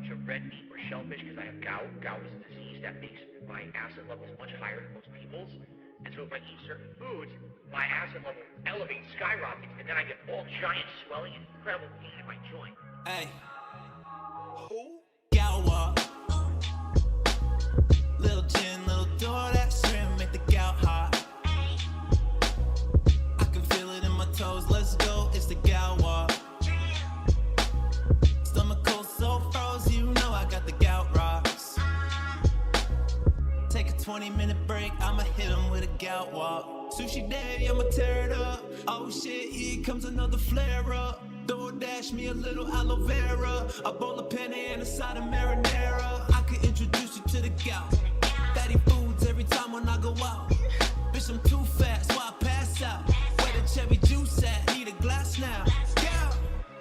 touch of red meat or shellfish because I have gout. Gout is a disease that makes my acid levels much higher than most people's. And so if I eat certain foods, my acid level elevates, skyrockets, and then I get all giant swelling and incredible pain in my joint. Hey. Who? Gout. Little gin, little door, that shrimp make the gout hot. I can feel it in my toes, let's go, it's the gout walk. Stomach cold, so froze, you know I got the gout rocks. Take a 20-minute break, I'ma hit him with a gout walk. Sushi day, I'ma tear it up. Oh shit, here comes another flare up. DoorDash me a little aloe vera, a bowl of penne and a side of marinara. I could introduce you to the gout. Fatty foods every time when I go out. Bitch, I'm too fast, so I pass out. Where the cherry juice at? Need a glass now. Gout.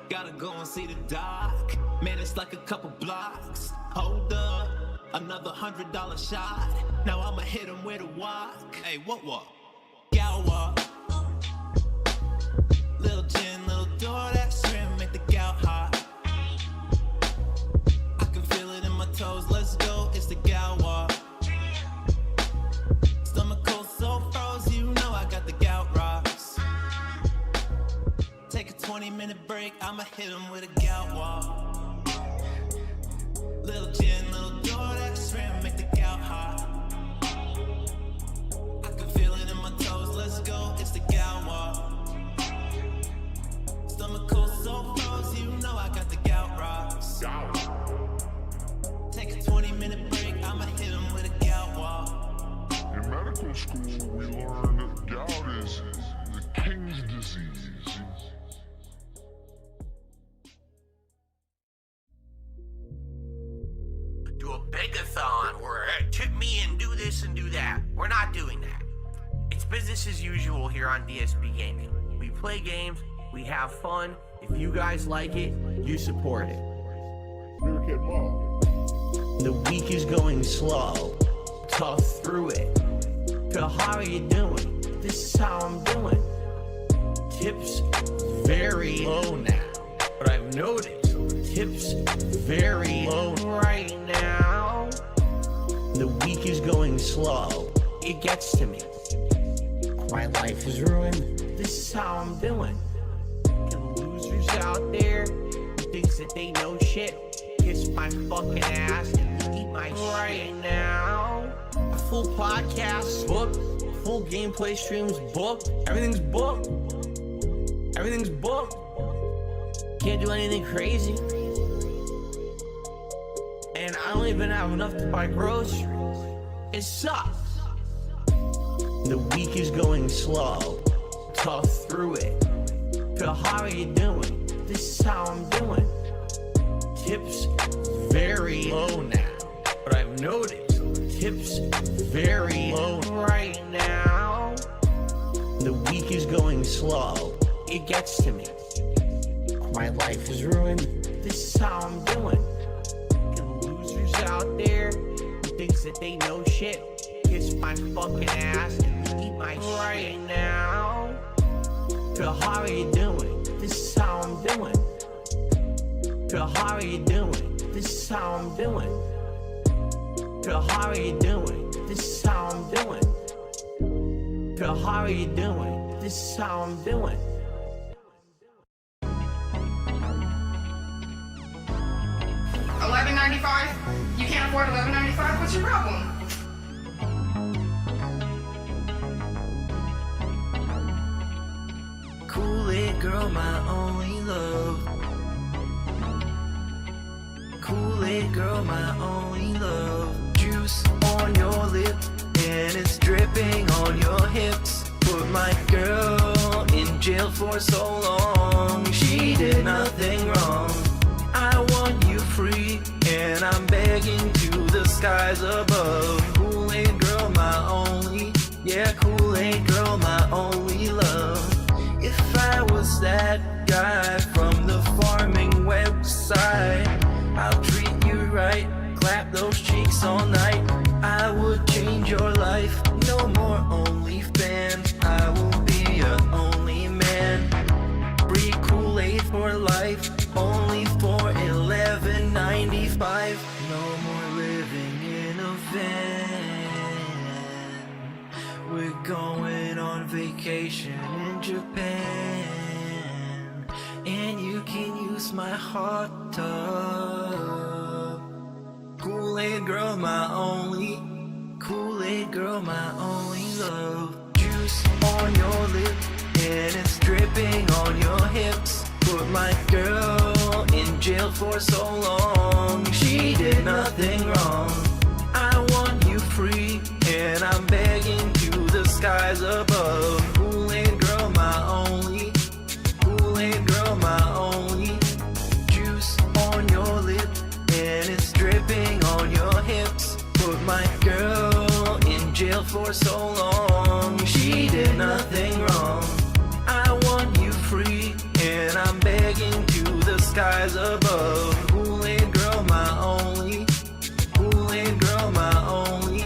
Gotta go and see the doc. Man, it's like a couple blocks. Hold up, another $100 shot. Now I'ma hit him with a walk. Hey, what walk? Gout walk. Little gin, little door, that shrimp make the gout hot. I can feel it in my toes, let's go, it's the gout walk. Stomach cold, so froze, you know I got the gout rocks. Take a 20-minute break, I'ma hit him with a gout walk. Little gin, little door, that shrimp make the gout hot. I can feel it in my toes, let's go, it's the gout walk. Stomach cold, so froze, you know I got the gout rocks. Take a 20-minute break, I'ma hit him with a gout walk. In medical school, we learned that gout is the king's disease. Do a begathon where tip me and do this and do that. We're not doing that. It's business as usual here on DSP Gaming. We play games, we have fun. If you guys like it, you support it. The week is going slow. Tough through it. So how are you doing? This is how I'm doing. Tips very low now. But I've noticed tips very low right now. The week is going slow. It gets to me. My life is ruined. This is how I'm doing. Losers out there who thinks that they know shit, kiss my fucking ass and eat my right shit. Now, a full podcast booked, full gameplay streams booked, everything's booked. Everything's booked. Can't do anything crazy. And I don't even have enough to buy groceries. It sucks. The week is going slow. Tough through it. So how are you doing? This is how I'm doing. Tips very low now. But I've noticed tips very low right now. The week is going slow. It gets to me. My life is ruined. This is how I'm doing. Losers out there who thinks that they know shit, kiss my fucking ass and eat my right shit. Now. So how are you doing? This is how I'm doing. So how are you doing? This is how I'm doing. So how are you doing? This is how I'm doing. So how are you doing? This is how I'm doing. $11.95? You can't afford $11.95? What's your problem? Kool-Aid girl, my only love. Kool-Aid girl, my only love. Juice on your lip, and it's dripping on your hips. Put my girl in jail for so long. She did nothing wrong. I want you free, and I'm begging to the skies above. Kool-Aid girl, my only, yeah, Kool-Aid girl, my only love. If I was that guy from the farming website, I'll treat you right, clap those cheeks all night. I would change your life, no more OnlyFans. I will be your only man. Free Kool-Aid for life, only for $11.95. 5, no more living in a van. We're going on vacation in Japan, and you can use my hot tub. Kool-Aid girl, my only. Kool-Aid girl, my only love. Juice on your lip, and it's dripping on your hips. Put my girl in jail for so long. She did nothing wrong. I want you free, and I'm begging to the skies above. Kool-Aid girl, my only. Kool-Aid girl, my only. Juice on your lip, and it's dripping on your hips. Put my girl in jail for so long. She did nothing wrong. I want you free, and I'm begging to the skies above. Kool-Aid girl, my only. Kool-Aid girl, my only.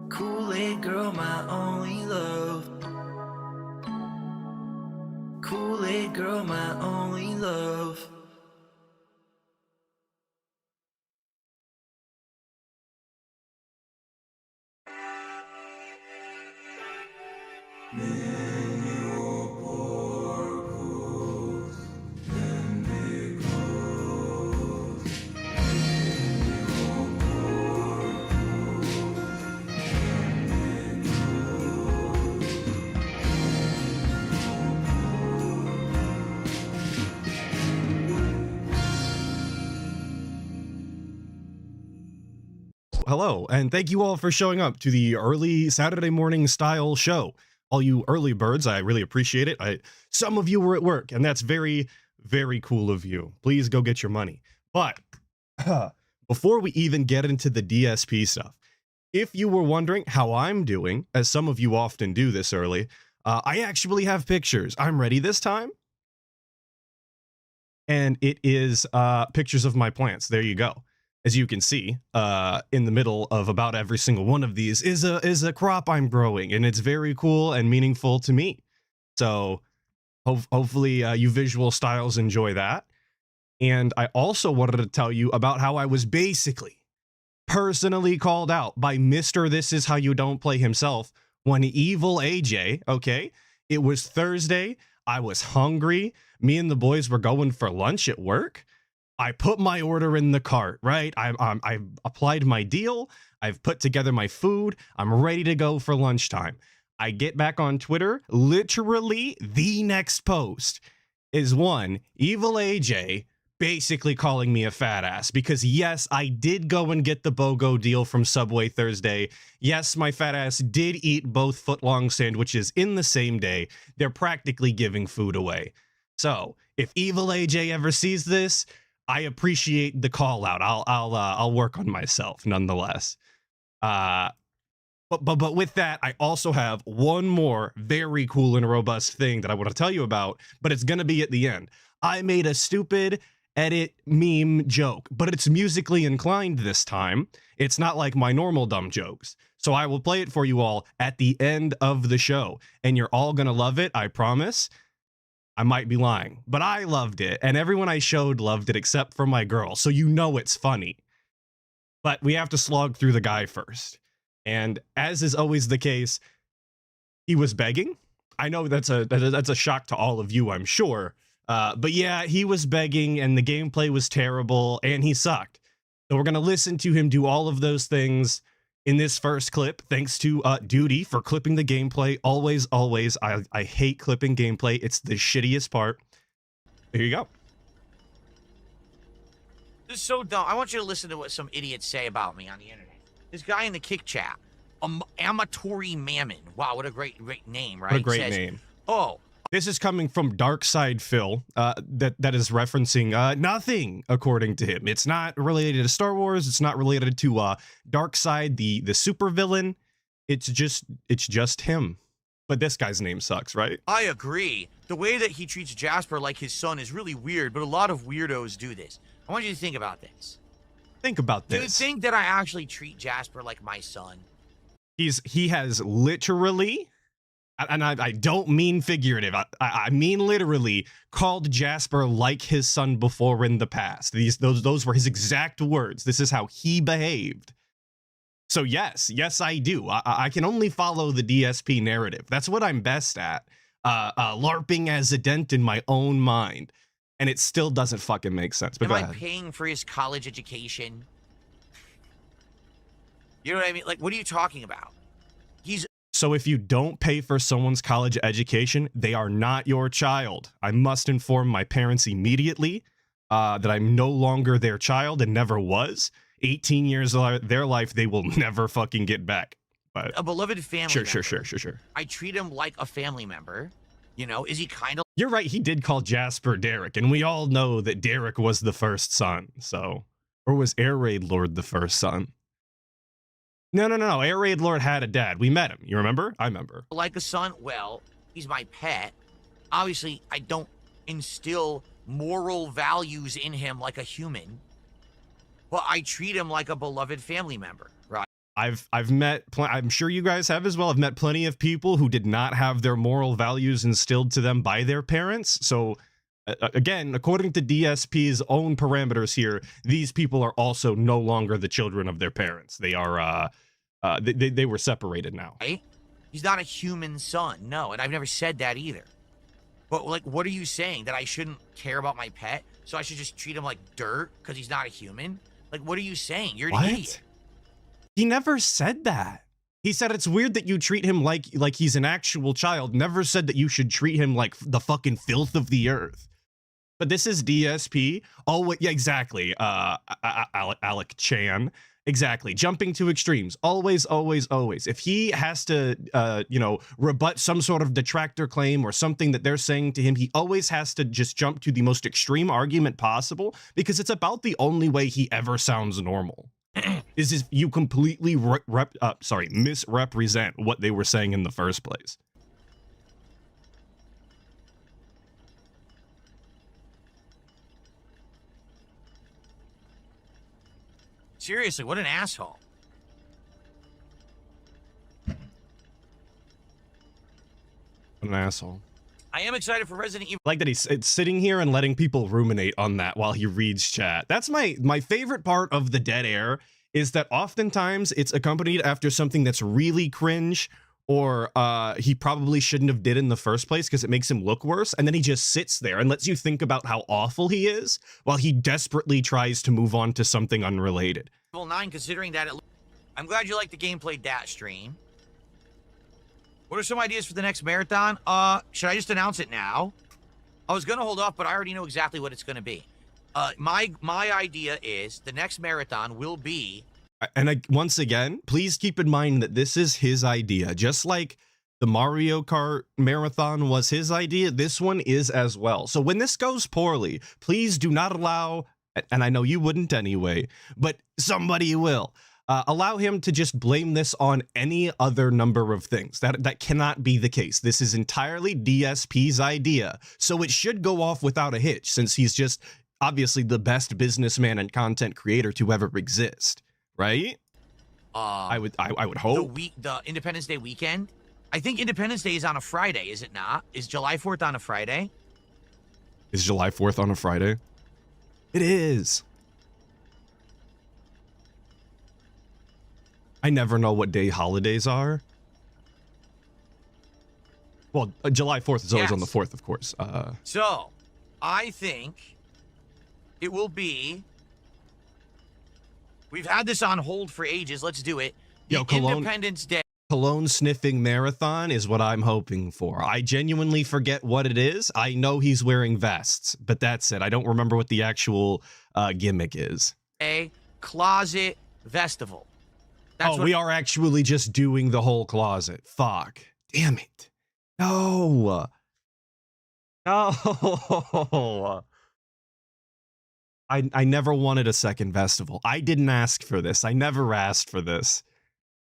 Kool-Aid girl, my only love. Kool-Aid girl, my only love. Hello, and thank you all for showing up to the early Saturday morning style show. All you early birds, I really appreciate it. Some of you were at work, and that's very, very cool of you. Please go get your money. But before we even get into the DSP stuff, if you were wondering how I'm doing, as some of you often do this early, I actually have pictures. I'm ready this time. And it is pictures of my plants. There you go. As you can see, in the middle of about every single one of these is a crop I'm growing, and it's very cool and meaningful to me. So hopefully you visual styles enjoy that. And I also wanted to tell you about how I was basically personally called out by Mr. This Is How You Don't Play himself when Evil AJ, okay? It was Thursday. I was hungry. Me and the boys were going for lunch at work. I put my order in the cart, right? I've applied my deal. I've put together my food. I'm ready to go for lunchtime. I get back on Twitter. Literally, the next post is one Evil AJ basically calling me a fat ass because, yes, I did go and get the BOGO deal from Subway Thursday. Yes, my fat ass did eat both footlong sandwiches in the same day. They're practically giving food away. So if Evil AJ ever sees this, I appreciate the call out. I'll work on myself nonetheless. But with that, I also have one more very cool and robust thing that I want to tell you about, but it's going to be at the end. I made a stupid edit meme joke, but it's musically inclined this time. It's not like my normal dumb jokes. So I will play it for you all at the end of the show, and you're all going to love it, I promise. I might be lying, but I loved it, and everyone I showed loved it except for my girl, so you know it's funny. But we have to slog through the guy first. And as is always the case, he was begging. I know that's a shock to all of you, I'm sure. But yeah, he was begging, and the gameplay was terrible, and he sucked. So we're going to listen to him do all of those things in this first clip. Thanks to Duty for clipping the gameplay. Always, always. I hate clipping gameplay. It's the shittiest part. Here you go. This is so dumb. I want you to listen to what some idiots say about me on the internet. This guy in the kick chat, Amatori Mammon. Wow, what a great name, right? What a great name. Oh. This is coming from Darkside Phil, that is referencing nothing, according to him. It's not related to Star Wars. It's not related to Darkseid, the supervillain. It's just him. But this guy's name sucks, right? I agree. The way that he treats Jasper like his son is really weird, but a lot of weirdos do this. I want you to think about this. Think about this. Do you think that I actually treat Jasper like my son? He has literally, and I don't mean figurative. I mean literally called Jasper like his son before in the past. Those were his exact words. This is how he behaved. So yes, I do. I can only follow the DSP narrative. That's what I'm best at. LARPing as a dent in my own mind. And it still doesn't fucking make sense. But Am go I ahead. paying for his college education? You know what I mean? Like, what are you talking about? So if you don't pay for someone's college education, they are not your child. I must inform my parents immediately that I'm no longer their child and never was. 18 years of their life, they will never fucking get back. But A beloved family member. Sure. I treat him like a family member. You know, is he kind of... You're right, he did call Jasper Derek, and we all know that Derek was the first son, so... Or was Air Raid Lord the first son? No. Air Raid Lord had a dad. We met him. You remember? I remember. like a son? Well, he's my pet. Obviously, I don't instill moral values in him like a human. But I treat him like a beloved family member, right? I've met, I'm sure you guys have as well. I've met plenty of people who did not have their moral values instilled to them by their parents. So again, according to DSP's own parameters here, these people are also no longer the children of their parents. They are, they were separated now. Right? He's not a human son. No, and I've never said that either. But like, what are you saying? That I shouldn't care about my pet? So I should just treat him like dirt because he's not a human? Like, what are you saying? You're an idiot. He never said that. He said it's weird that you treat him like he's an actual child. Never said that you should treat him like the fucking filth of the earth. But this is DSP. Oh, yeah, exactly. Alec Chan. Exactly. Jumping to extremes. Always. If he has to, rebut some sort of detractor claim or something that they're saying to him, he always has to just jump to the most extreme argument possible because it's about the only way he ever sounds normal. Is if you completely misrepresent what they were saying in the first place. Seriously, what an asshole. What an asshole. I am excited for Resident Evil. Like that it's sitting here and letting people ruminate on that while he reads chat. That's my favorite part of the dead air, is that oftentimes it's accompanied after something that's really cringe or he probably shouldn't have did in the first place because it makes him look worse, and then he just sits there and lets you think about how awful he is while he desperately tries to move on to something unrelated. Evil 9, considering that I'm glad you liked the gameplay dat stream. What are some ideas for the next marathon? Should I just announce it now? I was gonna hold off, but I already know exactly what it's gonna be. My idea is the next marathon will be... And once again, please keep in mind that this is his idea. Just like the Mario Kart marathon was his idea, this one is as well. So when this goes poorly, please do not allow, and I know you wouldn't anyway, but somebody will, allow him to just blame this on any other number of things. That cannot be the case. This is entirely DSP's idea. So it should go off without a hitch, since he's just obviously the best businessman and content creator to ever exist. Right? I would hope. The Independence Day weekend? I think Independence Day is on a Friday, is it not? Is July 4th on a Friday? Is July 4th on a Friday? It is. I never know what day holidays are. Well, July 4th is always on the 4th, of course. So, I think it will be... We've had this on hold for ages. Let's do it. The Independence Day. Cologne sniffing marathon is what I'm hoping for. I genuinely forget what it is. I know he's wearing vests, but that's it. I don't remember what the actual gimmick is. A closet festival. We are actually just doing the whole closet. Fuck. Damn it. No. No. I never wanted a second festival. I didn't ask for this. I never asked for this.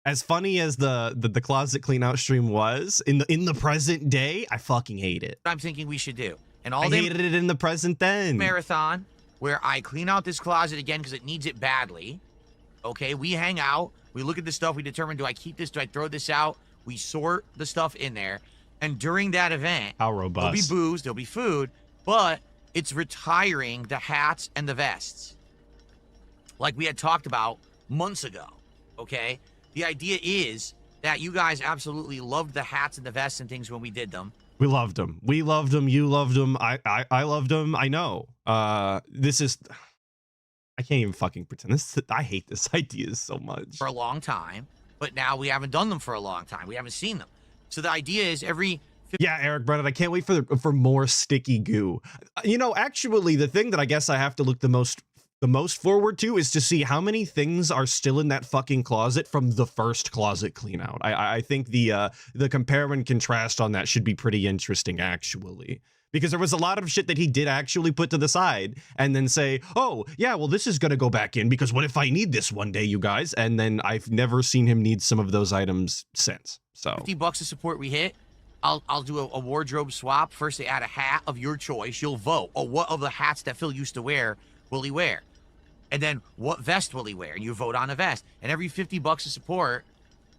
As funny as the closet clean out stream was in the present day, I fucking hate it. I'm thinking we should do. And I hated it in the present then. Marathon where I clean out this closet again because it needs it badly. Okay, we hang out, we look at the stuff, we determine, do I keep this, do I throw this out? We sort the stuff in there. And during that event, How there'll robust. be booze, there'll be food, but it's retiring the hats and the vests. Like we had talked about months ago, okay? The idea is that you guys absolutely loved the hats and the vests and things when we did them. We loved them. We loved them. You loved them. I loved them. I know. This is... I can't even fucking pretend. I hate this idea so much. For a long time, but now we haven't done them for a long time. We haven't seen them. So the idea is every... Yeah, Eric Brennan, I can't wait for more sticky goo. You know, actually, the thing that I guess I have to look the most forward to is to see how many things are still in that fucking closet from the first closet clean out. I think the compare and contrast on that should be pretty interesting, actually. Because there was a lot of shit that he did actually put to the side and then say, oh, yeah, well, this is going to go back in because what if I need this one day, you guys? And then I've never seen him need some of those items since. So $50 of support we hit, I'll do a wardrobe swap. First, they add a hat of your choice. You'll vote. Oh, what of the hats that Phil used to wear will he wear? And then what vest will he wear? And you vote on a vest. And every $50 of support,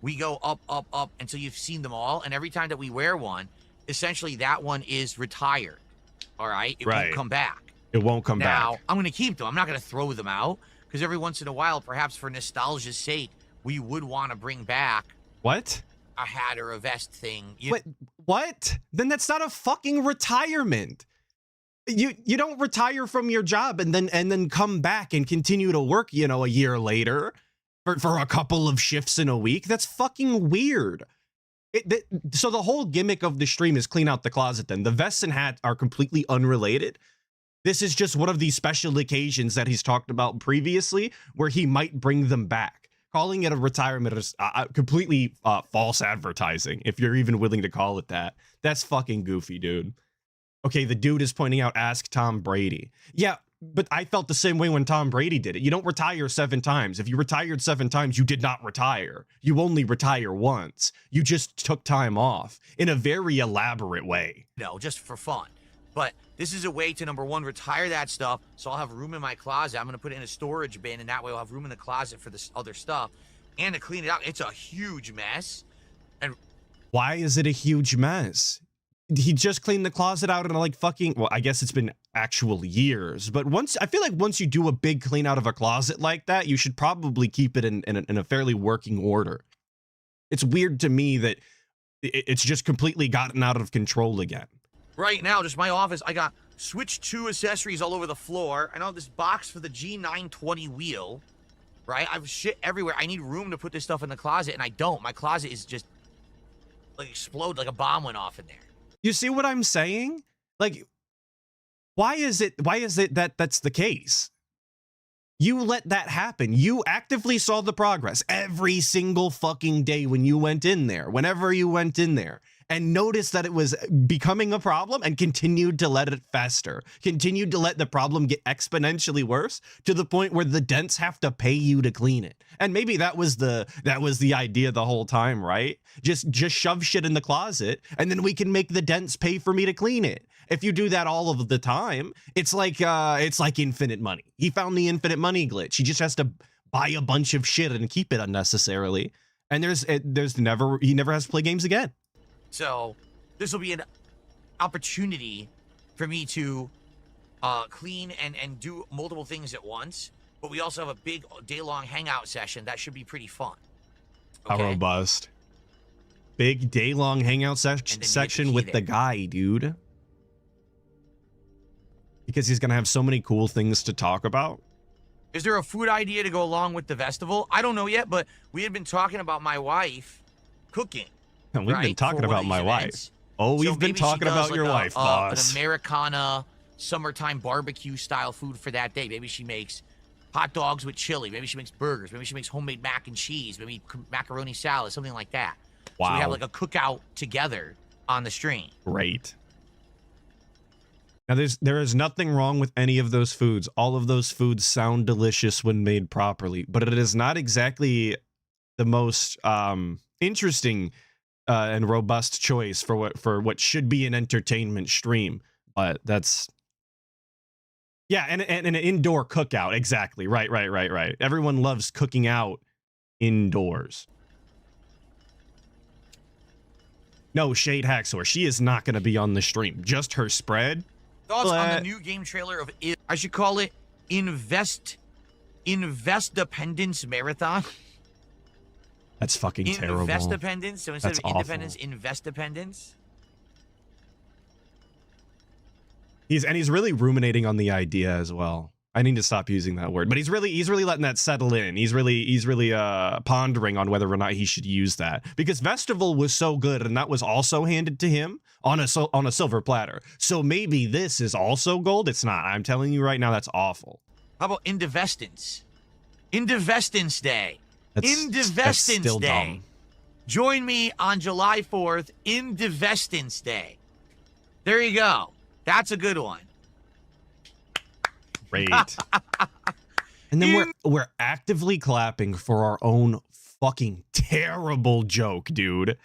we go up, up, up until you've seen them all. And every time that we wear one, essentially that one is retired. All right? It won't come back. It won't come back. Now, I'm going to keep them. I'm not going to throw them out because every once in a while, perhaps for nostalgia's sake, we would want to bring back What? a hat or a vest thing. What? Then that's not a fucking retirement. You don't retire from your job and then come back and continue to work, you know, a year later for a couple of shifts in a week. That's fucking weird. So the whole gimmick of the stream is clean out the closet then. The vests and hats are completely unrelated. This is just one of these special occasions that he's talked about previously where he might bring them back. Calling it a retirement is completely false advertising, if you're even willing to call it that. That's fucking goofy, dude. Okay, the dude is pointing out, ask Tom Brady. Yeah, but I felt the same way when Tom Brady did it. You don't retire 7 times. If you retired 7 times, you did not retire. You only retire once. You just took time off in a very elaborate way. No, just for fun. But this is a way to, number one, retire that stuff, so I'll have room in my closet. I'm going to put it in a storage bin, and that way I'll have room in the closet for this other stuff. And to clean it out, it's a huge mess. And why is it a huge mess? He just cleaned the closet out in like fucking, well, I guess it's been actual years, but I feel like once you do a big clean out of a closet like that, you should probably keep it in a fairly working order. It's weird to me that it's just completely gotten out of control again. right now, just my office, I got Switch 2 accessories all over the floor. I know this box for the G920 wheel, right? I've shit everywhere. I need room to put this stuff in the closet, and I don't. My closet is just like explode, like a bomb went off in there. You see what I'm saying? Like, why is it that that's the case? You let that happen. You actively saw the progress every single fucking day when you went in there, whenever you went in there, and noticed that it was becoming a problem and continued to let it fester, continued to let the problem get exponentially worse to the point where the dents have to pay you to clean it. And maybe that was the idea the whole time, right? Just shove shit in the closet and then we can make the dents pay for me to clean it. If you do that all of the time, it's like infinite money. He found the infinite money glitch. He just has to buy a bunch of shit and keep it unnecessarily. And he never has to play games again. So this will be an opportunity for me to clean and do multiple things at once. But we also have a big day-long hangout session that should be pretty fun. Okay? How robust. Big day-long hangout section with the guy, dude. Because he's going to have so many cool things to talk about. Is there a food idea to go along with the festival? I don't know yet, but we had been talking about my wife cooking. And we've been talking about my wife. Oh, we've been talking about your wife, boss. An Americana summertime barbecue style food for that day. Maybe she makes hot dogs with chili. Maybe she makes burgers. Maybe she makes homemade mac and cheese. Maybe macaroni salad, something like that. Wow. So we have like a cookout together on the stream. Great. Now, there is nothing wrong with any of those foods. All of those foods sound delicious when made properly, but it is not exactly the most interesting and robust choice for what should be an entertainment stream. But that's, yeah, and an indoor cookout. Exactly. Right. Everyone loves cooking out indoors. No, Shade Hacksaw. She is not going to be on the stream. Just her spread. Thoughts on the new game trailer of I should call it Invest-Dependence Marathon. That's fucking terrible. Invest-Dependence. So instead That's of independence, awful. Invest-Dependence. He's really ruminating on the idea as well. I need to stop using that word, but he's really letting that settle in. He's really pondering on whether or not he should use that, because Festival was so good and that was also handed to him on a silver platter. So maybe this is also gold. It's not. I'm telling you right now, that's awful. How about Indivestance? Indivestance Day. That's Indivestance still Day. dumb. Join me on July 4th, Indivestance Day. There you go. That's a good one. Great. And then we're actively clapping for our own fucking terrible joke, dude.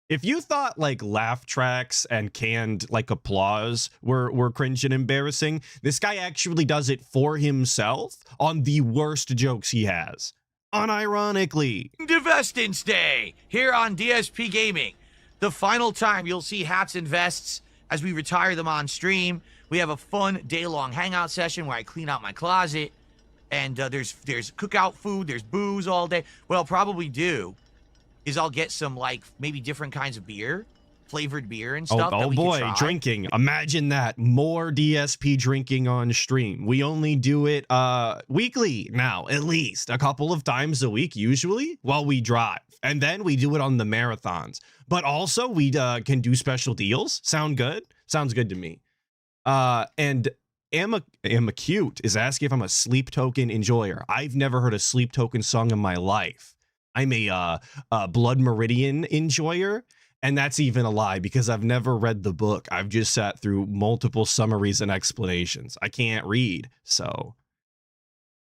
If you thought like laugh tracks and canned like applause were cringe and embarrassing, this guy actually does it for himself on the worst jokes he has. Unironically. Indivestance Day here on DSP Gaming. The final time you'll see hats and vests as we retire them on stream. We have a fun day-long hangout session where I clean out my closet, and there's cookout food, there's booze all day. What I'll probably do is I'll get some like maybe different kinds of beer, flavored beer and stuff. Oh boy, drinking. Imagine that. More DSP drinking on stream. We only do it weekly now, at least a couple of times a week usually while we drive. And then we do it on the marathons. But also we can do special deals. Sound good? Sounds good to me. And Emma Cute is asking if I'm a Sleep Token enjoyer. I've never heard a Sleep Token song in my life. I'm a Blood Meridian enjoyer, and that's even a lie because I've never read the book. I've just sat through multiple summaries and explanations. I can't read, so.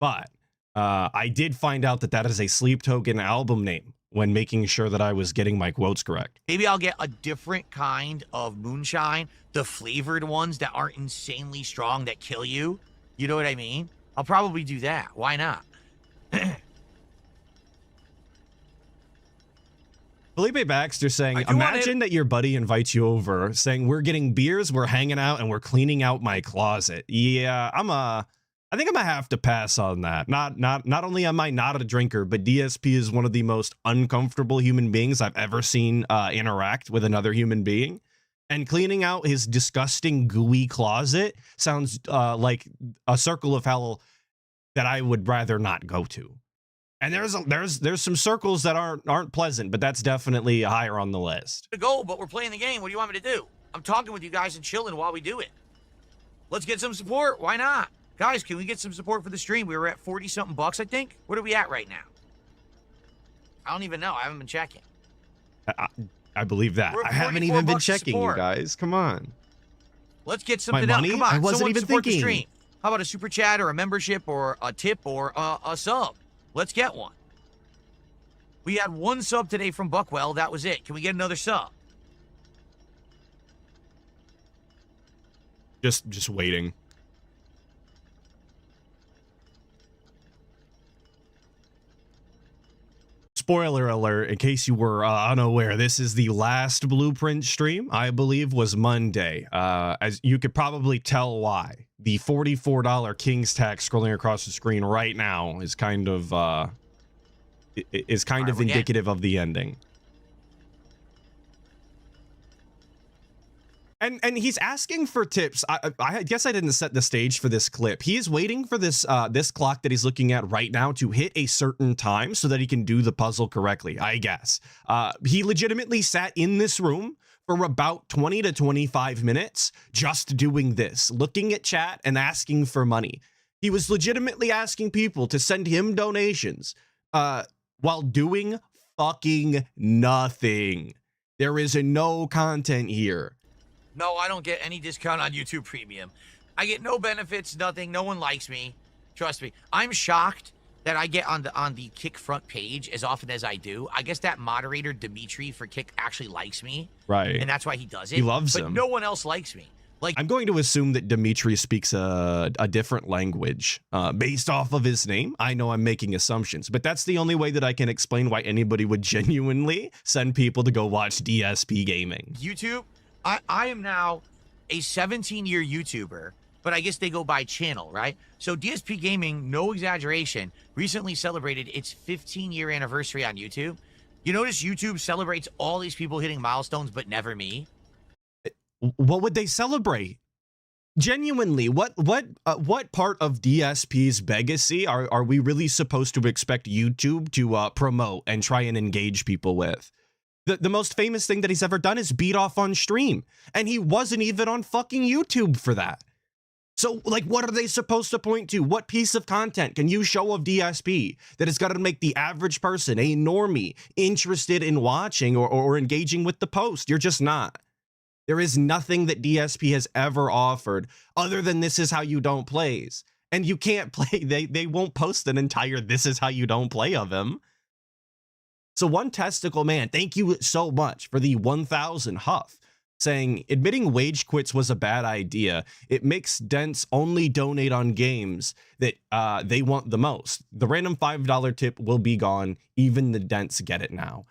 But I did find out that is a Sleep Token album name when making sure that I was getting my quotes correct. Maybe I'll get a different kind of moonshine, the flavored ones that aren't insanely strong that kill you. You know what I mean? I'll probably do that. Why not? Felipe Baxter saying, imagine that your buddy invites you over saying, we're getting beers, we're hanging out, and we're cleaning out my closet. Yeah, I think I'm gonna have to pass on that. Not only am I not a drinker, but DSP is one of the most uncomfortable human beings I've ever seen interact with another human being. And cleaning out his disgusting gooey closet sounds like a circle of hell that I would rather not go to. And there's some circles that aren't pleasant, but that's definitely higher on the list. To go, but we're playing the game. What do you want me to do? I'm talking with you guys and chilling while we do it. Let's get some support. Why not? Guys, can we get some support for the stream? We were at 40-something bucks, I think. What are we at right now? I don't even know. I haven't been checking. I believe that. I haven't even been checking, you guys. Come on. Let's get something My money? Come on. I wasn't Someone even support the thinking. stream. How about a super chat or a membership or a tip or a sub? Let's get one. We had one sub today from Buckwell. That was it. Can we get another sub? Just waiting. Spoiler alert, in case you were unaware, this is the last Blueprint stream, I believe, was Monday. As you could probably tell why. The $44 King's tax scrolling across the screen right now is kind of indicative of the ending. And he's asking for tips. I guess I didn't set the stage for this clip. He is waiting for this this clock that he's looking at right now to hit a certain time so that he can do the puzzle correctly, I guess. He legitimately sat in this room for about 20 to 25 minutes just doing this, looking at chat and asking for money. He was legitimately asking people to send him donations while doing fucking nothing. There is no content here. No, I don't get any discount on YouTube Premium. I get no benefits, nothing. No one likes me. Trust me. I'm shocked that I get on the Kick front page as often as I do. I guess that moderator, Dimitri, for Kick actually likes me. Right. And that's why he does it. He loves but him. No one else likes me. Like, I'm going to assume that Dimitri speaks a different language based off of his name. I know I'm making assumptions, but that's the only way that I can explain why anybody would genuinely send people to go watch DSP gaming. YouTube, I am now a 17-year YouTuber, but I guess they go by channel, right? So DSP Gaming, no exaggeration, recently celebrated its 15-year anniversary on YouTube. You notice YouTube celebrates all these people hitting milestones, but never me? What would they celebrate? Genuinely, what part of DSP's legacy are we really supposed to expect YouTube to promote and try and engage people with? The most famous thing that he's ever done is beat off on stream, and he wasn't even on fucking YouTube for that. So, like, what are they supposed to point to? What piece of content can you show of DSP that is going to make the average person, a normie, interested in watching or engaging with the post? You're just not. There is nothing that DSP has ever offered other than this is how you don't plays. And you can't play, they won't post an entire this is how you don't play of him. So One Testicle Man, thank you so much for the 1,000 Huff, saying admitting wage quits was a bad idea. It makes Dents only donate on games that they want the most. The random $5 tip will be gone. Even the Dents get it now.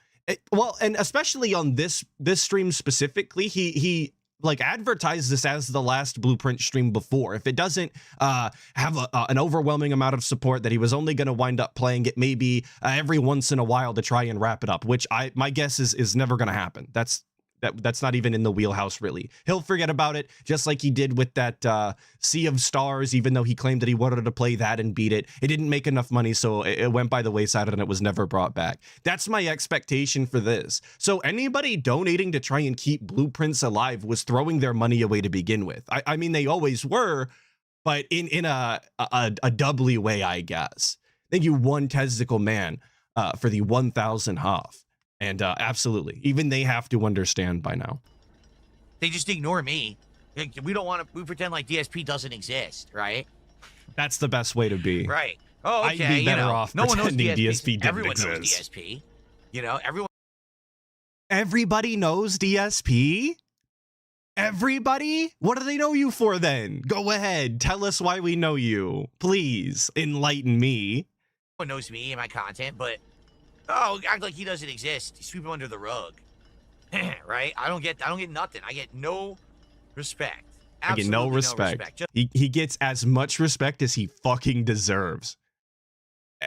Well, and especially on this stream specifically, he like advertised this as the last Blueprint stream before. If it doesn't have an overwhelming amount of support, that he was only going to wind up playing it maybe every once in a while to try and wrap it up, which my guess is never going to happen. That's not even in the wheelhouse, really. He'll forget about it, just like he did with that Sea of Stars, even though he claimed that he wanted to play that and beat it. It didn't make enough money, so it went by the wayside and it was never brought back. That's my expectation for this. So anybody donating to try and keep Blueprints alive was throwing their money away to begin with. I mean, they always were, but in a doubly way, I guess. Thank you, One Testicle Man, for the 1,000 Huff. And absolutely, even they have to understand by now. They just ignore me. We don't want to. We pretend like DSP doesn't exist, right? That's the best way to be. Right. Oh, okay. I'd be better off no one knows pretending DSP didn't Everyone exist. knows DSP. You know, everyone. Everybody knows DSP? Everybody? What do they know you for then? Go ahead. Tell us why we know you. Please enlighten me. Everyone knows me and my content, but act like he doesn't exist. Sweep him under the rug. Right? I don't get nothing. I get no respect. Absolutely I get no respect. He gets as much respect as he fucking deserves.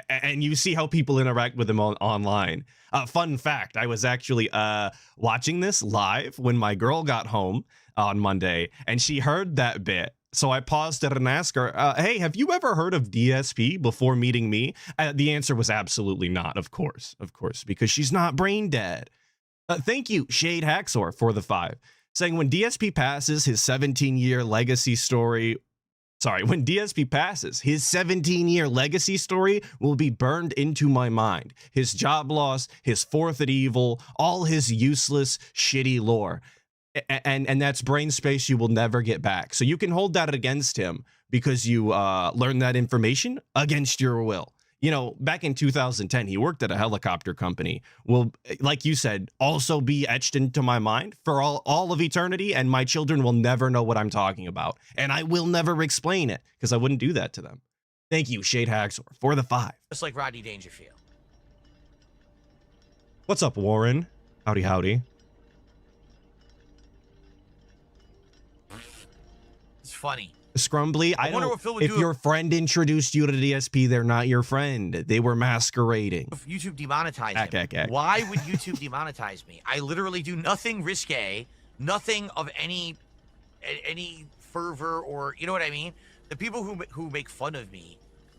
And you see how people interact with him online. Fun fact, I was actually watching this live when my girl got home on Monday, and she heard that bit. So I paused it and asked her, hey, have you ever heard of DSP before meeting me? The answer was absolutely not, of course, because she's not brain dead. Thank you, Shade Haxor, for the 5. Saying when DSP passes his 17-year legacy story, when DSP passes, his 17-year legacy story will be burned into my mind. His job loss, his fourth at evil, all his useless, shitty lore. And that's brain space you will never get back. So you can hold that against him because you learned that information against your will. You know, back in 2010, he worked at a helicopter company. Will, like you said, also be etched into my mind for all of eternity, and my children will never know what I'm talking about. And I will never explain it because I wouldn't do that to them. Thank you, Shade Haxor, for the 5. Just like Rodney Dangerfield. What's up, Warren? Howdy, howdy. It's funny. Scrumbly, I wonder don't, what Phil would if do your friend introduced you to DSP, they're not your friend. They were masquerading. If YouTube demonetized him. Ack. Why would YouTube demonetize me? I literally do nothing risque, nothing of any fervor, or you know what I mean? The people who make fun of me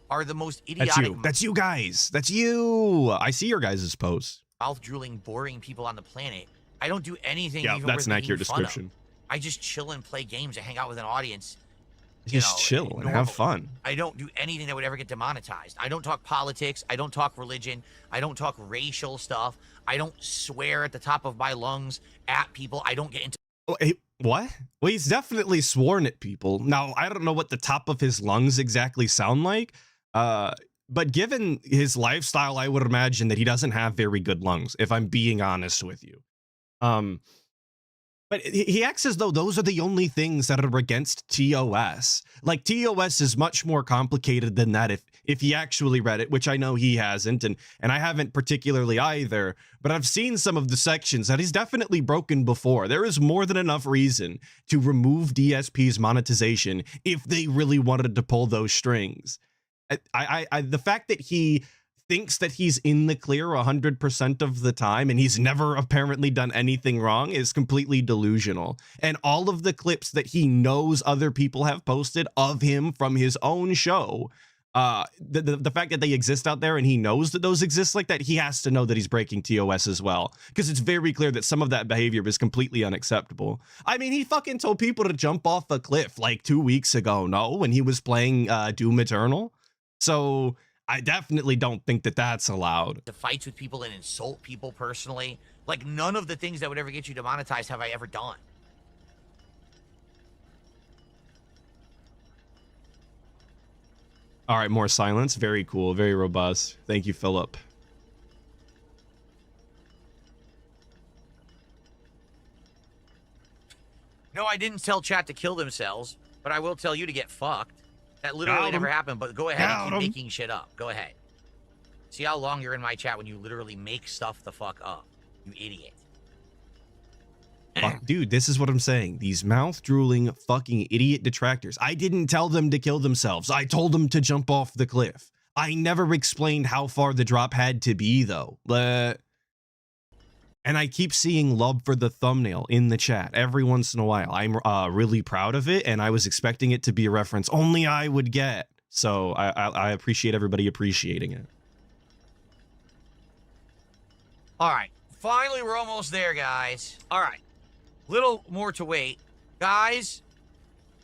are the most idiotic. That's you. That's you guys. That's you. I see your guys' posts. Mouth drooling, boring people on the planet. I don't do anything. Yeah, even that's worth an accurate making fun of. description. I just chill and play games and hang out with an audience. Just chill and have fun. I don't do anything that would ever get demonetized. I don't talk politics. I don't talk religion. I don't talk racial stuff. I don't swear at the top of my lungs at people. I don't get into. Oh, hey, what? Well, he's definitely sworn at people. Now, I don't know what the top of his lungs exactly sound like, but given his lifestyle, I would imagine that he doesn't have very good lungs, if I'm being honest with you. But he acts as though those are the only things that are against TOS. Like, TOS is much more complicated than that if he actually read it, which I know he hasn't, and I haven't particularly either, but I've seen some of the sections that he's definitely broken before. There is more than enough reason to remove DSP's monetization if they really wanted to pull those strings. The fact that he thinks that he's in the clear 100% of the time and he's never apparently done anything wrong is completely delusional. And all of the clips that he knows other people have posted of him from his own show, the fact that they exist out there and he knows that those exist like that, he has to know that he's breaking TOS as well, because it's very clear that some of that behavior is completely unacceptable. I mean, he fucking told people to jump off a cliff like 2 weeks ago, no, when he was playing Doom Eternal. So I definitely don't think that that's allowed. To fights with people and insult people personally. Like, none of the things that would ever get you demonetized have I ever done. All right, more silence. Very cool. Very robust. Thank you, Philip. No, I didn't tell chat to kill themselves, but I will tell you to get fucked. That literally never happened, but go ahead and keep making shit up. Go ahead. See how long you're in my chat when you literally make stuff the fuck up. You idiot. Dude, this is what I'm saying. These mouth-drooling fucking idiot detractors. I didn't tell them to kill themselves. I told them to jump off the cliff. I never explained how far the drop had to be, though. And I keep seeing love for the thumbnail in the chat every once in a while. I'm really proud of it, and I was expecting it to be a reference only I would get. So I appreciate everybody appreciating it. All right. Finally, we're almost there, guys. All right. Little more to wait. Guys.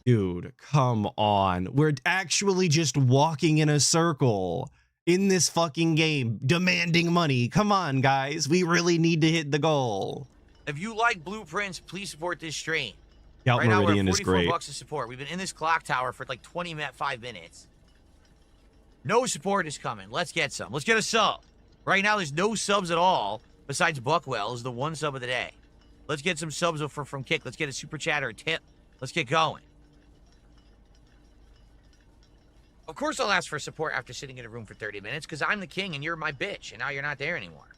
Dude, come on. We're actually just walking in a circle in this fucking game, demanding money. Come on, guys. We really need to hit the goal. If you like blueprints, please support this stream. Gout Meridian is great. $44 of support. We've been in this clock tower for like 5 minutes. No support is coming. Let's get some. Let's get a sub. Right now, there's no subs at all besides Buckwell is the one sub of the day. Let's get some subs from Kick. Let's get a super chat or a tip. Let's get going. Of course I'll ask for support after sitting in a room for 30 minutes because I'm the king and you're my bitch and now you're not there anymore.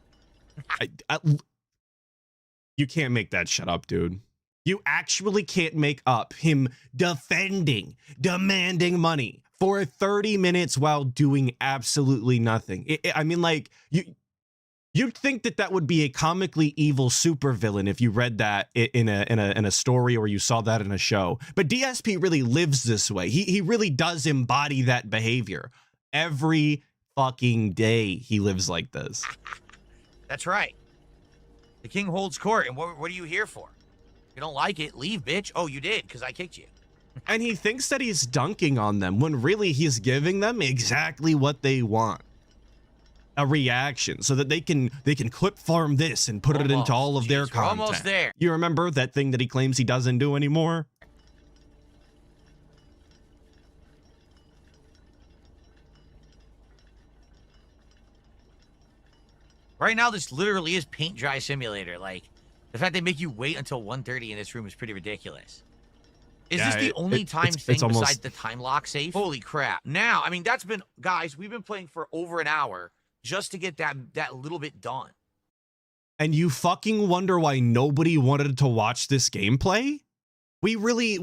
You can't make that shut up, dude. You actually can't make up him demanding money for 30 minutes while doing absolutely nothing. I mean, like, you'd think that would be a comically evil supervillain if you read that in a story or you saw that in a show. But DSP really lives this way. He really does embody that behavior. Every fucking day he lives like this. That's right. The king holds court, and what are you here for? If you don't like it, leave, bitch. Oh, you did, because I kicked you. And he thinks that he's dunking on them when really he's giving them exactly what they want. A reaction so that they can clip farm this and put it into all of their content. We're almost there. You remember that thing that he claims he doesn't do anymore? Right now, this literally is paint dry simulator. Like, the fact they make you wait until 1:30 in this room is pretty ridiculous. Is this the only thing besides the time lock safe? Holy crap. Now, I mean, that's been, guys, we've been playing for over an hour just to get that little bit done. And you fucking wonder why nobody wanted to watch this gameplay? We really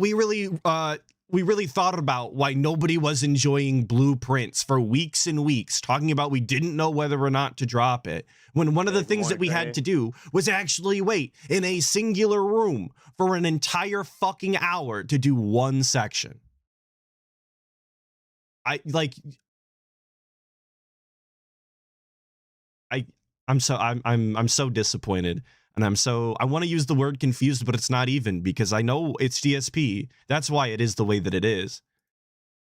thought about why nobody was enjoying blueprints for weeks and weeks, talking about we didn't know whether or not to drop it, when one of the things that we had to do was actually wait in a singular room for an entire fucking hour to do one section. I'm so disappointed, and I want to use the word confused, but it's not even, because I know it's DSP. That's why it is the way that it is.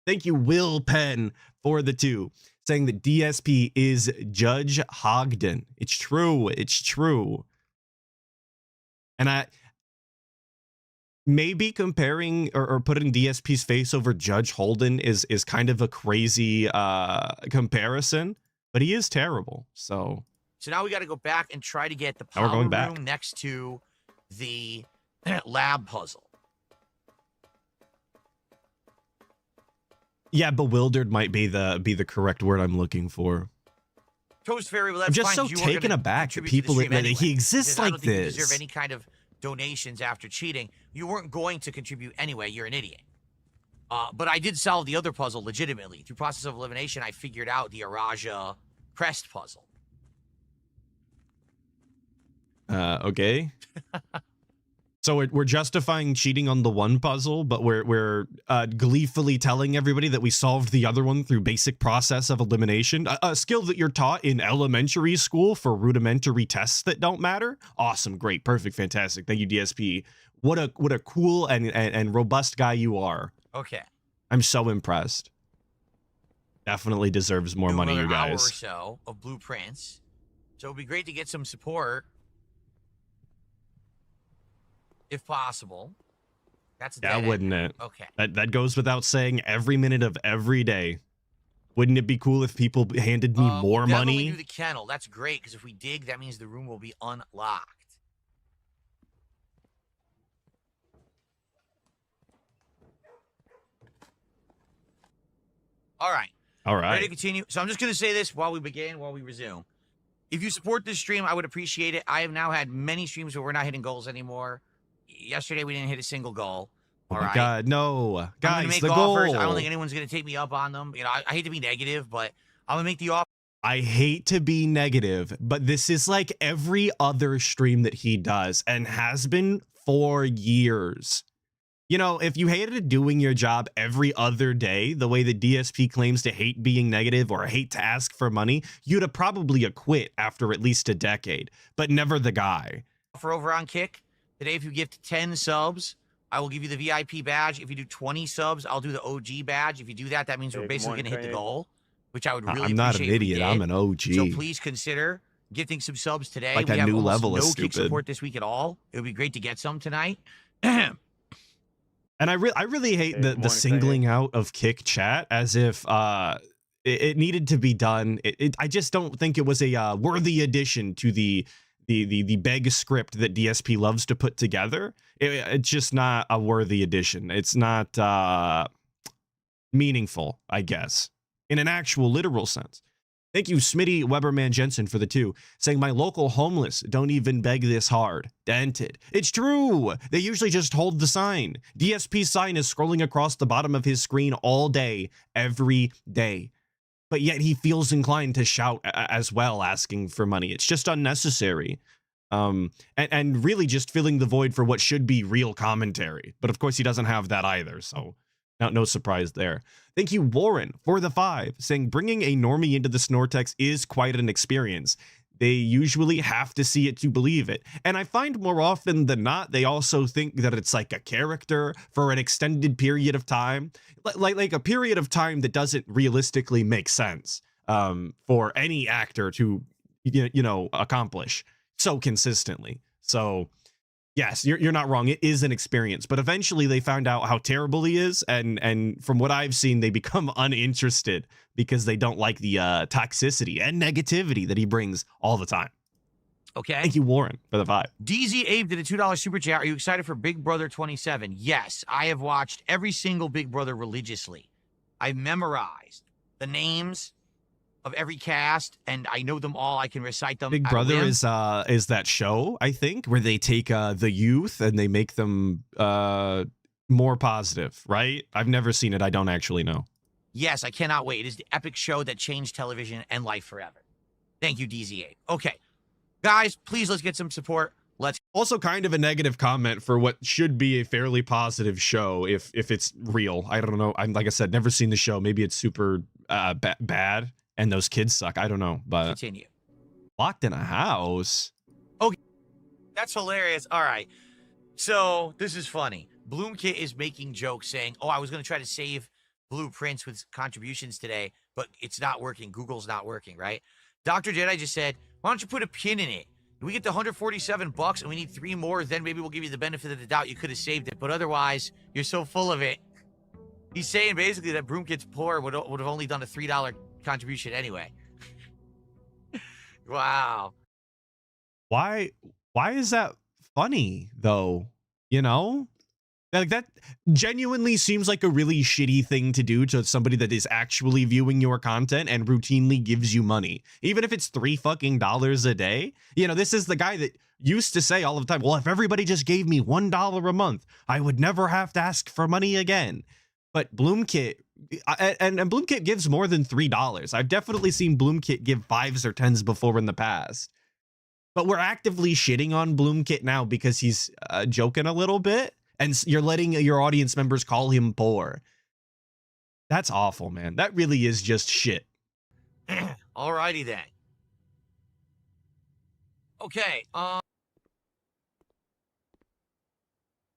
Thank you, Will Penn, for the 2, saying that DSP is Judge Hogden. It's true. It's true. And maybe comparing or putting DSP's face over Judge Holden is kind of a crazy comparison, but he is terrible. So now we got to go back and try to get the power room next to the lab puzzle. Yeah, bewildered might be the correct word I'm looking for. Toast Fairy, well, that's I'm just fine, so 'cause you weren't taken gonna aback that contribute to the people stream that anyway, he exists because I like don't think you this. deserve any kind of donations after cheating. You weren't going to contribute anyway. You're an idiot. But I did solve the other puzzle legitimately. Through process of elimination, I figured out the Araja crest puzzle. Okay. So we're justifying cheating on the one puzzle, but we're gleefully telling everybody that we solved the other one through basic process of elimination, a skill that you're taught in elementary school for rudimentary tests that don't matter. Awesome, great, perfect, fantastic. Thank you, DSP. What a cool and robust guy you are. Okay. I'm so impressed. Definitely deserves more money, you Another hour or guys. so of blueprints. So it'd be great to get some support, if possible. That's a Yeah, dead end. wouldn't it? Okay. That goes without saying. Every minute of every day. Wouldn't it be cool if people handed me more We'll definitely money? do the kennel. That's great, because if we dig, that means the room will be unlocked. All right. All Ready to right. continue? So I'm just going to say this while we begin, while we resume. If you support this stream, I would appreciate it. I have now had many streams where we're not hitting goals anymore. Yesterday, we didn't hit a single goal. Oh All my right. God, no. I'm Guys, gonna make the offers. goal. I don't think anyone's going to take me up on them. You know, I hate to be negative, but I'm going to make the offer. I hate to be negative, but this is like every other stream that he does and has been for years. You know, if you hated doing your job every other day, the way that DSP claims to hate being negative or hate to ask for money, you'd have probably quit after at least a decade, but never the guy. Offer over on Kick. Today, if you gift 10 subs, I will give you the VIP badge. If you do 20 subs, I'll do the OG badge. If you do that, that means we're basically going to hit the goal, which I would really I'm not an appreciate if we idiot. did. I'm an OG. So please consider gifting some subs today. Like we a have new almost level of no Kick stupid. support this week at all. It would be great to get some tonight. And I really hate the singling out of Kick chat as if it needed to be done. I just don't think it was a worthy addition to the beg script that DSP loves to put together. It's just not a worthy addition. It's not meaningful, I guess, in an actual literal sense. Thank you, Smitty Weberman Jensen, for the 2, saying my local homeless don't even beg this hard. Dented. It's true. They usually just hold the sign. DSP's sign is scrolling across the bottom of his screen all day, every day. But yet he feels inclined to shout as well, asking for money. It's just unnecessary. And really just filling the void for what should be real commentary. But of course he doesn't have that either, so no surprise there. Thank you, Warren, for the 5, saying bringing a normie into the Snortex is quite an experience. They usually have to see it to believe it. And I find more often than not, they also think that it's like a character for an extended period of time, like a period of time that doesn't realistically make sense for any actor to, you know, accomplish so consistently. So yes, you're not wrong. It is an experience, but eventually they found out how terrible he is, and from what I've seen, they become uninterested because they don't like the toxicity and negativity that he brings all the time. Okay. Thank you, Warren, for the 5. DZ Abe did a $2 super chat. Are you excited for Big Brother 27? Yes, I have watched every single Big Brother religiously. I've memorized the names of every cast, and I know them all. I can recite them. Big Brother is that show, I think, where they take the youth and they make them more positive, right? I've never seen it. I don't actually know. Yes, I cannot wait. It is the epic show that changed television and life forever. Thank you, DZ8. Okay, guys, please let's get some support. Let's also kind of a negative comment for what should be a fairly positive show if it's real. I don't know. I'm like I said, never seen the show. Maybe it's super bad. And those kids suck. I don't know, but continue. Locked in a house. Okay, that's hilarious. All right, so this is funny. Bloomkit is making jokes saying, "Oh, I was going to try to save blueprints with contributions today, but it's not working. Google's not working, right?" Dr. Jedi just said, "Why don't you put a pin in it? We get the $147 and we need 3 more. Then maybe we'll give you the benefit of the doubt. You could have saved it, but otherwise, you're so full of it." He's saying basically that Broomkit's poor would have only done a $3 contribution anyway. Wow. Why is that funny though? You know? Like, that genuinely seems like a really shitty thing to do to somebody that is actually viewing your content and routinely gives you money. Even if it's $3 fucking a day. You know, this is the guy that used to say all the time, well, if everybody just gave me $1 a month, I would never have to ask for money again. But Bloomkit, and Bloomkit gives more than $3. I've definitely seen Bloomkit give 5s or 10s before in the past. But we're actively shitting on Bloomkit now because he's joking a little bit. And you're letting your audience members call him poor. That's awful, man. That really is just shit. Alrighty then. Okay.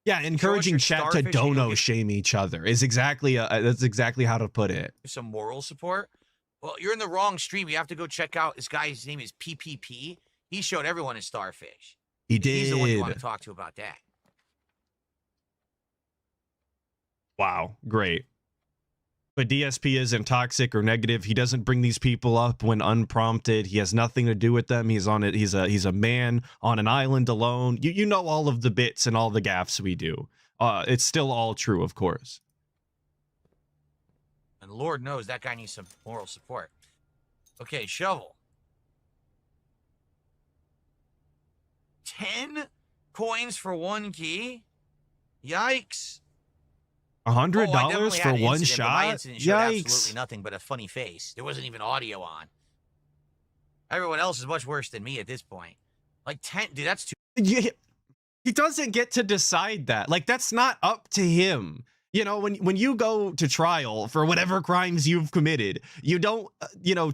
Yeah, encouraging chat to dono shame each other is exactly that's exactly how to put it. Some moral support. Well, you're in the wrong stream. You have to go check out this guy. His name is PPP. He showed everyone his starfish. He did. He's the one you want to talk to about that. Wow, great. But DSP isn't toxic or negative. He doesn't bring these people up when unprompted. He has nothing to do with them. He's on it. He's a man on an island alone. You know all of the bits and all the gaffes we do. It's still all true, of course. And Lord knows that guy needs some moral support. Okay, Shovel. 10 coins for 1 key? Yikes. $100 for one shot? My incident showed Yikes. absolutely nothing but a funny face. There wasn't even audio on. Everyone else is much worse than me at this point. Like 10, dude, that's too. Yeah, he doesn't get to decide that. Like, that's not up to him. You know, when you go to trial for whatever crimes you've committed, you don't,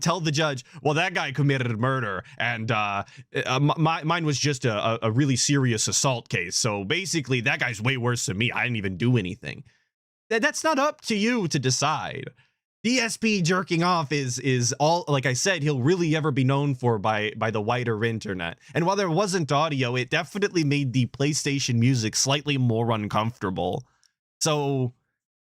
tell the judge, well, that guy committed murder and mine was just a really serious assault case. So basically, that guy's way worse than me. I didn't even do anything. That's not up to you to decide. DSP jerking off is all, like I said, he'll really ever be known for by the wider internet. And while there wasn't audio, it definitely made the PlayStation music slightly more uncomfortable. So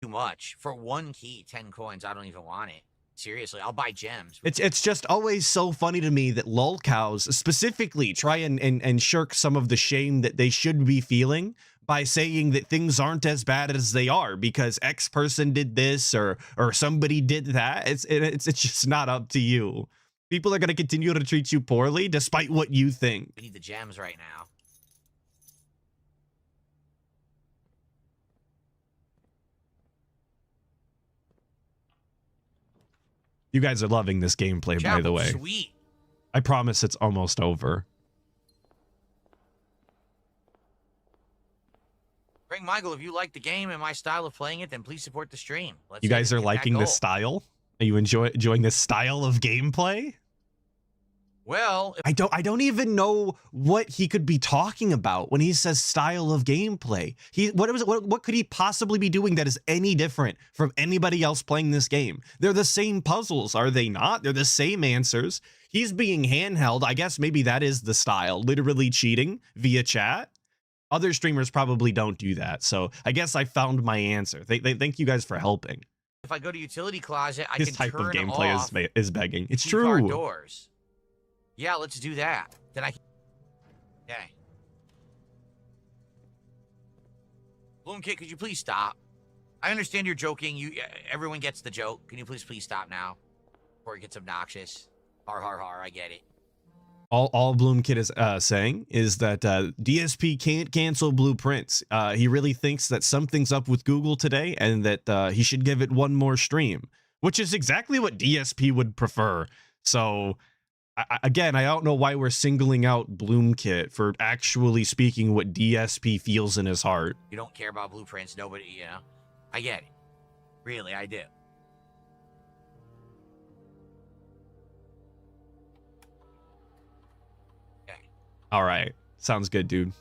too much for 1 key, 10 coins. I don't even want it. Seriously, I'll buy gems. It's just always so funny to me that lolcows specifically try and shirk some of the shame that they should be feeling by saying that things aren't as bad as they are because X person did this or somebody did that. It's just not up to you. People are going to continue to treat you poorly despite what you think. We need the gems right now. You guys are loving this gameplay, by the way. Sweet. I promise it's almost over. Frank Michael, if you like the game and my style of playing it, then please support the stream. You guys are liking this style? Are you enjoying this style of gameplay? Well, I don't even know what he could be talking about when he says style of gameplay. What could he possibly be doing that is any different from anybody else playing this game? They're the same puzzles, are they not? They're the same answers. He's being handheld. I guess maybe that is the style, literally cheating via chat. Other streamers probably don't do that. So I guess I found my answer. Thank you guys for helping. If I go to utility closet, I this can type turn of gameplay off is begging. It's car true. doors. Yeah, let's do that. Then I. Okay. Bloomkit, could you please stop? I understand you're joking. Everyone gets the joke. Can you please stop now, before it gets obnoxious? Har. I get it. All Bloomkit is saying is that DSP can't cancel Blueprints. He really thinks that something's up with Google today and that he should give it one more stream, which is exactly what DSP would prefer. So, again, I don't know why we're singling out Bloomkit for actually speaking what DSP feels in his heart. You don't care about Blueprints. Nobody, I get it. Really, I do. All right. Sounds good, dude.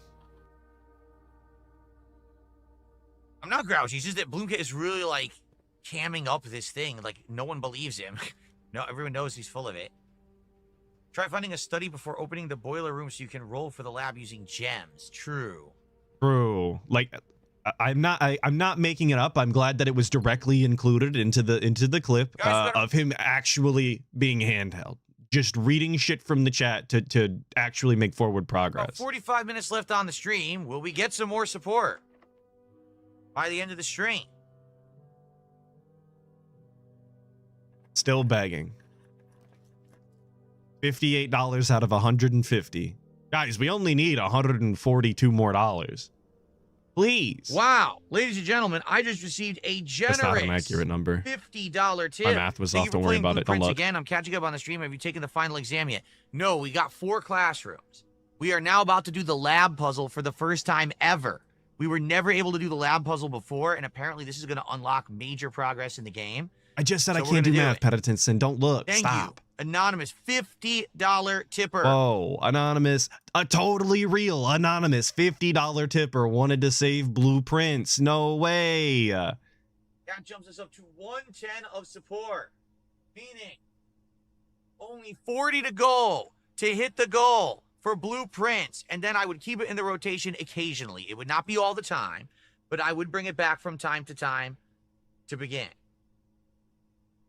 I'm not grouchy. It's just that Bloomkit is really, like, camming up this thing. Like, no one believes him. No, everyone knows he's full of it. Try finding a study before opening the boiler room so you can roll for the lab using gems. True. Like, I'm not making it up. I'm glad that it was directly included into the clip of him actually being handheld. just reading shit from the chat to actually make forward progress. About 45 minutes left on the stream. Will we get some more support by the end of the stream? Still begging. $58 out of 150. Guys, we only need $142 more. Please. Wow. Ladies and gentlemen, I just received a generous That's not an accurate number. $50 tip. My math was Thank off. you for Don't worry playing about it. Don't Blueprints look. again. I'm catching up on the stream. Have you taken the final exam yet? No, we got 4 classrooms. We are now about to do the lab puzzle for the first time ever. We were never able to do the lab puzzle before, and apparently this is going to unlock major progress in the game. I just said So I we're can't gonna do do math, it. Pettitinson. Don't look. Thank Stop. you. Anonymous, $50 tipper. Whoa, anonymous, a totally real anonymous $50 tipper wanted to save Blueprints. No way. That jumps us up to 110 of support, meaning only 40 to go to hit the goal for Blueprints, and then I would keep it in the rotation occasionally. It would not be all the time, but I would bring it back from time to time to begin.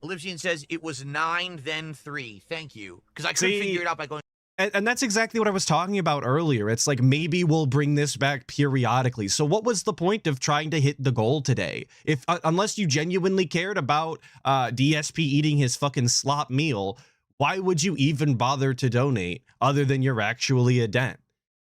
Olivsian says it was 9, then 3. Thank you, because I couldn't figure it out by going. And that's exactly what I was talking about earlier. It's like maybe we'll bring this back periodically. So what was the point of trying to hit the goal today? If unless you genuinely cared about DSP eating his fucking slop meal, why would you even bother to donate other than you're actually a dent?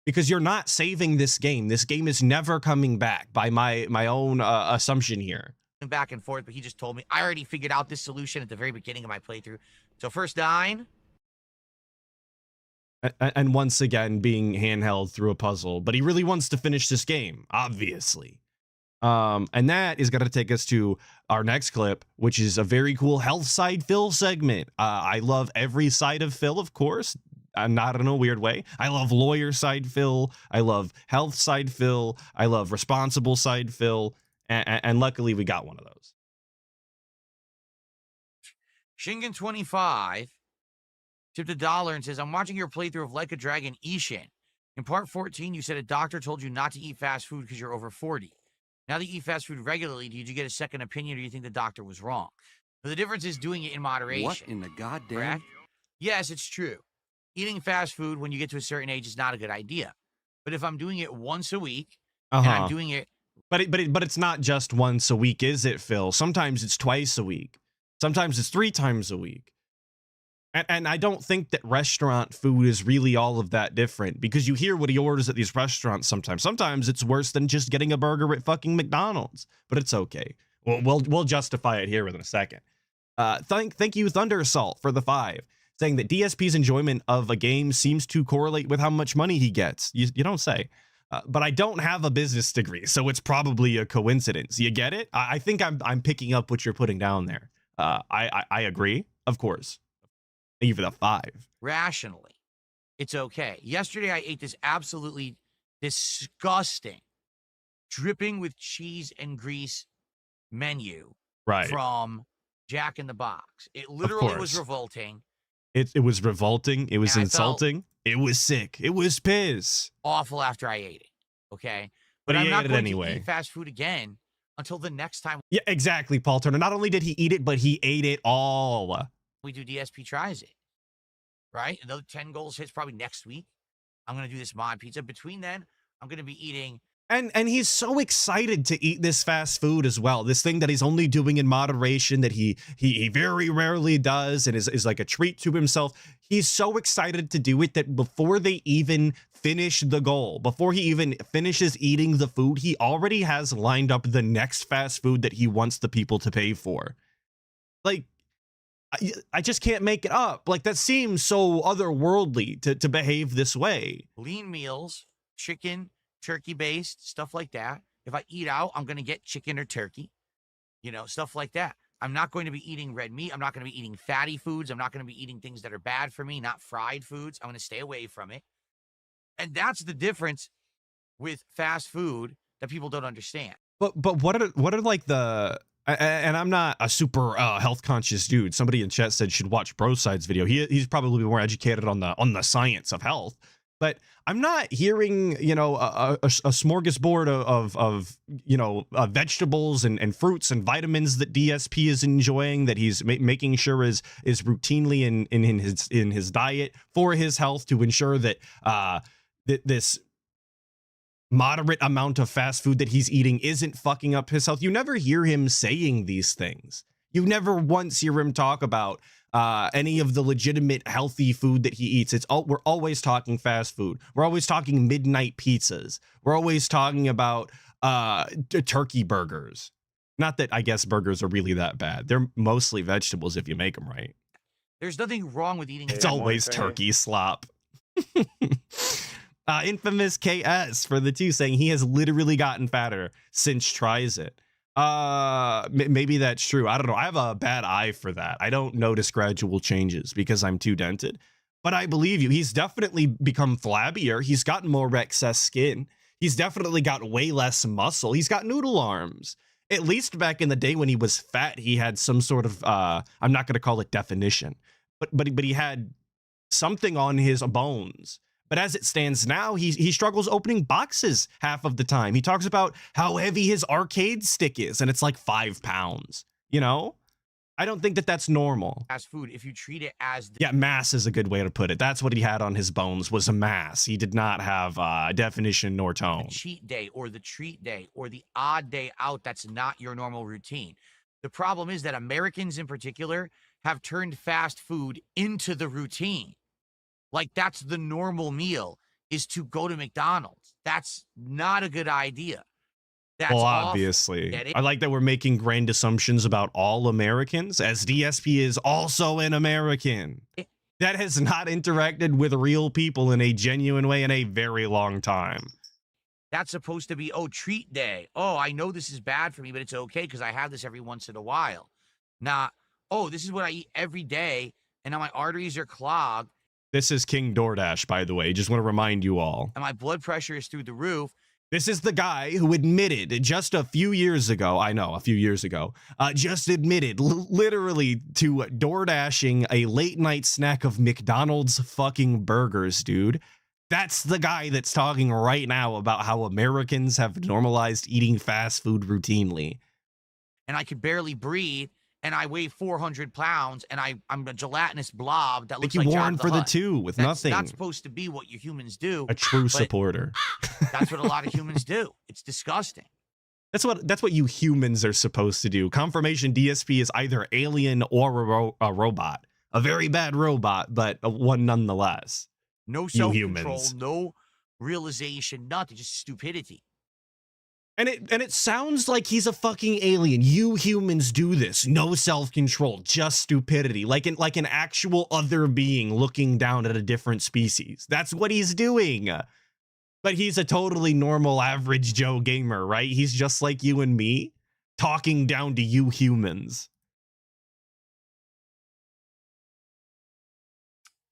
Because you're not saving this game. This game is never coming back by my own assumption here. Back and forth, but he just told me I already figured out this solution at the very beginning of my playthrough. So first 9. And once again, being handheld through a puzzle, but he really wants to finish this game, obviously. And that is going to take us to our next clip, which is a very cool health side fill segment. I love every side of Phil, of course. Not in a weird way. I love lawyer side Phil. I love health side Phil. I love responsible side Phil. And luckily, we got one of those. Shingen25 tipped $1 and says, I'm watching your playthrough of Like a Dragon Ishin. In part 14, you said a doctor told you not to eat fast food because you're over 40. Now that you eat fast food regularly, did you get a second opinion or do you think the doctor was wrong? But the difference is doing it in moderation. What in the goddamn? Correct? Yes, it's true. Eating fast food when you get to a certain age is not a good idea. But if I'm doing it once a week, and I'm doing it. But it's not just once a week, is it, Phil? Sometimes it's twice a week. Sometimes it's 3 times a week. And I don't think that restaurant food is really all of that different because you hear what he orders at these restaurants sometimes. Sometimes it's worse than just getting a burger at fucking McDonald's, but it's okay. We'll justify it here within a second. Thank you, Thundersalt, for the 5, saying that DSP's enjoyment of a game seems to correlate with how much money he gets. You don't say. But I don't have a business degree, so it's probably a coincidence. You get it? I think I'm picking up what you're putting down there. I agree, of course. Thank you for the 5. Rationally, it's okay. Yesterday, I ate this absolutely disgusting, dripping with cheese and grease menu from Jack in the Box. It literally was revolting. It was revolting. It was insulting. It was sick. It was piss. Awful after I ate it. Okay, but I'm he not ate it going anyway. to eat fast food again until the next time. Yeah, exactly, Paul Turner. Not only did he eat it, but he ate it all. We do DSP tries it, right? Another 10 goals hits probably next week. I'm going to do this mod pizza. Between then, I'm going to be eating. And he's so excited to eat this fast food as well. This thing that he's only doing in moderation, that he very rarely does and is like a treat to himself. He's so excited to do it that before they even finish the goal, before he even finishes eating the food, he already has lined up the next fast food that he wants the people to pay for. Like, I just can't make it up. Like, that seems so otherworldly to behave this way. Lean meals, chicken, turkey-based, stuff like that. If I eat out, I'm going to get chicken or turkey, stuff like that. I'm not going to be eating red meat. I'm not going to be eating fatty foods. I'm not going to be eating things that are bad for me, not fried foods. I'm going to stay away from it. And that's the difference with fast food that people don't understand. But what are like the... And I'm not a super health conscious dude. Somebody in chat said should watch Bro Side's video. He's probably more educated on the science of health. But I'm not hearing, you know, a smorgasbord of you know, vegetables and fruits and vitamins that DSP is enjoying, that he's making sure is routinely in his diet for his health, to ensure that this moderate amount of fast food that he's eating isn't fucking up his health. You never hear him saying these things. You never once hear him talk about any of the legitimate healthy food that he eats. We're always talking fast food. We're always talking midnight pizzas. We're always talking about turkey burgers. Not that I guess burgers are really that bad. They're mostly vegetables if you make them right. There's nothing wrong with eating. It's always turkey slop. Infamous KS for the 2 saying he has literally gotten fatter since tries it. Maybe that's true. I don't know. I have a bad eye for that. I don't notice gradual changes because I'm too dented. But I believe you. He's definitely become flabbier. He's gotten more excess skin. He's definitely got way less muscle. He's got noodle arms. At least back in the day when he was fat, he had some sort of I'm not going to call it definition, but he had something on his bones. But as it stands now, he struggles opening boxes half of the time. He talks about how heavy his arcade stick is, and it's like 5 pounds. You know, I don't think that that's normal. Fast food, if you treat it as yeah, mass is a good way to put it. That's what he had on his bones, was a mass. He did not have definition nor tone. the cheat day or the treat day or the odd day out, that's not your normal routine. The problem is that Americans in particular have turned fast food into the routine. Like, that's the normal meal, is to go to McDonald's. That's not a good idea. That's well, off. obviously. I like that we're making grand assumptions about all Americans, as DSP is also an American that has not interacted with real people in a genuine way in a very long time. That's supposed to be, oh, treat day. Oh, I know this is bad for me, but it's okay because I have this every once in a while. Not, oh, this is what I eat every day, and now my arteries are clogged. This is King DoorDash, by the way. Just want to remind you all. And my blood pressure is through the roof. This is the guy who admitted just a few years ago, just admitted literally to DoorDashing a late night snack of McDonald's fucking burgers, dude. That's the guy that's talking right now about how Americans have normalized eating fast food routinely. And I could barely breathe. And I weigh 400 pounds, and I'm a gelatinous blob that looks like Warren Jabba for the the Hutt. 2 with That's nothing. not supposed to be what you humans do. A true but supporter. That's what a lot of humans do. It's disgusting. That's what you humans are supposed to do. Confirmation DSP is either alien or a robot. A very bad robot, but one nonetheless. No self-control, no realization, nothing, just stupidity. And it sounds like he's a fucking alien. You humans do this. No self-control, just stupidity. Like an actual other being looking down at a different species. That's what he's doing. But he's a totally normal, average Joe gamer, right? He's just like you and me, talking down to you humans.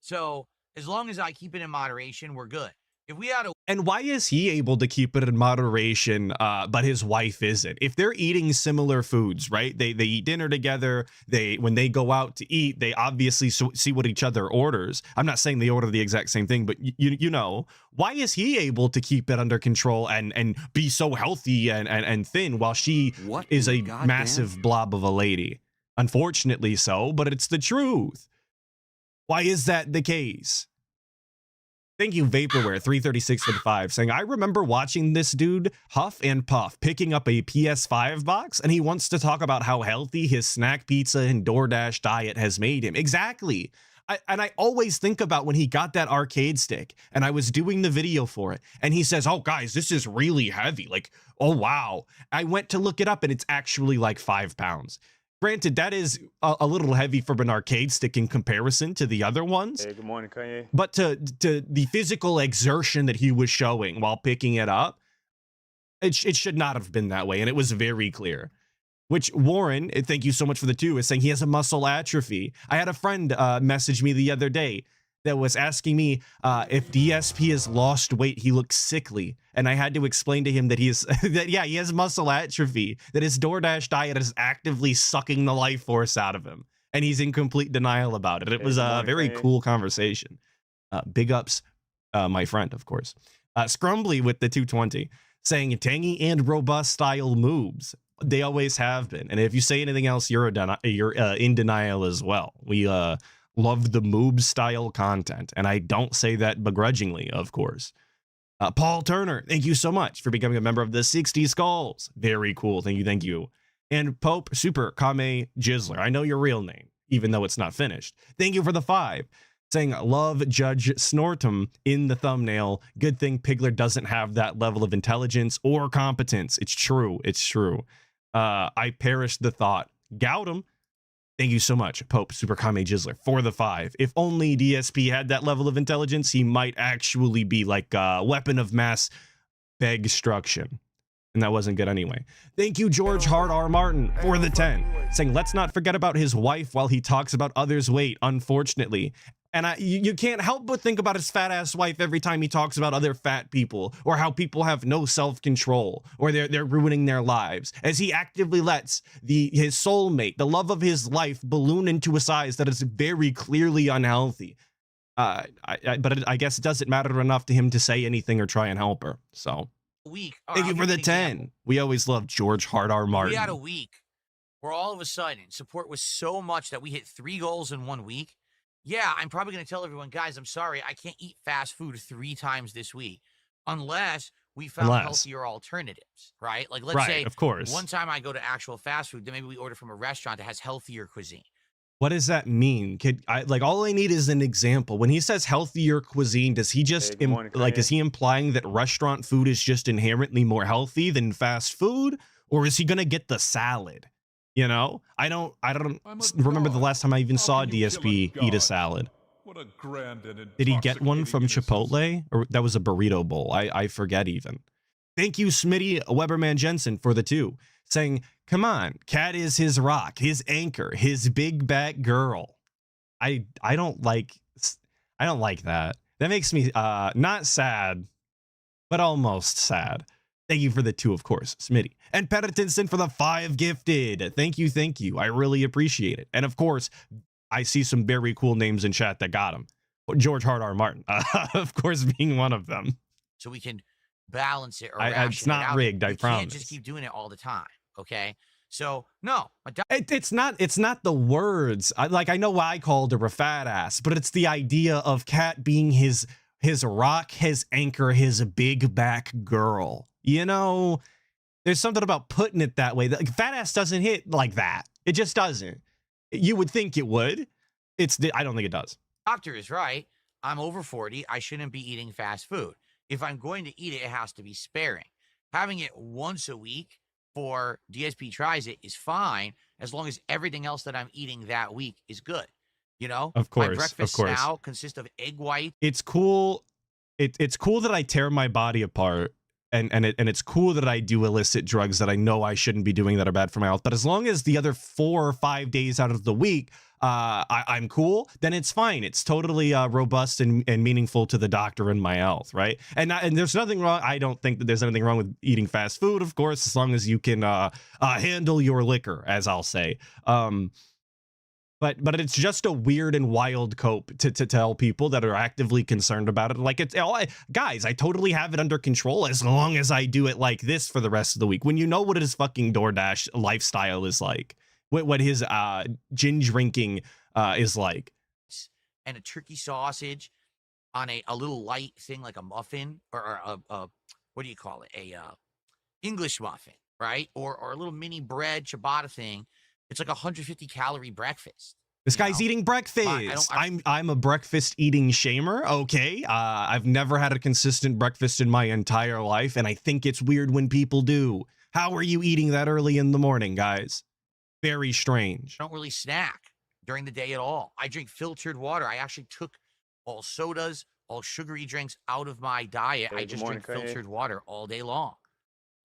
So as long as I keep it in moderation, we're good. If we had a And why is he able to keep it in moderation, but his wife isn't? If they're eating similar foods, right? They eat dinner together. When they go out to eat, they obviously see what each other orders. I'm not saying they order the exact same thing, but you know, why is he able to keep it under control and be so healthy and thin while she is a massive blob of a lady? Unfortunately so, but it's the truth. Why is that the case? Thank you, Vaporware 336 for the 5, saying, I remember watching this dude huff and puff, picking up a PS5 box, and he wants to talk about how healthy his snack pizza and DoorDash diet has made him. Exactly. I always think about when he got that arcade stick, and I was doing the video for it, and he says, oh, guys, this is really heavy. Like, oh, wow. I went to look it up, and it's actually like 5 pounds. Granted, that is a little heavy for an arcade stick in comparison to the other ones. Hey, good morning, Kanye. But to the physical exertion that he was showing while picking it up, it should not have been that way. And it was very clear. Which Warren, thank you so much for the 2, is saying he has a muscle atrophy. I had a friend message me the other day that was asking me if DSP has lost weight, he looks sickly. And I had to explain to him that he has muscle atrophy, that his DoorDash diet is actively sucking the life force out of him. And he's in complete denial about it. It was a very cool conversation. Big ups my friend, of course. Scrumbly with the 220 saying tangy and robust style moves. They always have been. And if you say anything else, you're in denial as well. We love the moob style content. And I don't say that begrudgingly, of course. Paul Turner, thank you so much for becoming a member of the 60 Skulls. Very cool. Thank you. Thank you. And Pope Super Kame Jizzler. I know your real name, even though it's not finished. Thank you for the 5. Saying love Judge Snortum in the thumbnail. Good thing Pigler doesn't have that level of intelligence or competence. It's true. It's true. I perished the thought. Gout. Thank you so much, Pope Super Kame Jizzler, for the 5. If only DSP had that level of intelligence, he might actually be like a weapon of mass destruction. And that wasn't good anyway. Thank you, George Hard R. Martin, for the 10. Saying, let's not forget about his wife while he talks about others' weight, unfortunately. And you can't help but think about his fat ass wife every time he talks about other fat people, or how people have no self-control, or they're ruining their lives, as he actively lets his soulmate, the love of his life, balloon into a size that is very clearly unhealthy. But I guess it doesn't matter enough to him to say anything or try and help her. So thank you for the 10. We always love George Hard R. Martin. We had a week where all of a sudden support was so much that we hit 3 goals in 1 week. Yeah, I'm probably going to tell everyone, guys, I'm sorry, I can't eat fast food 3 times this week unless we found healthier alternatives, right? Like, let's say, of course, one time I go to actual fast food, then maybe we order from a restaurant that has healthier cuisine. What does that mean? All I need is an example. When he says healthier cuisine, does he just is he implying that restaurant food is just inherently more healthy than fast food, or is he going to get the salad? You know, I don't remember the last time I even saw DSP eat a salad. What a grand and did he get one from Chipotle, or that was a burrito bowl? I forget even. Thank you, Smitty Weberman Jensen, for the 2, saying, come on, Cat is his rock, his anchor, his big back girl. I don't like that. That makes me not sad, but almost sad. Thank you for the 2, of course, Smitty. And Pettitinson for the 5 gifted. Thank you, thank you. I really appreciate it. And of course, I see some very cool names in chat that got him. George Hard R. Martin, of course, being one of them. So we can balance it or it's not rigged, I promise. You can't just keep doing it all the time, okay? So, no. It's not the words. I know why I called her a fat ass, but it's the idea of Cat being his rock, his anchor, his big back girl. You know, there's something about putting it that way. Fat ass doesn't hit like that. It just doesn't. You would think it would. I don't think it does. Doctor is right. I'm over 40. I shouldn't be eating fast food. If I'm going to eat it, it has to be sparing. Having it once a week for DSP tries it is fine, as long as everything else that I'm eating that week is good. You know, of course, my breakfast now consists of egg white. It's cool. It's cool that I tear my body apart. And it's cool that I do illicit drugs that I know I shouldn't be doing that are bad for my health. But as long as the other 4 or 5 days out of the week, I'm cool, then it's fine. It's totally robust and meaningful to the doctor and my health, right? And there's nothing wrong. I don't think that there's anything wrong with eating fast food, of course, as long as you can handle your liquor, as I'll say. But it's just a weird and wild cope to tell people that are actively concerned about it. Like, guys, I totally have it under control as long as I do it like this for the rest of the week. When you know what his fucking DoorDash lifestyle is like, what his gin drinking is like. And a turkey sausage on a little light thing like a muffin or a what do you call it? A English muffin, right? Or a little mini bread ciabatta thing. It's like 150 calorie breakfast. This guy's eating breakfast. I'm a breakfast eating shamer. Okay. I've never had a consistent breakfast in my entire life, and I think it's weird when people do. How are you eating that early in the morning, guys? Very strange. I don't really snack during the day at all. I drink filtered water. I actually took all sodas, all sugary drinks out of my diet. I just drink filtered water all day long.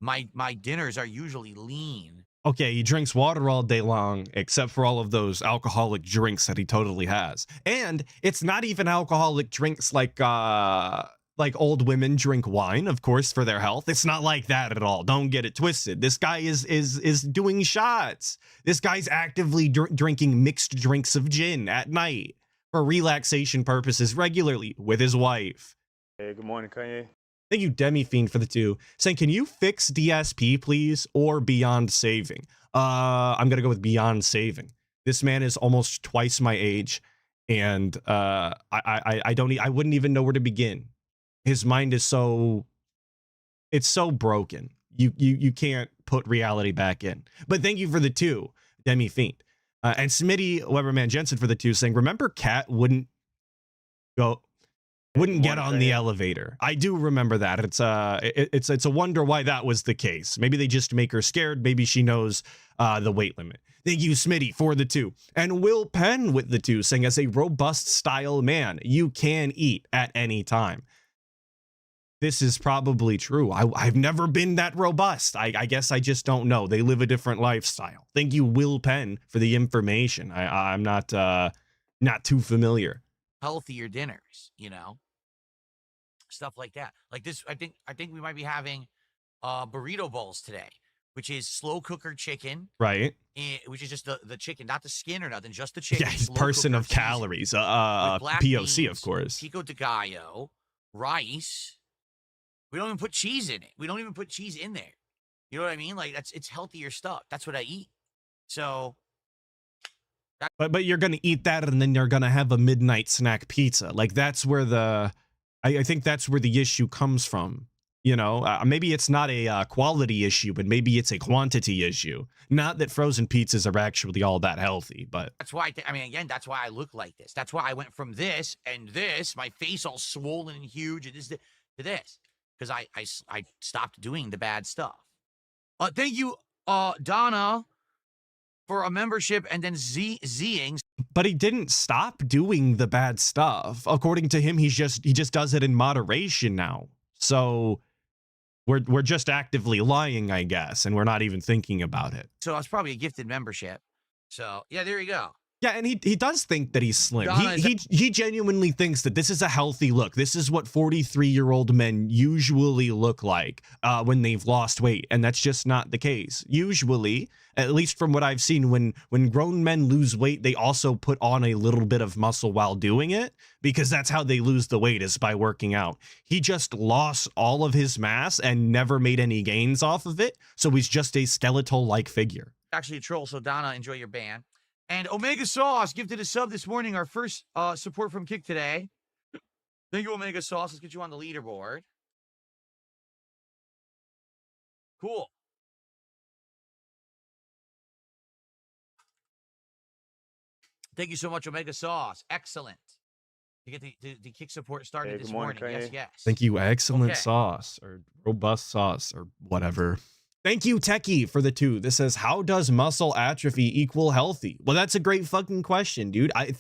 My dinners are usually lean. Okay, he drinks water all day long, except for all of those alcoholic drinks that he totally has. And it's not even alcoholic drinks like old women drink wine, of course, for their health. It's not like that at all. Don't get it twisted. This guy is doing shots. This guy's actively drinking mixed drinks of gin at night for relaxation purposes regularly with his wife. Hey, good morning, Kanye. Thank you, Demi Fiend, for the 2. Saying, can you fix DSP, please, or Beyond Saving? I'm gonna go with Beyond Saving. This man is almost twice my age, and I wouldn't even know where to begin. His mind is it's so broken. You can't put reality back in. But thank you for the 2, Demi Fiend. And Smitty Weberman Jensen for the 2, saying, remember Kat wouldn't get on the elevator. I do remember that. It's a wonder why that was the case. Maybe they just make her scared. Maybe she knows the weight limit. Thank you, Smitty, for the 2. And Will Penn with the 2, saying, as a robust style man, you can eat at any time. This is probably true. I've never been that robust. I guess I just don't know. They live a different lifestyle. Thank you, Will Penn, for the information. I'm not too familiar. Healthier dinners, you know, stuff like that. Like this, I think we might be having burrito bowls today, which is slow cooker chicken, right? Which is just the chicken, not the skin or nothing, just the chicken. Yeah, person of calories. POC, beans, of course. Pico de gallo, rice. We don't even put cheese in it. We don't even put cheese in there. You know what I mean? Like it's healthier stuff. That's what I eat. So. But you're gonna eat that, and then you're gonna have a midnight snack pizza. Like that's where I think that's where the issue comes from. You know, maybe it's not a quality issue, but maybe it's a quantity issue. Not that frozen pizzas are actually all that healthy, but that's why. I mean, again, that's why I look like this. That's why I went from this and this, my face all swollen and huge, and this to this, because I stopped doing the bad stuff. Thank you, Donna, for a membership, and then Zing. But he didn't stop doing the bad stuff. According to him, he just does it in moderation now. So we're just actively lying, I guess, and we're not even thinking about it. So it's probably a gifted membership. So yeah, there you go. Yeah, and he does think that he's slim. He genuinely thinks that this is a healthy look. This is what 43-year-old men usually look like when they've lost weight, and that's just not the case. Usually, at least from what I've seen, when grown men lose weight, they also put on a little bit of muscle while doing it, because that's how they lose the weight, is by working out. He just lost all of his mass and never made any gains off of it, so he's just a skeletal-like figure. Actually a troll, so Donna, enjoy your ban. And Omega Sauce gifted a sub this morning, our first support from Kick today. Thank you, Omega Sauce. Let's get you on the leaderboard. Cool. Thank you so much, Omega Sauce. Excellent. To get the Kick support started this morning. Yes, yes. Thank you, excellent sauce, or robust sauce, or whatever. Thank you, Techie, for the 2. This says, how does muscle atrophy equal healthy? Well, that's a great fucking question, dude. I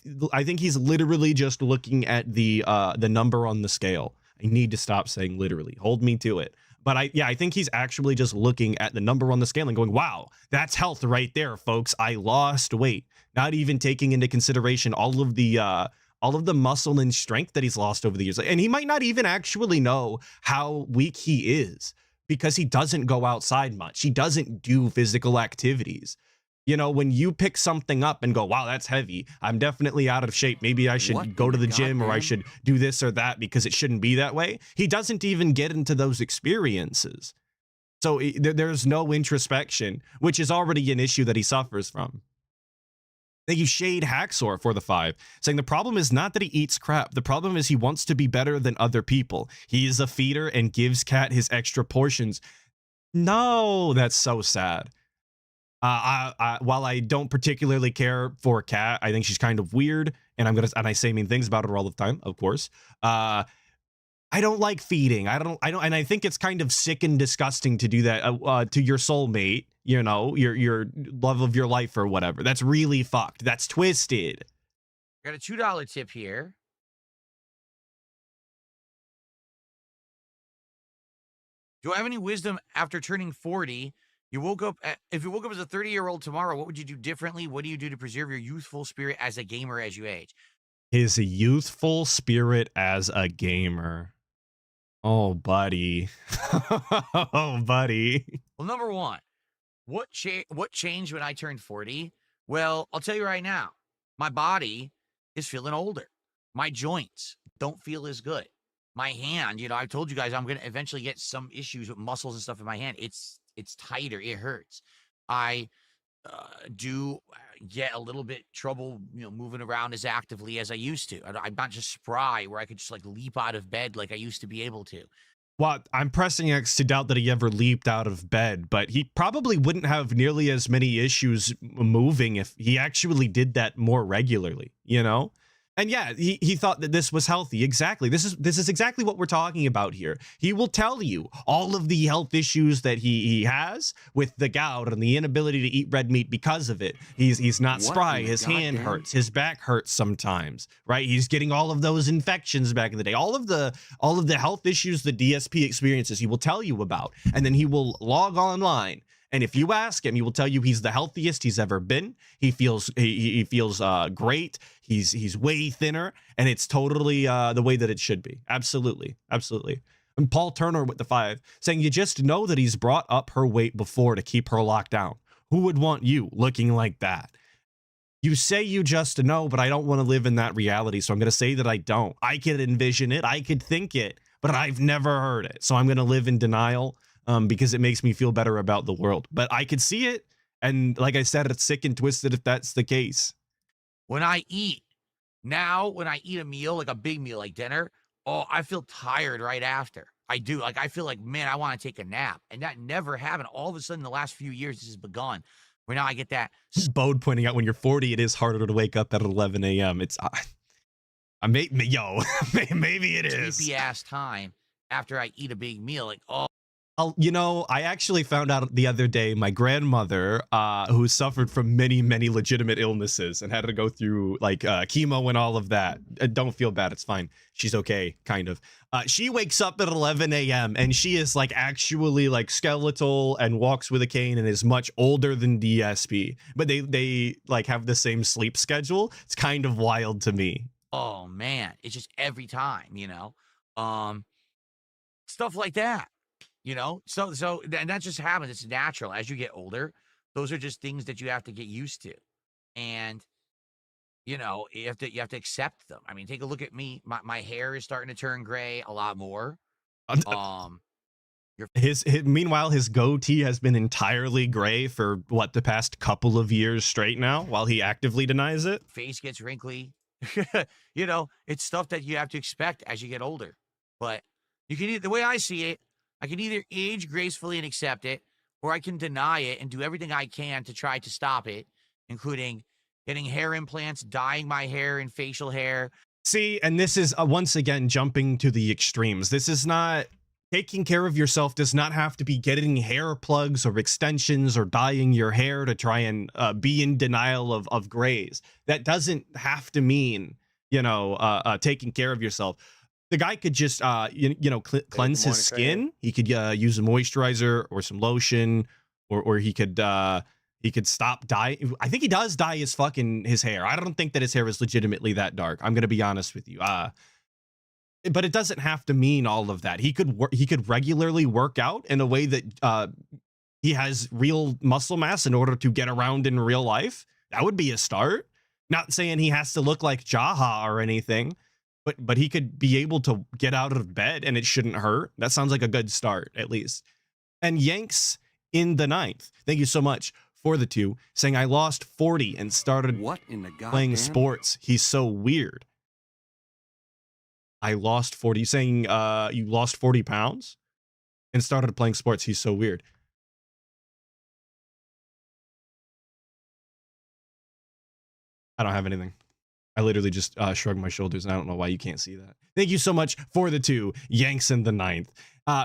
think he's literally just looking at the number on the scale. I need to stop saying literally. Hold me to it. But I think he's actually just looking at the number on the scale and going, wow, that's health right there, folks. I lost weight. Not even taking into consideration all of the muscle and strength that he's lost over the years. And he might not even actually know how weak he is, because he doesn't go outside much. He doesn't do physical activities. You know, when you pick something up and go, wow, that's heavy, I'm definitely out of shape. Maybe I should go to the gym, or I should do this or that, because it shouldn't be that way. He doesn't even get into those experiences. So there's no introspection, which is already an issue that he suffers from. Thank you, Shade Hacksaw, for the 5, saying the problem is not that he eats crap. The problem is he wants to be better than other people. He is a feeder and gives Cat his extra portions. No, that's so sad. While I don't particularly care for Cat, I think she's kind of weird, and I say mean things about her all the time, of course. I don't like feeding. And I think it's kind of sick and disgusting to do that to your soulmate, you know, your love of your life or whatever. That's really fucked. That's twisted. Got a $2 tip here. Do I have any wisdom after turning 40? If you woke up as a 30-year-old tomorrow, what would you do differently? What do you do to preserve your youthful spirit as a gamer as you age? His youthful spirit as a gamer. Oh, buddy. Oh, buddy. Well, number one, what changed when I turned 40? Well, I'll tell you right now, my body is feeling older. My joints don't feel as good. my hand, you know, I've told you guys I'm gonna eventually get some issues with muscles and stuff in my hand. It's tighter. It hurts. I do get a little bit trouble, you know, moving around as actively as I used to. I'm not just spry where I could just like leap out of bed like I used to be able to. Well, I'm pressing X to doubt that he ever leaped out of bed, but he probably wouldn't have nearly as many issues moving if he actually did that more regularly, you know? And yeah, he thought that this was healthy. Exactly. This is exactly what we're talking about here. He will tell you all of the health issues that he has with the gout and the inability to eat red meat because of it. He's not spry. His hand hurts. His back hurts sometimes, right? He's getting all of those infections back in the day. All of the health issues the DSP experiences, he will tell you about. And then he will log online. And if you ask him, he will tell you he's the healthiest he's ever been. He feels great. He's way thinner, and it's totally the way that it should be. Absolutely, absolutely. And Paul Turner with the 5 saying you just know that he's brought up her weight before to keep her locked down. Who would want you looking like that? You say you just know, but I don't want to live in that reality, so I'm going to say that I don't. I could envision it, I could think it, but I've never heard it, so I'm going to live in denial. Because it makes me feel better about the world. But I could see it, and like I said, it's sick and twisted if that's the case. When I eat a meal, like a big meal, like dinner, oh, I feel tired right after. I do. Like, I feel like, man, I want to take a nap. And that never happened. All of a sudden, the last few years, this has begun. Where now I get that. Bode pointing out when you're 40, it is harder to wake up at 11 a.m. It's, maybe it is. Sleepy ass time after I eat a big meal. Like, oh. You know, I actually found out the other day my grandmother, who suffered from many, many legitimate illnesses and had to go through like chemo and all of that. Don't feel bad. It's fine. She's okay, kind of. She wakes up at 11 a.m. and she is like actually like skeletal and walks with a cane and is much older than DSP. But they like have the same sleep schedule. It's kind of wild to me. Oh, man. It's just every time, you know, stuff like that. You know, so and that just happens. It's natural as you get older. Those are just things that you have to get used to, and you know you have to accept them. I mean, take a look at me. My hair is starting to turn gray a lot more. Meanwhile, his goatee has been entirely gray for what, the past couple of years straight now, while he actively denies it. Face gets wrinkly. You know, it's stuff that you have to expect as you get older. But you can, the way I see it, I can either age gracefully and accept it, or I can deny it and do everything I can to try to stop it, including getting hair implants, dyeing my hair and facial hair. See, and this is once again jumping to the extremes. This is not, taking care of yourself does not have to be getting hair plugs or extensions or dyeing your hair to try and be in denial of grays. That doesn't have to mean, you know, taking care of yourself. The guy could just, cleanse his skin. He could use a moisturizer or some lotion, or he could stop dyeing. I think he does dye his hair. I don't think that his hair is legitimately that dark. I'm gonna be honest with you. But it doesn't have to mean all of that. He could regularly work out in a way that he has real muscle mass in order to get around in real life. That would be a start. Not saying he has to look like Jaha or anything. But he could be able to get out of bed and it shouldn't hurt. That sounds like a good start, at least. And Yanks in the 9th, thank you so much for the 2, saying I lost 40 and started playing sports. He's so weird. I lost 40, saying you lost 40 pounds and started playing sports. He's so weird. I don't have anything. I literally just shrugged my shoulders, and I don't know why you can't see that. Thank you so much for the 2. Yanks in the 9th.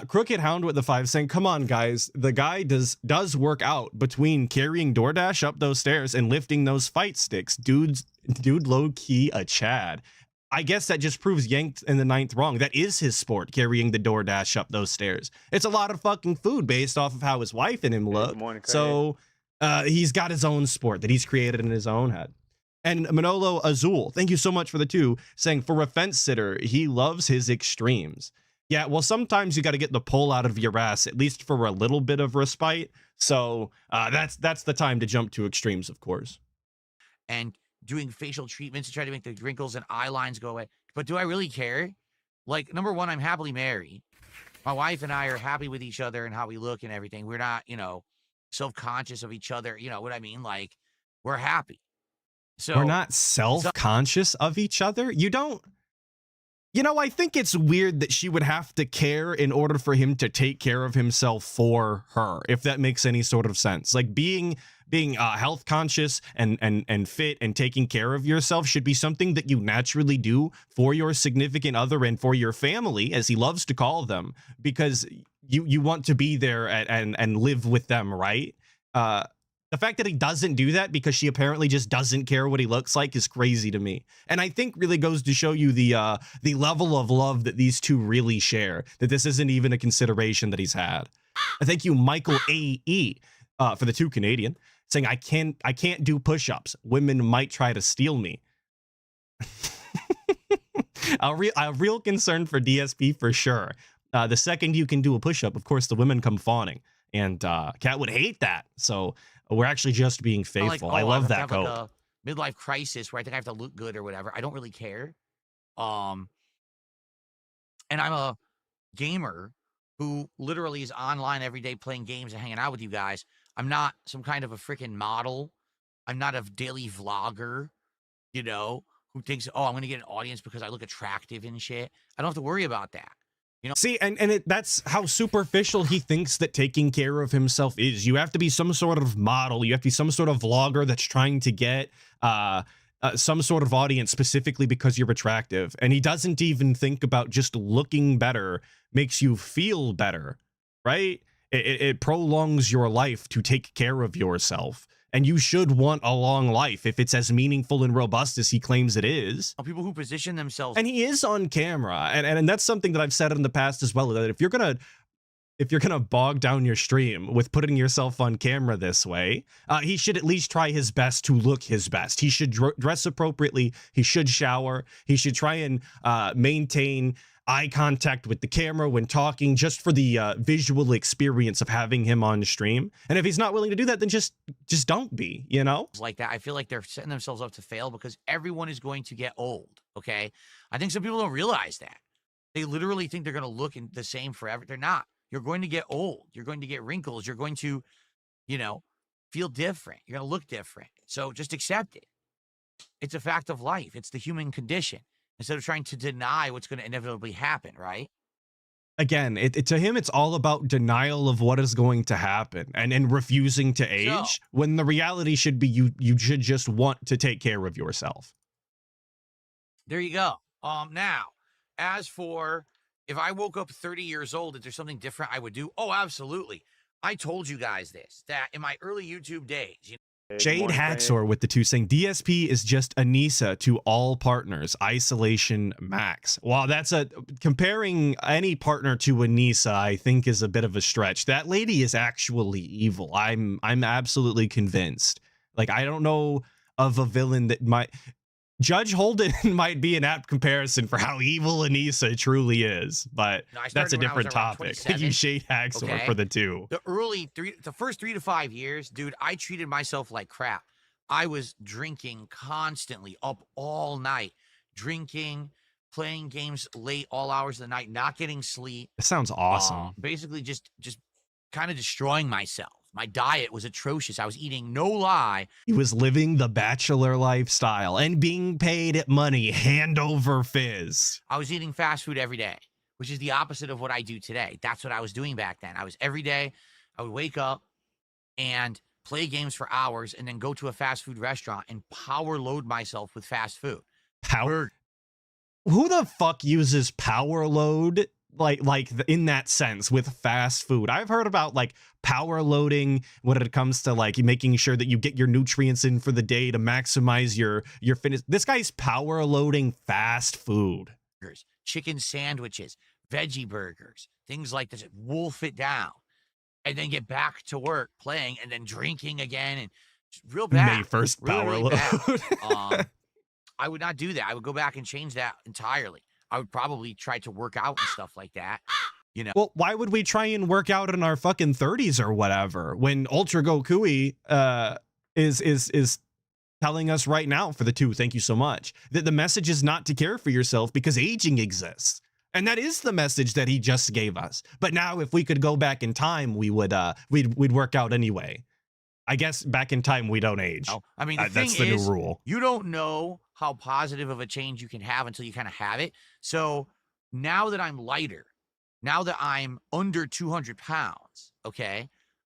Crooked Hound with the 5 saying, come on, guys. The guy does work out between carrying DoorDash up those stairs and lifting those fight sticks. Dude low-key a Chad. I guess that just proves Yanked in the 9th wrong. That is his sport, carrying the DoorDash up those stairs. It's a lot of fucking food based off of how his wife and him look. So he's got his own sport that he's created in his own head. And Manolo Azul, thank you so much for the 2, saying for a fence sitter, he loves his extremes. Yeah, well, sometimes you got to get the pull out of your ass, at least for a little bit of respite. So that's the time to jump to extremes, of course. And doing facial treatments to try to make the wrinkles and eye lines go away. But do I really care? Like, number one, I'm happily married. My wife and I are happy with each other and how we look and everything. We're not, self-conscious of each other. You know what I mean? Like, we're happy. So We're not self-conscious of each other. You don't. I think it's weird that she would have to care in order for him to take care of himself for her, if that makes any sort of sense. Like being health conscious and fit and taking care of yourself should be something that you naturally do for your significant other and for your family, as he loves to call them, because you want to be there and live with them, right? The fact that he doesn't do that because she apparently just doesn't care what he looks like is crazy to me. And I think really goes to show you the level of love that these two really share, that this isn't even a consideration that he's had. Thank you, Michael A.E., for the 2 Canadian, saying, I can't do push-ups. Women might try to steal me. a real concern for DSP for sure. The second you can do a push-up, of course, the women come fawning. And Kat would hate that. So we're actually just being faithful. I love that quote. Like a midlife crisis where I think I have to look good or whatever. I don't really care. And I'm a gamer who literally is online every day playing games and hanging out with you guys. I'm not some kind of a freaking model. I'm not a daily vlogger, who thinks, oh, I'm going to get an audience because I look attractive and shit. I don't have to worry about that. See, and that's how superficial he thinks that taking care of himself is. You have to be some sort of model. You have to be some sort of vlogger that's trying to get some sort of audience specifically because you're attractive. And he doesn't even think about just looking better makes you feel better, right? It prolongs your life to take care of yourself. And you should want a long life if it's as meaningful and robust as he claims it is. People who position themselves. And he is on camera. And that's something that I've said in the past as well, that if you're gonna bog down your stream with putting yourself on camera this way, he should at least try his best to look his best. He should dress appropriately. He should shower. He should try and maintain eye contact with the camera when talking, just for the visual experience of having him on stream. And if he's not willing to do that, then just don't be, like that. I feel like they're setting themselves up to fail because everyone is going to get old. Okay. I think some people don't realize that. They literally think they're going to look the same forever. They're not. You're going to get old. You're going to get wrinkles. You're going to, feel different. You're going to look different. So just accept it. It's a fact of life. It's the human condition. Instead of trying to deny what's going to inevitably happen, right? Again, to him, it's all about denial of what is going to happen and refusing to age, when the reality should be you should just want to take care of yourself. There you go. Now, as for if I woke up 30 years old, is there something different I would do? Oh, absolutely. I told you guys this, that in my early YouTube days, Jade Haxor with the 2 saying DSP is just Anissa to all partners. Isolation max. Wow, that's comparing any partner to Anissa, I think, is a bit of a stretch. That lady is actually evil. I'm absolutely convinced. Like, I don't know of a villain that might. Judge Holden might be an apt comparison for how evil Anissa truly is, but that's a different topic. You Jade Haxor for the 2. The first 3 to 5 years, dude, I treated myself like crap. I was drinking constantly, up all night, drinking, playing games late, all hours of the night, not getting sleep. That sounds awesome. Basically just kind of destroying myself. My diet was atrocious. I was eating, no lie. He was living the bachelor lifestyle and being paid money hand over fist. I was eating fast food every day, which is the opposite of what I do today. That's what I was doing back then. I was every day, I would wake up and play games for hours and then go to a fast food restaurant and power load myself with fast food. Who the fuck uses power load like in that sense with fast food? I've heard about like power loading when it comes to like making sure that you get your nutrients in for the day to maximize your fitness. This guy's power loading fast food. Chicken sandwiches, veggie burgers, things like this. Wolf it down and then get back to work playing and then drinking again, and real bad. May 1st power load. I would not do that. I would go back and change that entirely. I would probably try to work out and stuff like that. Well, why would we try and work out in our fucking 30s or whatever when Ultra Gokui is telling us right now for the 2, thank you so much, that the message is not to care for yourself because aging exists. And that is the message that he just gave us. But now if we could go back in time, we would we'd work out anyway. I guess back in time we don't age. No, I mean, the thing that's the is, new rule. you don't know how positive of a change you can have until you kind of have it. So now that I'm lighter, now that I'm under 200 pounds, okay?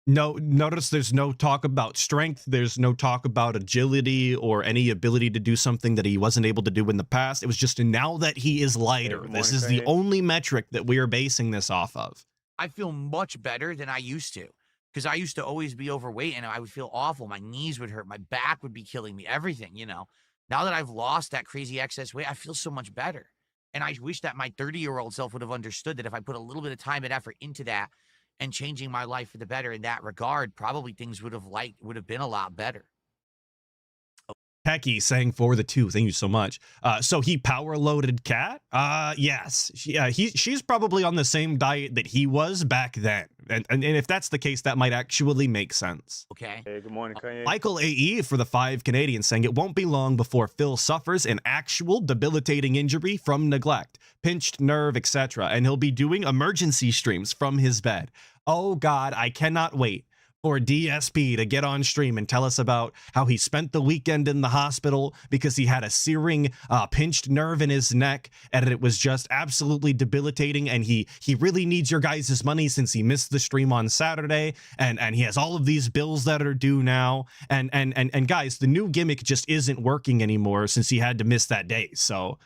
No, notice there's no talk about strength. There's no talk about agility or any ability to do something that he wasn't able to do in the past. It was just now that he is lighter. This is the only metric that we are basing this off of. I feel much better than I used to. Because I used to always be overweight and I would feel awful. My knees would hurt. My back would be killing me. Everything, you know. Now that I've lost that crazy excess weight, I feel so much better. And I wish that my 30-year-old self would have understood that if I put a little bit of time and effort into that and changing my life for the better in that regard, probably things would have been a lot better. Hecky saying for the 2. Thank you so much. So he power loaded Cat? Yes. She's probably on the same diet that he was back then. And if that's the case, that might actually make sense. Okay. Hey, good morning, Kanye. Michael AE for the 5 Canadians saying it won't be long before Phil suffers an actual debilitating injury from neglect, pinched nerve, etc. And he'll be doing emergency streams from his bed. Oh God, I cannot wait for DSP to get on stream and tell us about how he spent the weekend in the hospital because he had a searing pinched nerve in his neck and it was just absolutely debilitating, and he really needs your guys' money since he missed the stream on Saturday and he has all of these bills that are due now, and guys, the new gimmick just isn't working anymore since he had to miss that day. So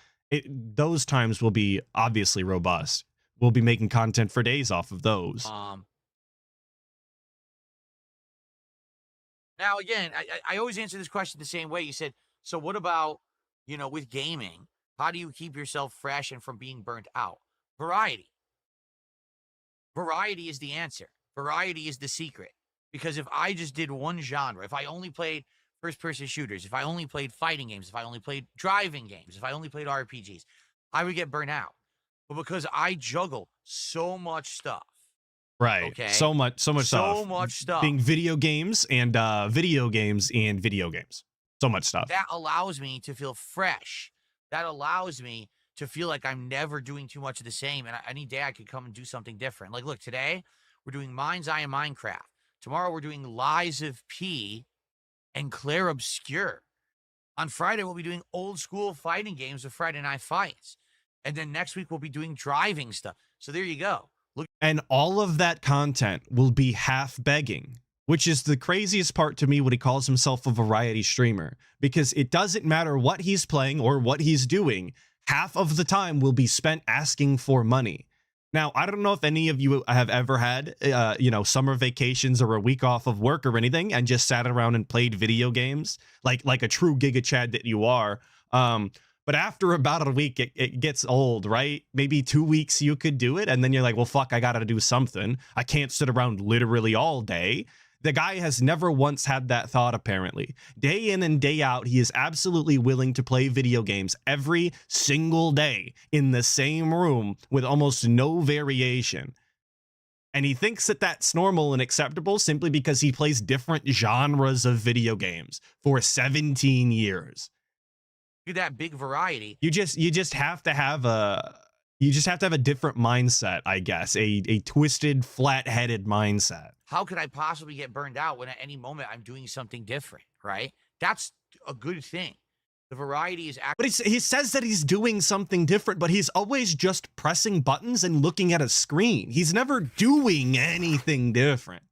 those times will be obviously robust. We'll be making content for days off of those. Now, again, I always answer this question the same way. You said, so what about, you know, with gaming, how do you keep yourself fresh and from being burnt out? Variety. Variety is the answer. Variety is the secret. Because if I just did one genre, if I only played first-person shooters, if I only played fighting games, if I only played driving games, if I only played RPGs, I would get burnt out. But because I juggle so much stuff, right. Okay. So much stuff. So much stuff. Being video games and video games and video games. So much stuff. That allows me to feel fresh. That allows me to feel like I'm never doing too much of the same. And any day I could come and do something different. Like, look, today we're doing Mind's Eye and Minecraft. Tomorrow we're doing Lies of P and Claire Obscure. On Friday, we'll be doing old school fighting games with Friday Night Fights. And then next week we'll be doing driving stuff. So there you go. And all of that content will be half begging, which is the craziest part to me when he calls himself a variety streamer, because it doesn't matter what he's playing or what he's doing. Half of the time will be spent asking for money. Now, I don't know if any of you have ever had, summer vacations or a week off of work or anything and just sat around and played video games like a true Giga Chad that you are. But after about a week, it gets old, right? Maybe 2 weeks you could do it. And then you're like, well, fuck, I got to do something. I can't sit around literally all day. The guy has never once had that thought, apparently. Day in and day out, he is absolutely willing to play video games every single day in the same room with almost no variation. And he thinks that that's normal and acceptable simply because he plays different genres of video games for 17 years. That big variety. You just have to have a different mindset, I guess, a twisted, flat-headed mindset. How could I possibly get burned out when at any moment I'm doing something different, right? That's a good thing. The variety is actually. But he says that he's doing something different, but he's always just pressing buttons and looking at a screen. He's never doing anything different.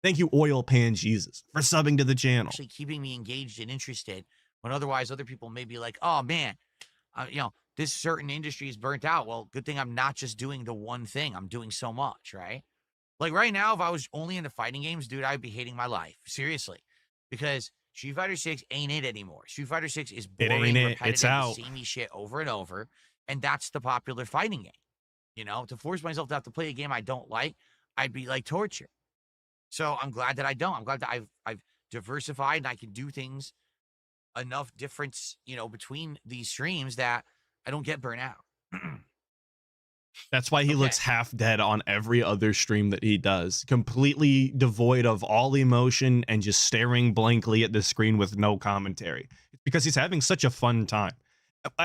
Thank you, Oil Pan Jesus, for subbing to the channel. Actually keeping me engaged and interested when otherwise other people may be like, oh man, this certain industry is burnt out. Well, good thing I'm not just doing the one thing. I'm doing so much, right? Like right now, if I was only into fighting games, dude, I'd be hating my life. Seriously. Because Street Fighter 6 ain't it anymore. Street Fighter 6 is boring, repetitive, it's out. samey shit over and over. And that's the popular fighting game. You know, to force myself to have to play a game I don't like, I'd be like torture. So I'm glad that I don't. I'm glad that I've diversified and I can do things enough difference, between these streams that I don't get burnt out. That's why he looks half dead on every other stream that he does, completely devoid of all emotion and just staring blankly at the screen with no commentary. It's because he's having such a fun time.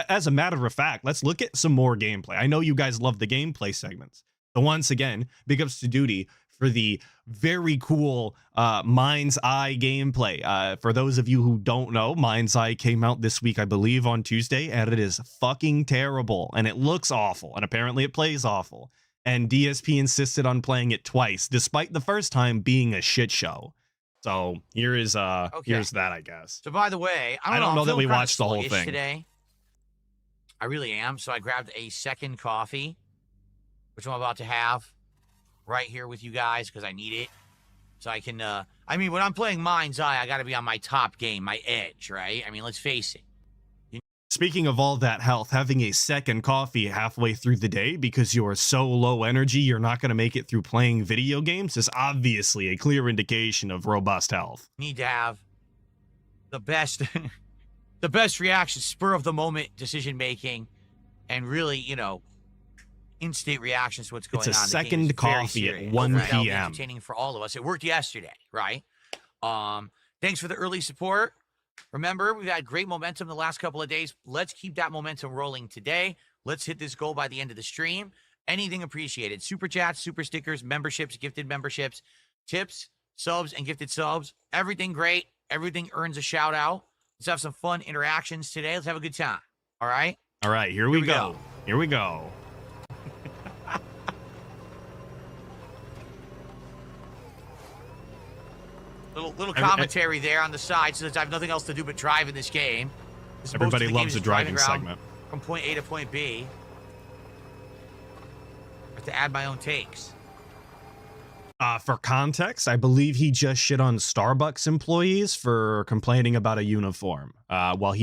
As a matter of fact, let's look at some more gameplay. I know you guys love the gameplay segments. So once again, big ups to Duty for the very cool Mind's Eye gameplay. For those of you who don't know, Mind's Eye came out this week, I believe, on Tuesday, and it is fucking terrible, and it looks awful, and apparently it plays awful. And DSP insisted on playing it twice, despite the first time being a shit show. So here's here's that, I guess. So by the way, I don't know that we feeling kinda watched the whole sluggish thing today. I really am. So I grabbed a second coffee, which I'm about to have right here with you guys because I need it. So I can, I mean, when I'm playing Mind's Eye, I got to be on my top game, my edge, right? I mean, let's face it. Speaking of all that health, having a second coffee halfway through the day because you're so low energy you're not going to make it through playing video games is obviously a clear indication of robust health. Need to have the best, the best reaction, spur of the moment decision making, and really, you know, instant reactions to what's going on. It's a The game second is very coffee at serious. 1 That'll be p.m. entertaining for all of us. It worked yesterday, right? Thanks for the early support. Remember, we've had great momentum the last couple of days. Let's keep that momentum rolling today. Let's hit this goal by the end of the stream. Anything appreciated. Super chats, super stickers, memberships, gifted memberships, tips, subs, and gifted subs. Everything great. Everything earns a shout out. Let's have some fun interactions today. Let's have a good time. All right? All right, here we go. Here we go. Little commentary there on the side, since I have nothing else to do but drive in this game. Everybody loves a driving segment. From point A to point B. I have to add my own takes. For context, I believe he just shit on Starbucks employees for complaining about a uniform. While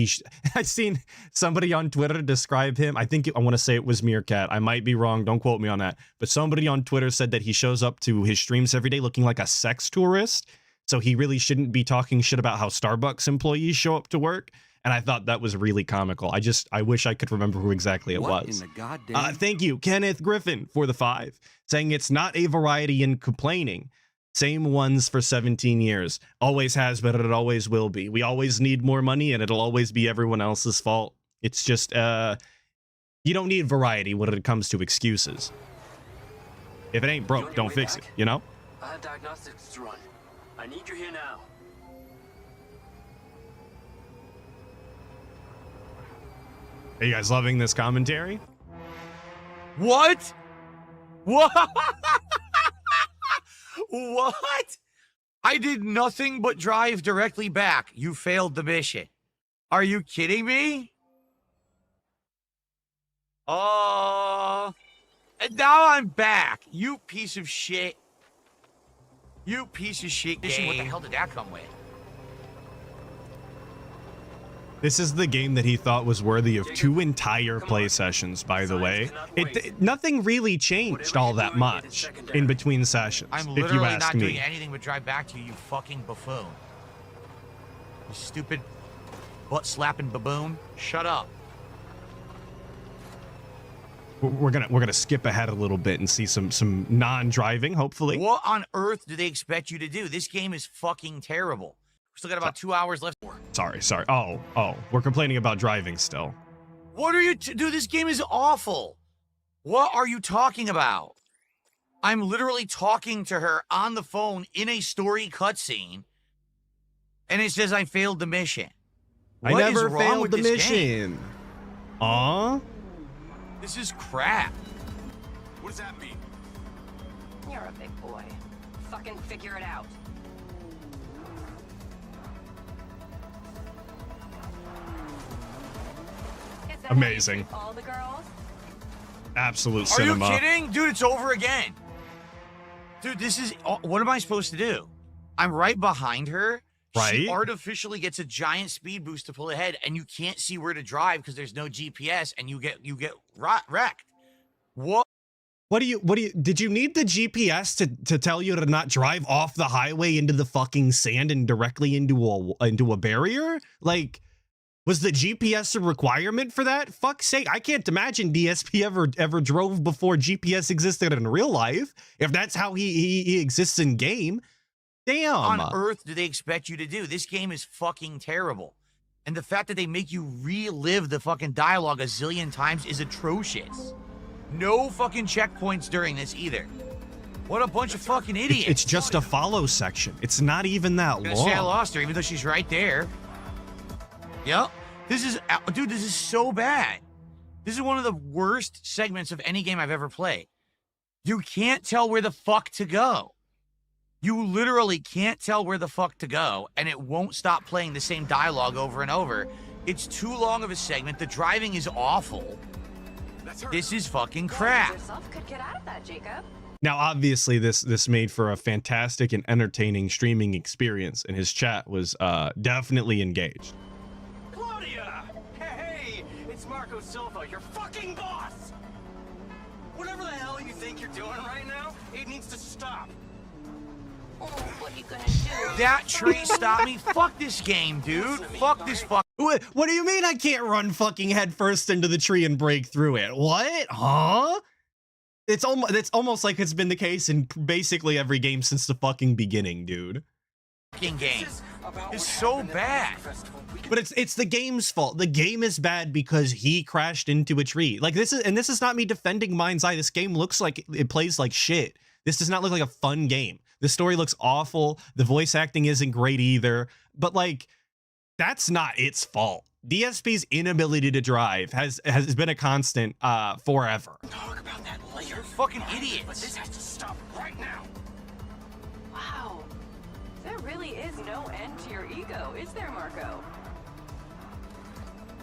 I've seen somebody on Twitter describe him. I want to say it was Meerkat. I might be wrong. Don't quote me on that. But somebody on Twitter said that he shows up to his streams every day looking like a sex tourist. So he really shouldn't be talking shit about how Starbucks employees show up to work. And I thought that was really comical. I wish I could remember who exactly it was. Thank you, Kenneth Griffin, for the 5, saying it's not a variety in complaining. Same ones for 17 years. Always has, but it always will be. We always need more money, and it'll always be everyone else's fault. It's just, you don't need variety when it comes to excuses. If it ain't broke, don't fix it, you know? I have diagnostics to run. I need you here now. Are you guys loving this commentary? What? What? What? I did nothing but drive directly back. You failed the mission. Are you kidding me? Oh. And now I'm back. You piece of shit. You piece of shit game. What the hell did that come with? This is the game that he thought was worthy of 2 entire play sessions, by the way. Nothing really changed all that much in between sessions, I'm if you literally ask not me. doing anything but drive back to you, you fucking buffoon. You stupid butt-slapping baboon. Shut up. We're gonna skip ahead a little bit and see some non-driving, hopefully. What on earth do they expect you to do? This game is fucking terrible. We still got about 2 hours left. Sorry. Oh, we're complaining about driving still. What are you dude, this game is awful. What are you talking about? I'm literally talking to her on the phone in a story cutscene, and it says I failed the mission. I What never is wrong failed with the this mission. game? Aw? This is crap. What does that mean? You're a big boy. Fucking figure it out. Is that Amazing. how you treat all the girls? Absolute Are cinema. you kidding? Dude, it's over again. Dude, this is... What am I supposed to do? I'm right behind her. Right? She artificially gets a giant speed boost to pull ahead, and you can't see where to drive because there's no GPS, and you get wrecked. What? Did you need the GPS to tell you to not drive off the highway into the fucking sand and directly into a barrier? Like, was the GPS a requirement for that? Fuck's sake, I can't imagine DSP ever drove before GPS existed in real life. If that's how he exists in game. Damn. on earth do they expect you to do? This game is fucking terrible. And the fact that they make you relive the fucking dialogue a zillion times is atrocious. No fucking checkpoints during this either. What a bunch of fucking idiots. It's just a follow section. It's not even that I'm gonna say I long. lost her, even though she's right there. Yep. This is, dude, this is so bad. This is one of the worst segments of any game I've ever played. You can't tell where the fuck to go. You literally can't tell where the fuck to go, and it won't stop playing the same dialogue over and over. It's too long of a segment. The driving is awful. This is fucking crap. Yourself could get out of that, Jacob. Now, obviously, this made for a fantastic and entertaining streaming experience, and his chat was definitely engaged. Claudia! Hey, it's Marco Silva, your fucking boss! Whatever the hell you think you're doing right now, it needs to stop. Oh, what are you gonna do? That tree stopped me. Fuck this game, dude. Fuck this fuck. What do you mean I can't run fucking headfirst into the tree and break through it? What? Huh? It's almost like it's been the case in basically every game since the fucking beginning, dude. Fucking game is so bad. But it's the game's fault. The game is bad because he crashed into a tree. Like this is not me defending Mind's Eye. This game looks like it plays like shit. This does not look like a fun game. The story looks awful. The voice acting isn't great either. But like, that's not its fault. DSP's inability to drive has been a constant forever. Talk about that later. You're fucking But idiots. this has to stop right now. Wow. There really is no end to your ego, is there, Marco?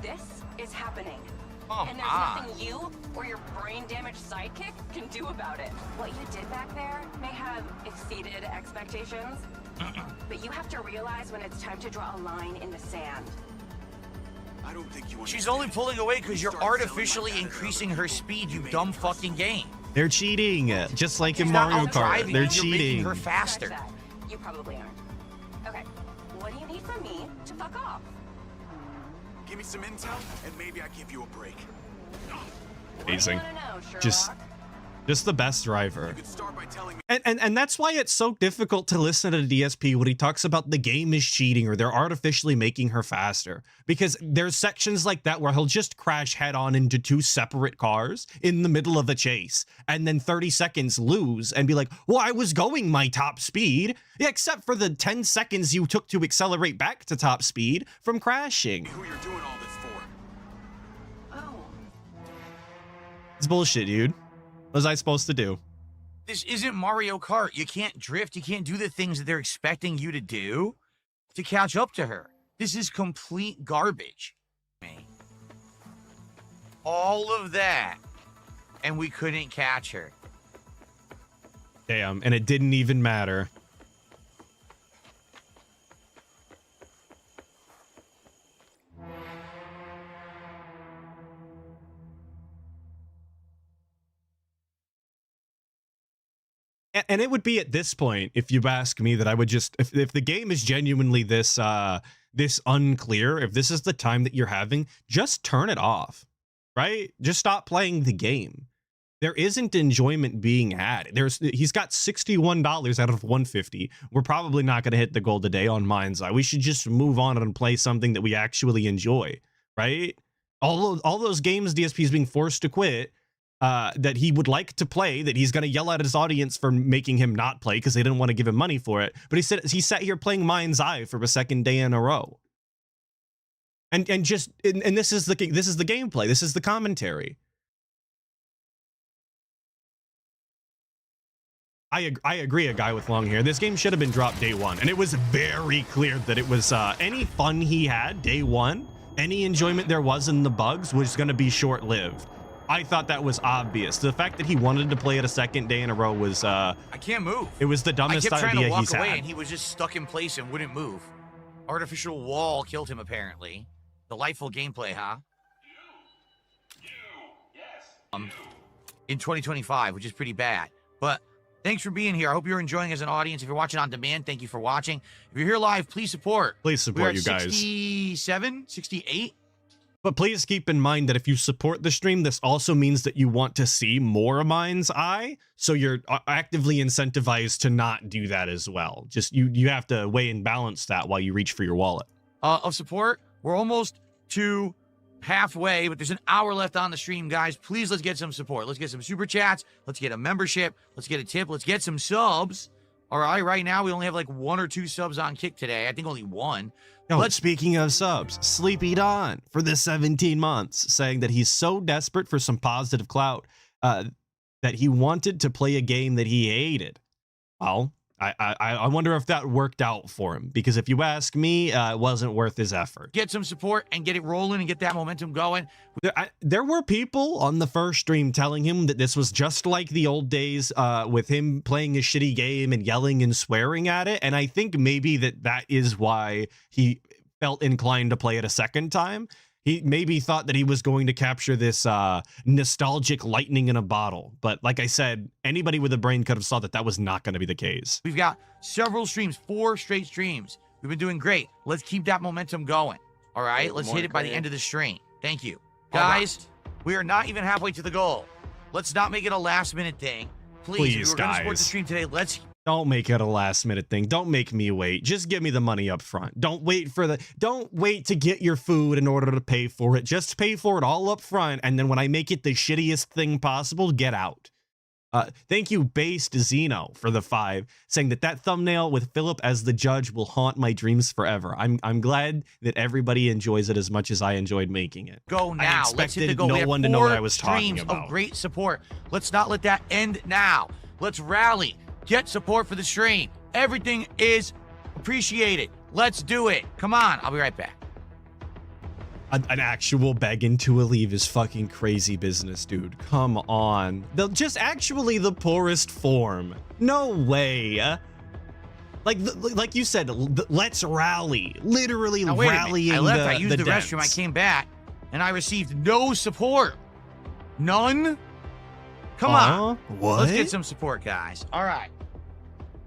This is happening. Come And there's on. nothing you or your brain-damaged sidekick can do about it. What you did back there may have exceeded expectations, but you have to realize when it's time to draw a line in the sand. I don't think you She's only pulling away because you're artificially increasing her speed, you dumb fucking game. They're cheating, just like in She's not Mario out-driving Kart. They're you, you're making cheating. her faster. Scratch that. You probably aren't. Okay, what do you need from me to fuck off? Give me some intel, and maybe I give you a break. Amazing. What do you wanna know, Sherlock? Just the best driver. You could start by telling me. And that's why it's so difficult to listen to DSP when he talks about the game is cheating or they're artificially making her faster. Because there's sections like that where he'll just crash head on into two separate cars in the middle of a chase and then 30 seconds lose and be like, well, I was going my top speed. Yeah, except for the 10 seconds you took to accelerate back to top speed from crashing. Who you're doing all this for? Oh, It's bullshit, dude. What was I supposed to do? This isn't Mario Kart. You can't drift. You can't do the things that they're expecting you to do to catch up to her. This is complete garbage. All of that, and we couldn't catch her. Damn, and it didn't even matter. And it would be at this point, if you ask me, that I would just, if the game is genuinely this this unclear, if this is the time that you're having, just turn it off, right? Just stop playing the game. There isn't enjoyment being had. He's got $61 out of 150. We're probably not going to hit the goal today on Mind's Eye. We should just move on and play something that we actually enjoy, right? All those games DSP is being forced to quit, that he would like to play, that he's going to yell at his audience for making him not play because they didn't want to give him money for it. But he sat here playing Mind's Eye for a second day in a row. And this is the gameplay. This is the commentary. I agree, a guy with long hair. This game should have been dropped day one. And it was very clear that it was any fun he had day one, any enjoyment there was in the bugs was going to be short-lived. I thought that was obvious. The fact that he wanted to play it a second day in a row was I can't move. It was the dumbest I kept trying idea to walk he's away, had. and he was just stuck in place and wouldn't move. Artificial wall killed him, apparently. Delightful gameplay, huh? In 2025, which is pretty bad. But thanks for being here. I hope you're enjoying as an audience. If you're watching on demand, thank you for watching. If you're here live, please support. Please support We're at you guys. 67, 68. But please keep in mind that if you support the stream, this also means that you want to see more Mind's Eye. So you're actively incentivized to not do that as well. Just you have to weigh and balance that while you reach for your wallet. Of support, We're almost to halfway, but there's an hour left on the stream, guys. Please, let's get some support. Let's get some super chats. Let's get a membership. Let's get a tip. Let's get some subs. All right, right now we only have like 1 or 2 subs on Kick today. I think only 1. No, speaking of subs, Sleepy Don for the 17 months saying that he's so desperate for some positive clout that he wanted to play a game that he hated. Well, I wonder if that worked out for him, because if you ask me, it wasn't worth his effort. Get some support and get it rolling and get that momentum going. There were people on the first stream telling him that this was just like the old days with him playing a shitty game and yelling and swearing at it. And I think maybe that is why he felt inclined to play it a second time. He maybe thought that he was going to capture this nostalgic lightning in a bottle. But like I said, anybody with a brain could have saw that was not going to be the case. We've got several streams, 4 straight streams. We've been doing great. Let's keep that momentum going. All right, let's hit it by the end of the stream. Thank you. Guys, we are not even halfway to the goal. Let's not make it a last-minute thing. Please, we're going to support the stream today. Don't make it a last minute thing. Don't make me wait. Just give me the money up front. Don't wait to get your food in order to pay for it. Just pay for it all up front, and then when I make it the shittiest thing possible, get out. Thank you, Based Zeno, for the 5, saying that thumbnail with Philip as the judge will haunt my dreams forever. I'm glad that everybody enjoys it as much as I enjoyed making it. Go now. Let's hit the goal. No one to know what I was talking about. Of great support. Let's not let that end now. Let's rally. Get support for the stream. Everything is appreciated. Let's do it. Come on. I'll be right back. An actual begging to leave is fucking crazy business, dude. Come on. Just actually the poorest form. No way. Like you said, let's rally. Literally rallying I left. I the used the dents. restroom. I came back, and I received no support. None? Come on. What? Let's get some support, guys. All right.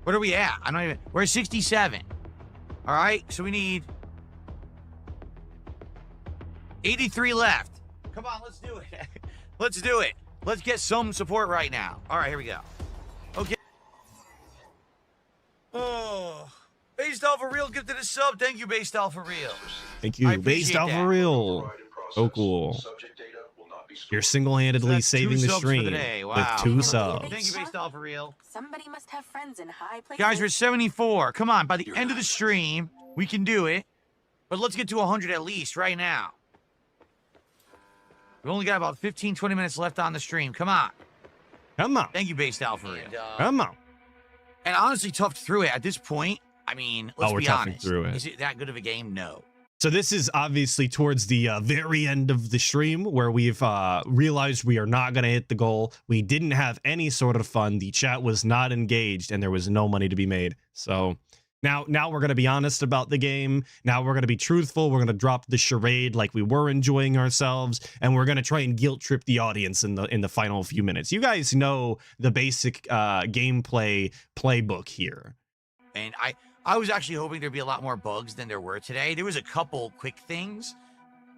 What are we at? We're at 67. All right. So we need 83 left. Come on, let's do it. Let's do it. Let's get some support right now. All right, here we go. Okay. Oh, Based Alpha Real gifted a sub. Thank you, Based Alpha Real. Thank you, Based Alpha Real. So cool. You're single-handedly saving the stream with 2 subs. Thank you, Based Alpha Real. Somebody must have friends in high places. Guys, we're 74. Come on, by the end of the stream, we can do it. But let's get to 100 at least right now. We've only got about 15, 20 minutes left on the stream. Come on. Come on. Thank you, Based Alpha Real. Come on. And honestly, toughed through it. At this point, I mean, let's be honest. Through it. Is it that good of a game? No. So this is obviously towards the very end of the stream where we've realized we are not going to hit the goal. We didn't have any sort of fun. The chat was not engaged and there was no money to be made. So now we're going to be honest about the game. Now we're going to be truthful. We're going to drop the charade like we were enjoying ourselves. And we're going to try and guilt trip the audience in the final few minutes. You guys know the basic gameplay playbook here. And I was actually hoping there'd be a lot more bugs than there were today. There was a couple quick things,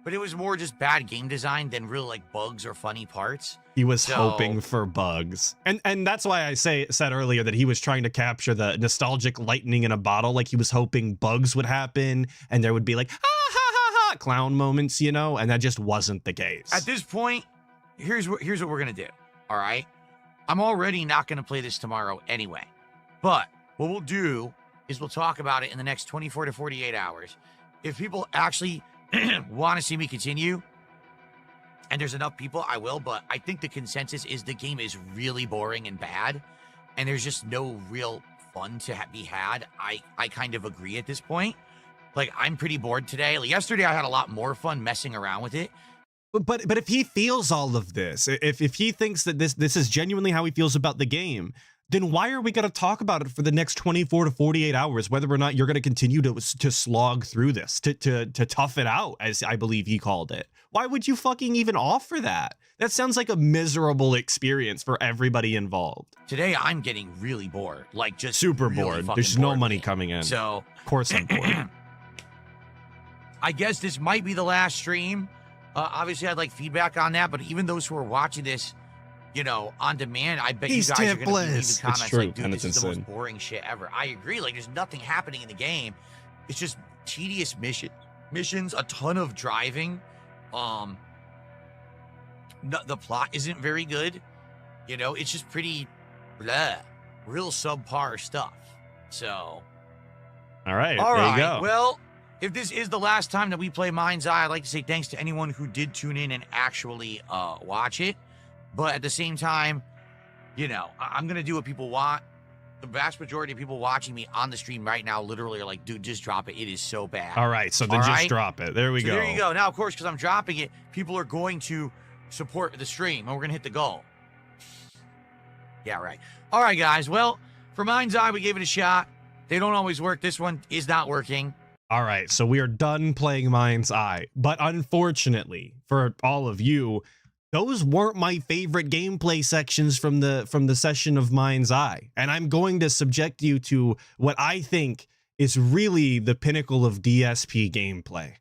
but it was more just bad game design than real like bugs or funny parts. He was hoping for bugs. And that's why I said earlier that he was trying to capture the nostalgic lightning in a bottle. Like he was hoping bugs would happen and there would be like, ha ha ha ha, clown moments, you know, and that just wasn't the case. At this point, here's what we're going to do. All right. I'm already not going to play this tomorrow anyway, but what we'll do is we'll talk about it in the next 24 to 48 hours. If people actually want to see me continue, and there's enough people, I will, but I think the consensus is the game is really boring and bad, and there's just no real fun to be had. I kind of agree at this point. Like, I'm pretty bored today. Like, yesterday, I had a lot more fun messing around with it. But if he feels all of this, if he thinks that this is genuinely how he feels about the game, then why are we going to talk about it for the next 24 to 48 hours, whether or not you're going to continue to slog through this, to tough it out, as I believe he called it? Why would you fucking even offer that? That sounds like a miserable experience for everybody involved. Today, I'm getting really bored. Like, just super really bored. There's no money coming in. So, of course I'm bored. I guess this might be the last stream. Obviously, I'd like feedback on that, but even those who are watching this, you know, on demand, I bet you guys are going to be leaving comments like, dude, this is the most boring shit ever. I agree. Like, there's nothing happening in the game. It's just tedious mission. missions, a ton of driving. The plot isn't very good. You know, it's just pretty blah, real subpar stuff. So, All right, all there right. you go. Well, if this is the last time that we play Mind's Eye, I'd like to say thanks to anyone who did tune in and actually watch it. But at the same time, you know, I'm gonna do what people want. The vast majority of people watching me on the stream right now literally are like, dude, just drop it. It is so bad. All right, so then All just right? drop it. There we So go. there you go. Now, of course, because I'm dropping it, people are going to support the stream, and we're gonna hit the goal. Yeah, right. All right, guys. Well, for Mind's Eye, we gave it a shot. They don't always work. This one is not working. All right, so we are done playing Mind's Eye, but unfortunately for all of you, those weren't my favorite gameplay sections from the session of Mind's Eye, and I'm going to subject you to what I think is really the pinnacle of DSP gameplay,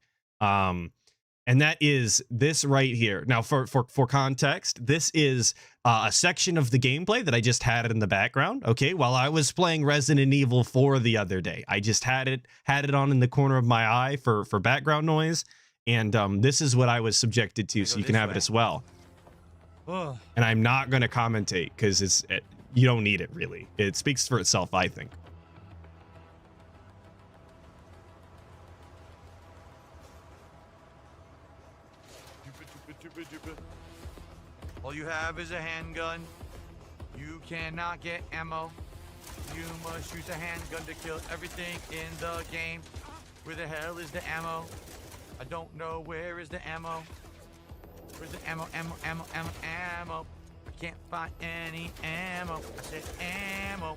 and that is this right here. Now, for context, this is a section of the gameplay that I just had in the background. Okay, while I was playing Resident Evil 4 the other day, I just had it on in the corner of my eye for background noise, and this is what I was subjected to, so you can have it as well. And I'm not going to commentate because you don't need it really. It speaks for itself, I think. All you have is a handgun. You cannot get ammo. You must use a handgun to kill everything in the game. Where the hell is the ammo? I don't know where is the ammo. Where's the ammo? Ammo. I can't find any ammo. I said ammo.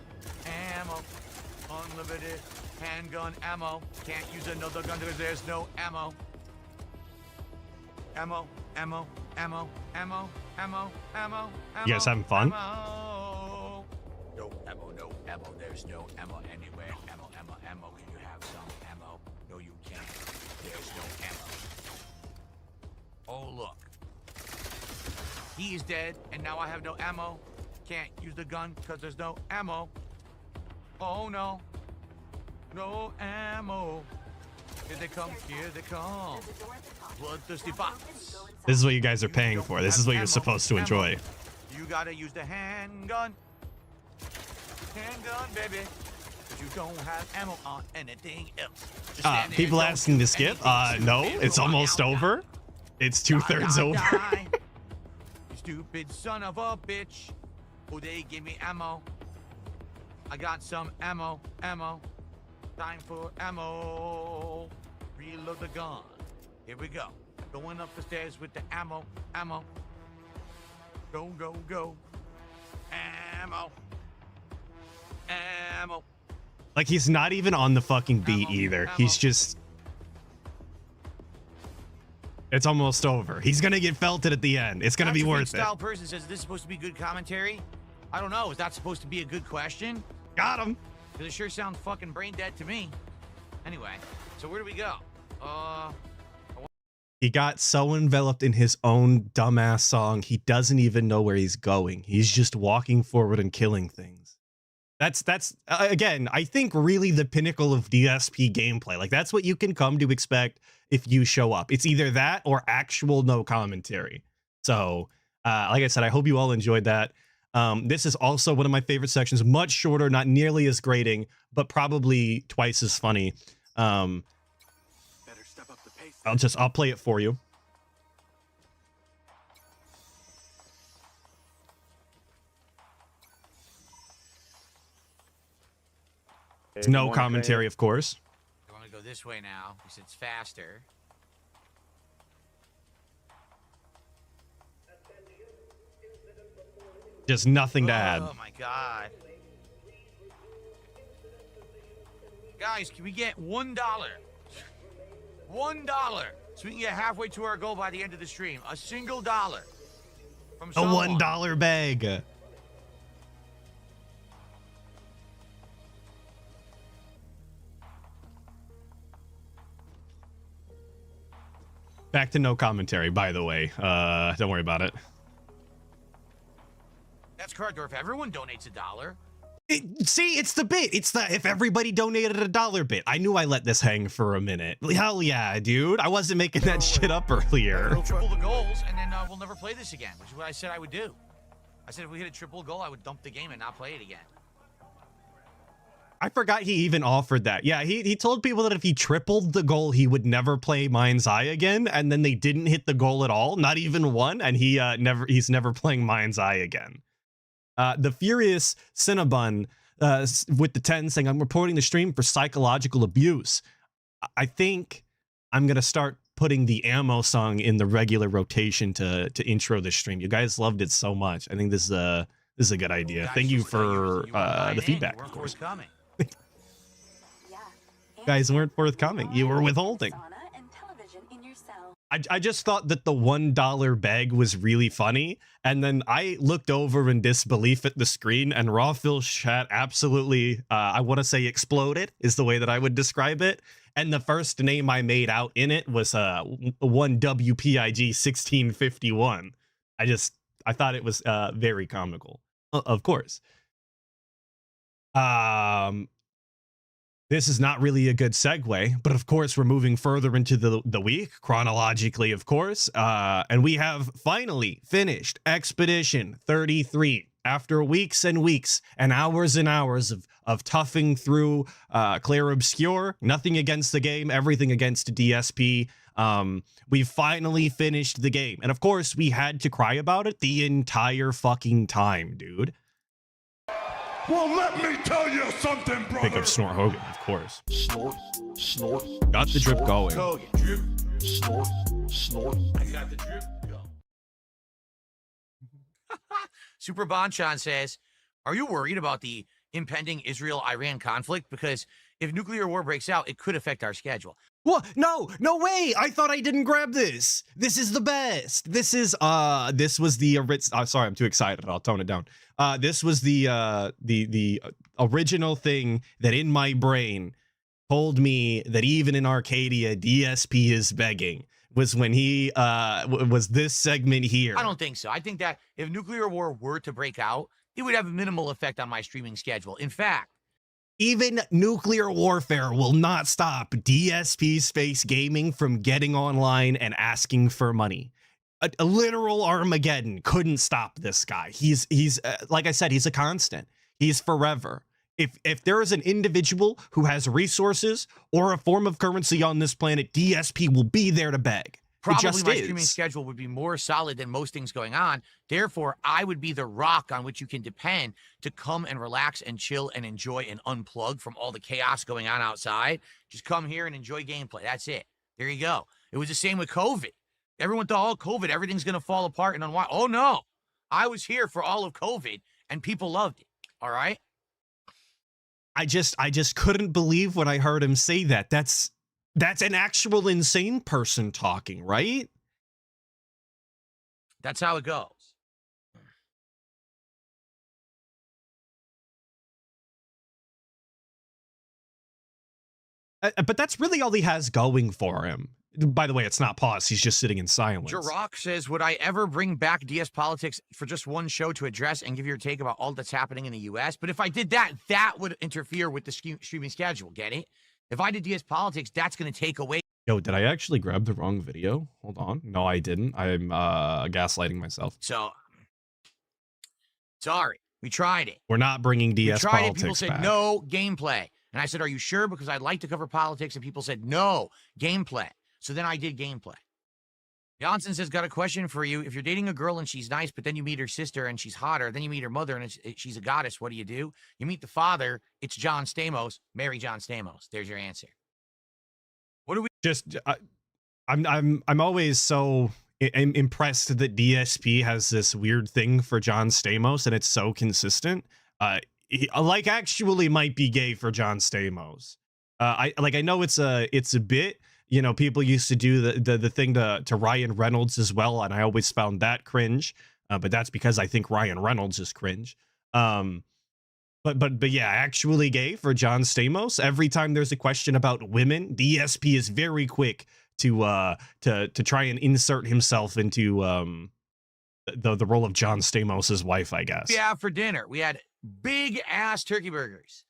Unlimited handgun ammo. Can't use another gun because there's no ammo. Ammo. You guys having fun? No ammo. There's no ammo anywhere. Ammo. Can you have some ammo? No, you can't. There's no ammo. Oh, look. He is dead, and now I have no ammo. Can't use the gun because there's no ammo. Oh, no. No ammo. Here they come. Bloodthirsty bots. This is what you guys are paying for. This is what you're supposed to enjoy. You gotta use the handgun. Handgun, baby. But you don't have ammo on anything else. Just stand there, People don't asking do to skip? anything. No, Feel it's on almost out, over. It's 2/3 over. Die. You stupid son of a bitch. Oh, they give me ammo. I got some ammo. Time for ammo. Reload the gun. Here we go. Going up the stairs with the ammo. Go. Ammo. Like, he's not even on the fucking beat either. He's just... It's almost over. He's gonna get felted at the end. It's gonna be worth it. Style person says, is this supposed to be good commentary? I don't know. Is that supposed to be a good question? Got him. Because it sure sounds fucking brain dead to me. Anyway, so where do we go? He got so enveloped in his own dumbass song, he doesn't even know where he's going. He's just walking forward and killing things. That's again, I think really the pinnacle of DSP gameplay. Like, that's what you can come to expect if you show up. It's either that or actual no commentary. So, like I said, I hope you all enjoyed that. This is also one of my favorite sections, much shorter, not nearly as grating, but probably twice as funny. I'll play it for you. It's no commentary, of course. I want to go this way now because it's faster. Just nothing to add. Oh my god. Guys, can we get $1? $1 so we can get halfway to our goal by the end of the stream. A single dollar from A someone. $1 bag. Back to no commentary, by the way. Don't worry about it. That's Cardor. If everyone donates $1, See, it's the bit. It's the if everybody donated $1 bit. I knew I let this hang for a minute. Hell yeah, dude. I wasn't making that shit up earlier. We'll triple the goals, and then we'll never play this again, which is what I said I would do. I said if we hit a triple goal, I would dump the game and not play it again. I forgot he even offered that. Yeah, he told people that if he tripled the goal, he would never play Mind's Eye again, and then they didn't hit the goal at all, not even one, and he's never playing Mind's Eye again. The Furious Cinnabon with the 10 saying, I'm reporting the stream for psychological abuse. I think I'm going to start putting the ammo song in the regular rotation to intro the stream. You guys loved it so much. I think this is a good idea. Thank you for the feedback. Of course. Guys weren't forthcoming. You were withholding. I just thought that the $1 bag was really funny, and then I looked over in disbelief at the screen, and Rawphil's chat absolutely, I want to say exploded, is the way that I would describe it. And the first name I made out in it was one WPIG 1651. I thought it was very comical, of course. This is not really a good segue, but of course we're moving further into the week, chronologically, of course. And we have finally finished Expedition 33 after weeks and weeks and hours of toughing through Clair Obscure. Nothing against the game, everything against DSP. We finally finished the game. And of course, we had to cry about it the entire fucking time, dude. Well, let me tell you something, brother. Pick up Snort Hogan, of course. Snort, snort. Got the drip going. Hogan. Drip. Snort, snort. I got the drip going. Super Bonchan says, are you worried about the impending Israel-Iran conflict? Because if nuclear war breaks out, it could affect our schedule. What? No way. I thought I didn't grab this. This is the best. This was the sorry, I'm too excited. I'll tone it down. This was the original thing that in my brain told me that even in Arcadia, DSP is begging, was when he was this segment here. I don't think so. I think that if nuclear war were to break out, it would have a minimal effect on my streaming schedule. In fact, even nuclear warfare will not stop DSP Space Gaming from getting online and asking for money. A literal Armageddon couldn't stop this guy. He's like I said, he's a constant. He's forever. If there is an individual who has resources or a form of currency on this planet, DSP will be there to beg. probably my streaming schedule would be more solid than most things going on. Therefore, I would be the rock on which you can depend to come and relax and chill and enjoy and unplug from all the chaos going on outside. Just come here and enjoy gameplay. That's it. There you go. It was the same with COVID. Everyone thought, oh, COVID, everything's going to fall apart and unwind. Oh, no. I was here for all of COVID, and people loved it. All right? I just couldn't believe when I heard him say that. That's an actual insane person talking, right? That's how it goes. But that's really all he has going for him. By the way, it's not pause. He's just sitting in silence. Jirok says, would I ever bring back DS Politics for just one show to address and give your take about all that's happening in the U.S.? But if I did that, that would interfere with the streaming schedule. Get it? If I did DS Politics, that's going to take away. Yo, did I actually grab the wrong video? Hold on. No, I didn't. I'm gaslighting myself. So, sorry. We tried it. We're not bringing DS we tried Politics it. People said, back. no, gameplay. And I said, are you sure? Because I'd like to cover politics. And people said, no, gameplay. So then I did gameplay. Johnson says, got a question for you. If you're dating a girl and she's nice, but then you meet her sister and she's hotter, then you meet her mother and she's a goddess, what do? You meet the father, it's John Stamos, marry John Stamos. There's your answer. What do we just I'm always so impressed that DSP has this weird thing for John Stamos and it's so consistent. He, like, actually might be gay for John Stamos. I know it's a bit. You know, people used to do the thing to Ryan Reynolds as well, and I always found that cringe. But that's because I think Ryan Reynolds is cringe. But yeah, actually gay for John Stamos. Every time there's a question about women, DSP is very quick to try and insert himself into the role of John Stamos's wife, I guess. have for dinner? We had big ass turkey burgers.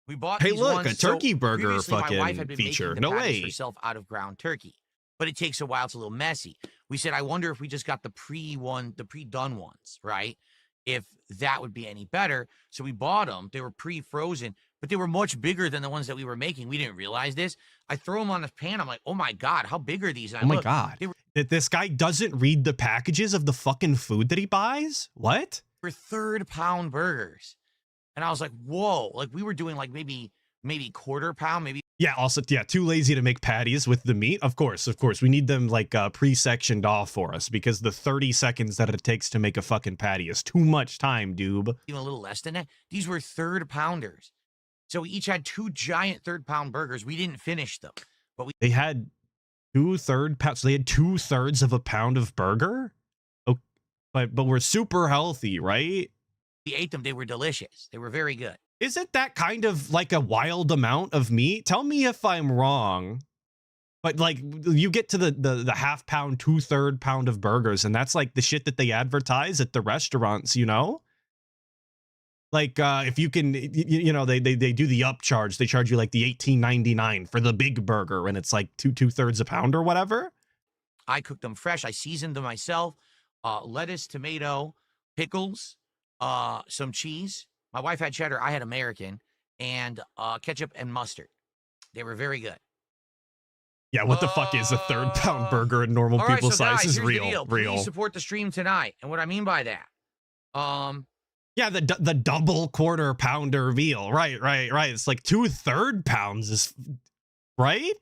We bought Hey, these look, ones. a turkey burger previously, my wife fucking had been feature. making the No patties way. herself out of ground turkey, but it takes a while. It's a little messy. We said, I wonder if we just got the pre-done ones, right? If that would be any better. So we bought them. They were pre-frozen, but they were much bigger than the ones that we were making. We didn't realize this. I throw them on the pan. I'm like, oh my God, how big are these? And Oh my God. That this guy doesn't read the packages of the fucking food that he buys? What? Were 3rd pound burgers. And I was like, whoa, like we were doing like maybe 1/4 pound, maybe. Yeah, also, yeah, too lazy to make patties with the meat. Of course. We need them like pre-sectioned off for us because the 30 seconds that it takes to make a fucking patty is too much time, dude. Even a little less than that. These were 3rd pounders. So we each had 2 giant 3rd pound burgers. We didn't finish them, but They had 2/3 pounds. So they had 2/3 of a pound of burger. Oh, but we're super healthy, right? we ate them. They were delicious. They were very good. Isn't that kind of like a wild amount of meat? Tell me if I'm wrong. But like you get to the half pound, 2/3 pound of burgers, and that's like the shit that they advertise at the restaurants, you know? Like if you can, you know, they do the upcharge. They charge you like the $18.99 for the big burger, and it's like 2/3 a pound or whatever. I cooked them fresh. I seasoned them myself. Lettuce, tomato, pickles, some cheese. My wife had cheddar. I had American, and ketchup and mustard. They were very good. Yeah, what the fuck is a 3rd pound burger in normal All right, people so size? guys, Is here's the real, deal. real. Please support the stream tonight. And what I mean by that, yeah, the double 1/4 pounder meal. Right. It's like 2/3 pounds is right.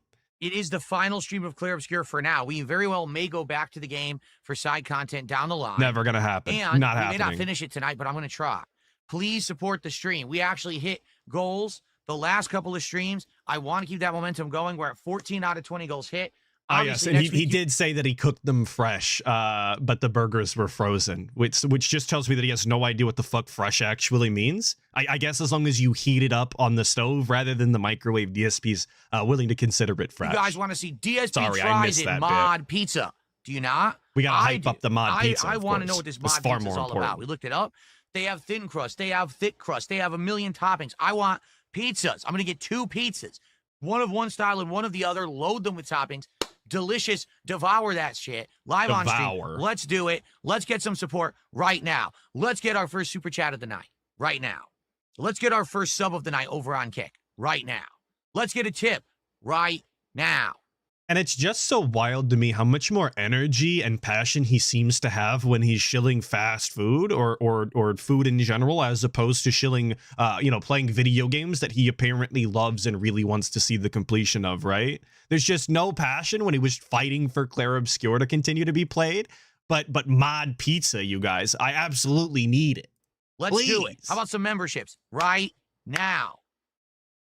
it is the final stream of Clear Obscure for now. We very well may go back to the game for side content down the line. Never gonna happen. And Not we happening. may not finish it tonight, but I'm going to try. Please support the stream. We actually hit goals the last couple of streams. I want to keep that momentum going. We're at 14 out of 20 goals hit. Oh, yes, and he did say that he cooked them fresh, but the burgers were frozen, which just tells me that he has no idea what the fuck fresh actually means. I guess as long as you heat it up on the stove rather than the microwave, DSP's willing to consider it fresh. You guys want to see DSP Sorry, I tries missed it that mod pizza. Do you not? We gotta I hype do. up the mod pizza. I of want to know course. what this That's mod far pizza is more all about. important. We looked it up. They have thin crust. They have thick crust. They have a million toppings. I want pizzas. I'm going to get 2 pizzas. One of one style and one of the other. Load them with toppings. Delicious. Devour that shit. Live on stream. Let's do it. Let's get some support right now. Let's get our first super chat of the night right now. Let's get our first sub of the night over on Kick right now. Let's get a tip right now. And it's just so wild to me how much more energy and passion he seems to have when he's shilling fast food or food in general, as opposed to shilling, playing video games that he apparently loves and really wants to see the completion of, right? There's just no passion when he was fighting for Clair Obscur to continue to be played. But mod pizza, you guys, I absolutely need it. Let's do it. How about some memberships right now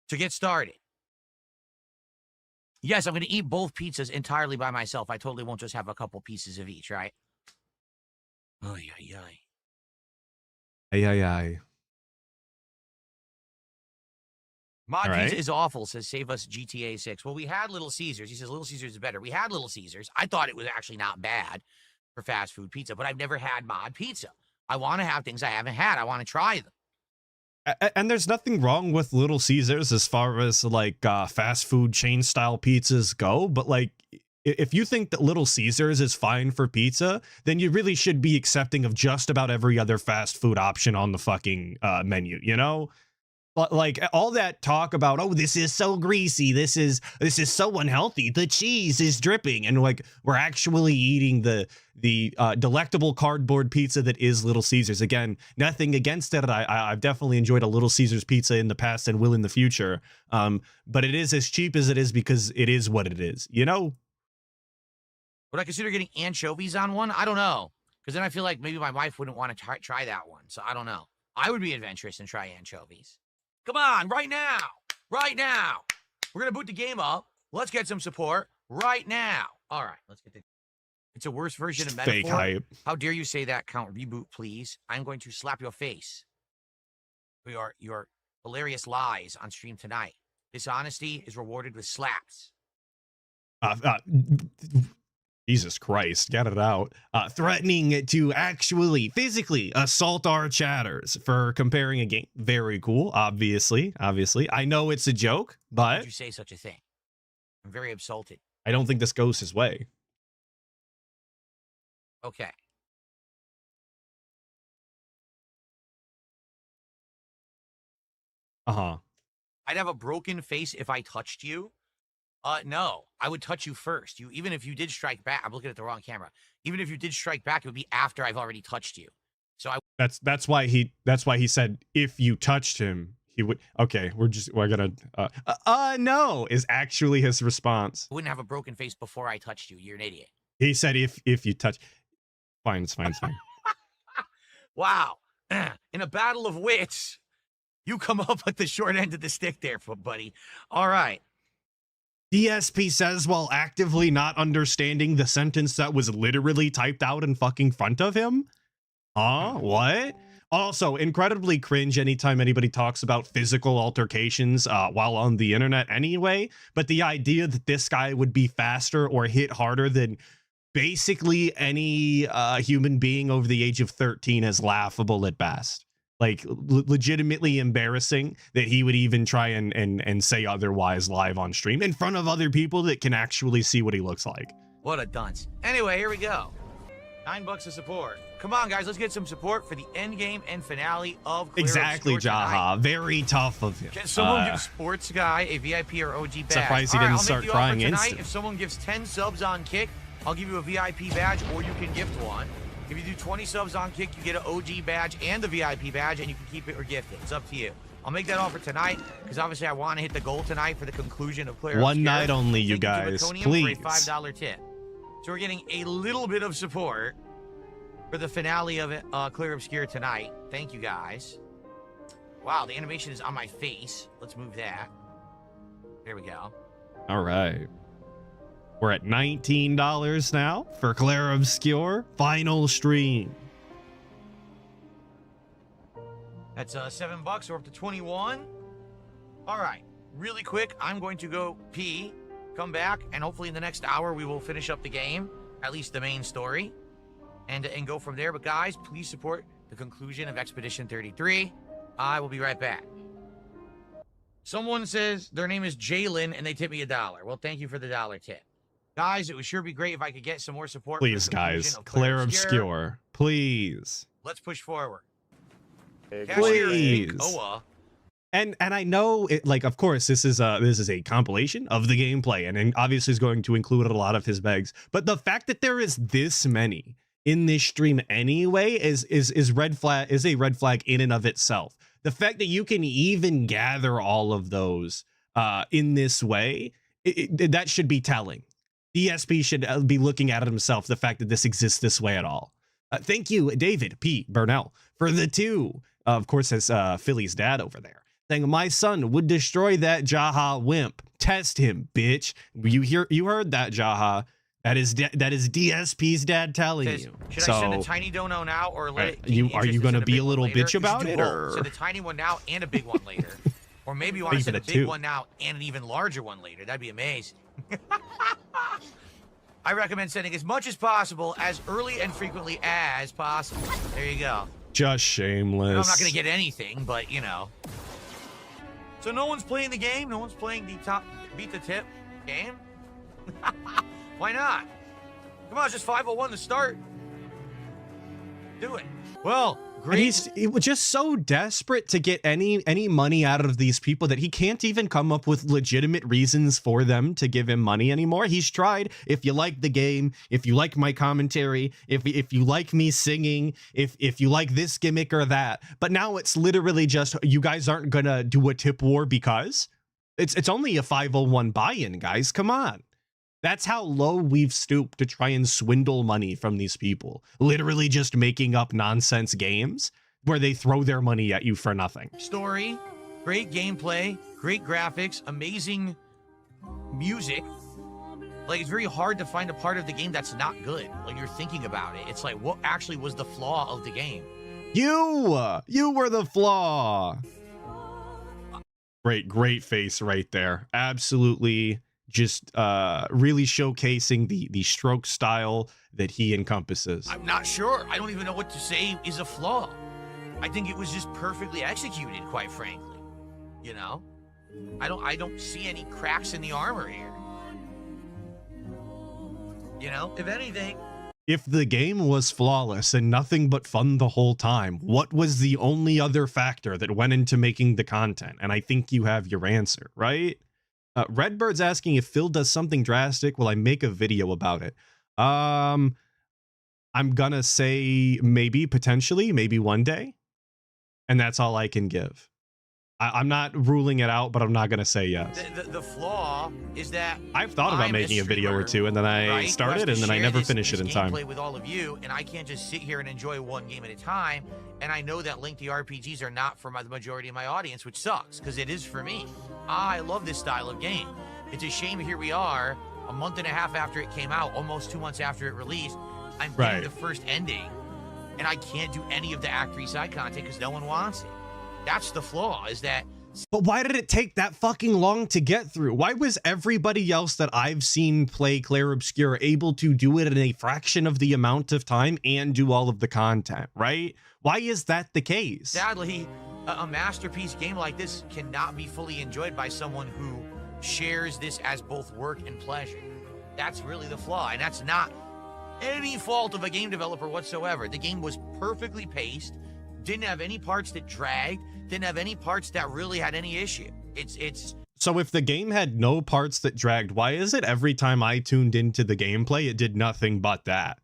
to get started? Yes, I'm going to eat both pizzas entirely by myself. I totally won't just have a couple pieces of each, right? Ay, ay, ay. Ay, ay, ay. Mod pizza is awful, says Save Us GTA 6. Well, we had Little Caesars. He says Little Caesars is better. We had Little Caesars. I thought it was actually not bad for fast food pizza, but I've never had mod pizza. I want to have things I haven't had. I want to try them. And there's nothing wrong with Little Caesars as far as like fast food chain style pizzas go. But like, if you think that Little Caesars is fine for pizza, then you really should be accepting of just about every other fast food option on the fucking menu, you know? But like all that talk about, oh, this is so greasy, this is so unhealthy, the cheese is dripping, and like we're actually eating the delectable cardboard pizza that is Little Caesars. Again, nothing against it. I've definitely enjoyed a Little Caesars pizza in the past and will in the future. But it is as cheap as it is because it is what it is, you know? Would I consider getting anchovies on one? I don't know, because then I feel like maybe my wife wouldn't want to try that one. So I don't know. I would be adventurous and try anchovies. Come on, right now. Right now. We're going to boot the game up. Let's get some support right now. All right, let's get the... It's a worse version of metaphor. Fake hype. How dare you say that? Count reboot, please. I'm going to slap your face for your hilarious lies on stream tonight. Dishonesty is rewarded with slaps. Jesus Christ, get it out. Threatening to actually physically assault our chatters for comparing a game. Very cool, obviously. I know it's a joke, Why but would you say such a thing? I'm very insulted. I don't think this goes his way. Okay. Uh-huh. I'd have a broken face if I touched you. No, I would touch you first. Even if you did strike back, I'm looking at the wrong camera. Even if you did strike back, it would be after I've already touched you. So That's why he said if you touched him, he would. Okay, we're gonna no is actually his response. wouldn't have a broken face before I touched you. You're an idiot. He said if you touch. Fine, it's fine. Wow. In a battle of wits, you come up with the short end of the stick there, buddy. All right. DSP says while actively not understanding the sentence that was literally typed out in fucking front of him. What? Also, incredibly cringe anytime anybody talks about physical altercations while on the internet anyway. But the idea that this guy would be faster or hit harder than basically any human being over the age of 13 is laughable at best. Like, legitimately embarrassing that he would even try and say otherwise live on stream in front of other people that can actually see what he looks like. What a dunce. Anyway, here we go. $9 of support. Come on, guys, let's get some support for the end game and finale of Clear Exactly, Obscure tonight. Jaha. Very tough of him. Can someone give Sports Guy a VIP or OG badge? Surprised he All right, didn't I'll start make the offer crying tonight. instant. If someone gives 10 subs on Kick, I'll give you a VIP badge, or you can gift one. If you do 20 subs on Kick, you get an OG badge and the VIP badge, and you can keep it or gift it. It's up to you. I'll make that offer tonight, because obviously I want to hit the goal tonight for the conclusion of Clear One Obscure. night only, you Thank to guys. Baconium Please. For a $5 tip. So we're getting a little bit of support for the finale of it, Clear Obscure tonight. Thank you, guys. Wow, the animation is on my face. Let's move that. There we go. All right. We're at $19 now for Clear Obscure final stream. That's $7. We're up to 21. All right, really quick, I'm going to go pee, come back, and hopefully in the next hour we will finish up the game, at least the main story, and go from there. But guys, please support the conclusion of Expedition 33. I will be right back. Someone says their name is Jalen and they tip me $1. Well, thank you for the $1 tip. Guys, it would sure be great if I could get some more support. Please, for the conclusion guys. of Clear Obscure. Please. Let's push forward. Please. Koa. And I know it, like, of course this is a compilation of the gameplay and obviously is going to include a lot of his bags, but the fact that there is this many in this stream anyway is a red flag in and of itself. The fact that you can even gather all of those in this way, that should be telling. DSP should be looking at it himself, the fact that this exists this way at all. Thank you, David P. Burnell, for the 2. Of course, as Philly's dad over there, saying, my son would destroy that Jaha wimp. Test him, bitch. You heard that, Jaha. That is DSP's dad telling you. Should I send a tiny dono now or let it? Are you going to be a little bitch about it, or send a tiny one now and a big one later, or maybe you want to send a big one now and an even larger one later? That'd be amazing. I recommend sending as much as possible, as early and frequently as possible. There you go. Just shameless. I'm not going to get anything, but you know. So no one's playing the game. No one's playing the top beat the tip game. Why not? Come on, it's just 501 to start. Do it. Well, great. And he was just so desperate to get any money out of these people that he can't even come up with legitimate reasons for them to give him money anymore. He's tried. If you like the game, if you like my commentary, if you like me singing, if you like this gimmick or that, but now it's literally just you guys aren't gonna do a tip war because it's only a 501 buy-in, guys. Come on. That's how low we've stooped to try and swindle money from these people. Literally just making up nonsense games where they throw their money at you for nothing. Story, great gameplay, great graphics, amazing music. Like, it's very hard to find a part of the game that's not good. Like, you're thinking about it. It's like, what actually was the flaw of the game? You were the flaw. Great face right there. Absolutely just really showcasing the stroke style that he encompasses. I'm not sure. I don't even know what to say is a flaw. I think it was just perfectly executed, quite frankly. You know? I don't see any cracks in the armor here. You know, if anything, if the game was flawless and nothing but fun the whole time, what was the only other factor that went into making the content? And I think you have your answer, right? Redbird's asking if Phil does something drastic, will I make a video about it? I'm gonna say maybe, potentially, maybe one day. And that's all I can give. I'm not ruling it out, but I'm not gonna say yes. The flaw is that I've thought about making a video or two, and then I started, and then I never finished it in time. Play with all of you, and I can't just sit here and enjoy one game at a time. And I know that lengthy RPGs are not for the majority of my audience, which sucks because it is for me. I love this style of game. It's a shame here we are, a month and a half after it came out, almost 2 months after it released. I'm getting the first ending, and I can't do any of the Act 3 side content because no one wants it. That's the flaw, is that... But why did it take that fucking long to get through? Why was everybody else that I've seen play Clair Obscur able to do it in a fraction of the amount of time and do all of the content, right? Why is that the case? Sadly, a masterpiece game like this cannot be fully enjoyed by someone who shares this as both work and pleasure. That's really the flaw, and that's not any fault of a game developer whatsoever. The game was perfectly paced, didn't have any parts that dragged, didn't have any parts that really had any issue. It's So if the game had no parts that dragged, why is it every time I tuned into the gameplay, it did nothing but that?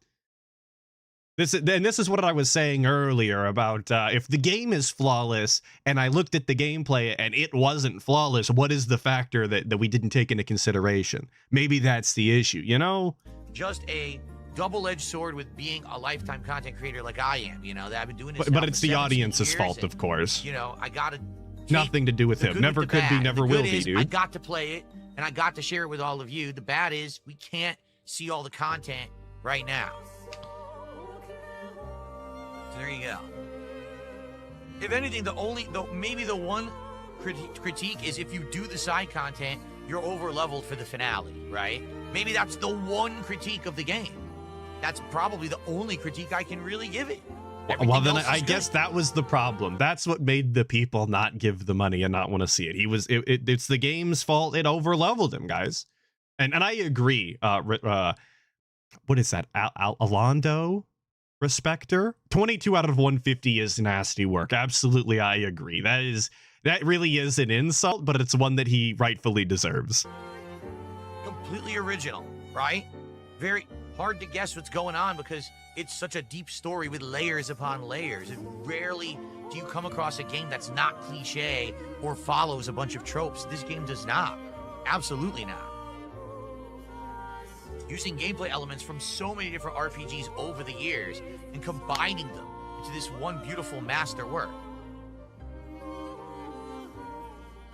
This is what I was saying earlier about if the game is flawless and I looked at the gameplay and it wasn't flawless, what is the factor that we didn't take into consideration? Maybe that's the issue, you know? Just a double-edged sword with being a lifetime content creator like I am, you know, that I've been doing this. But it's the audience's fault, of course. You know, I gotta nothing to do with him. Never could be, never will be, dude. I got to play it and I got to share it with all of you. The bad is we can't see all the content right now. So there you go. If anything, maybe the one critique is if you do the side content, you're over leveled for the finale, right? Maybe that's the one critique of the game. That's probably the only critique I can really give it. Well, then I guess that was the problem. That's what made the people not give the money and not want to see it. It's the game's fault. It over-leveled him, guys. And I agree. What is that? Alando Respecter? 22 out of 150 is nasty work. Absolutely, I agree. That really is an insult, but it's one that he rightfully deserves. Completely original, right? Very hard to guess what's going on because it's such a deep story with layers upon layers. And rarely do you come across a game that's not cliche or follows a bunch of tropes. This game does not. Absolutely not. Using gameplay elements from so many different RPGs over the years and combining them into this one beautiful masterwork.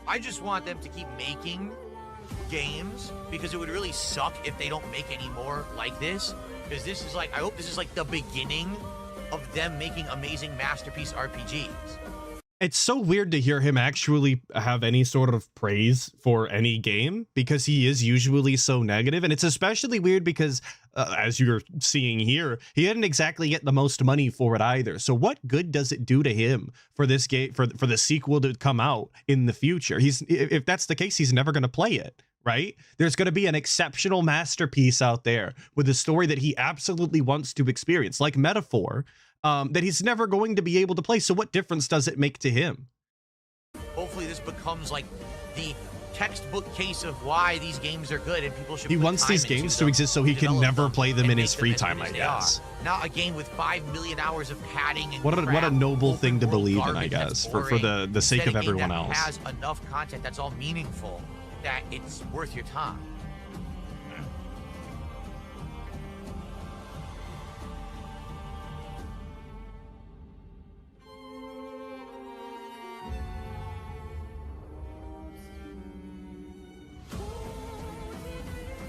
I just want them to keep making games because it would really suck if they don't make any more like this, because this is like, I hope this is like the beginning of them making amazing masterpiece RPGs. It's so weird to hear him actually have any sort of praise for any game because he is usually so negative. And it's especially weird because as you're seeing here, he didn't exactly get the most money for it either. So what good does it do to him for this game, for the sequel to come out in the future? If that's the case, he's never going to play it, right? There's going to be an exceptional masterpiece out there with a story that he absolutely wants to experience, like Metaphor, that he's never going to be able to play. So what difference does it make to him? Hopefully this becomes like the textbook case of why these games are good and people should He wants these games to exist so he can never play them in his free time, I guess. Not a game with 5 million hours of padding and what a noble thing to believe in, I guess, for the sake of everyone else. Has enough content that's all meaningful that it's worth your time.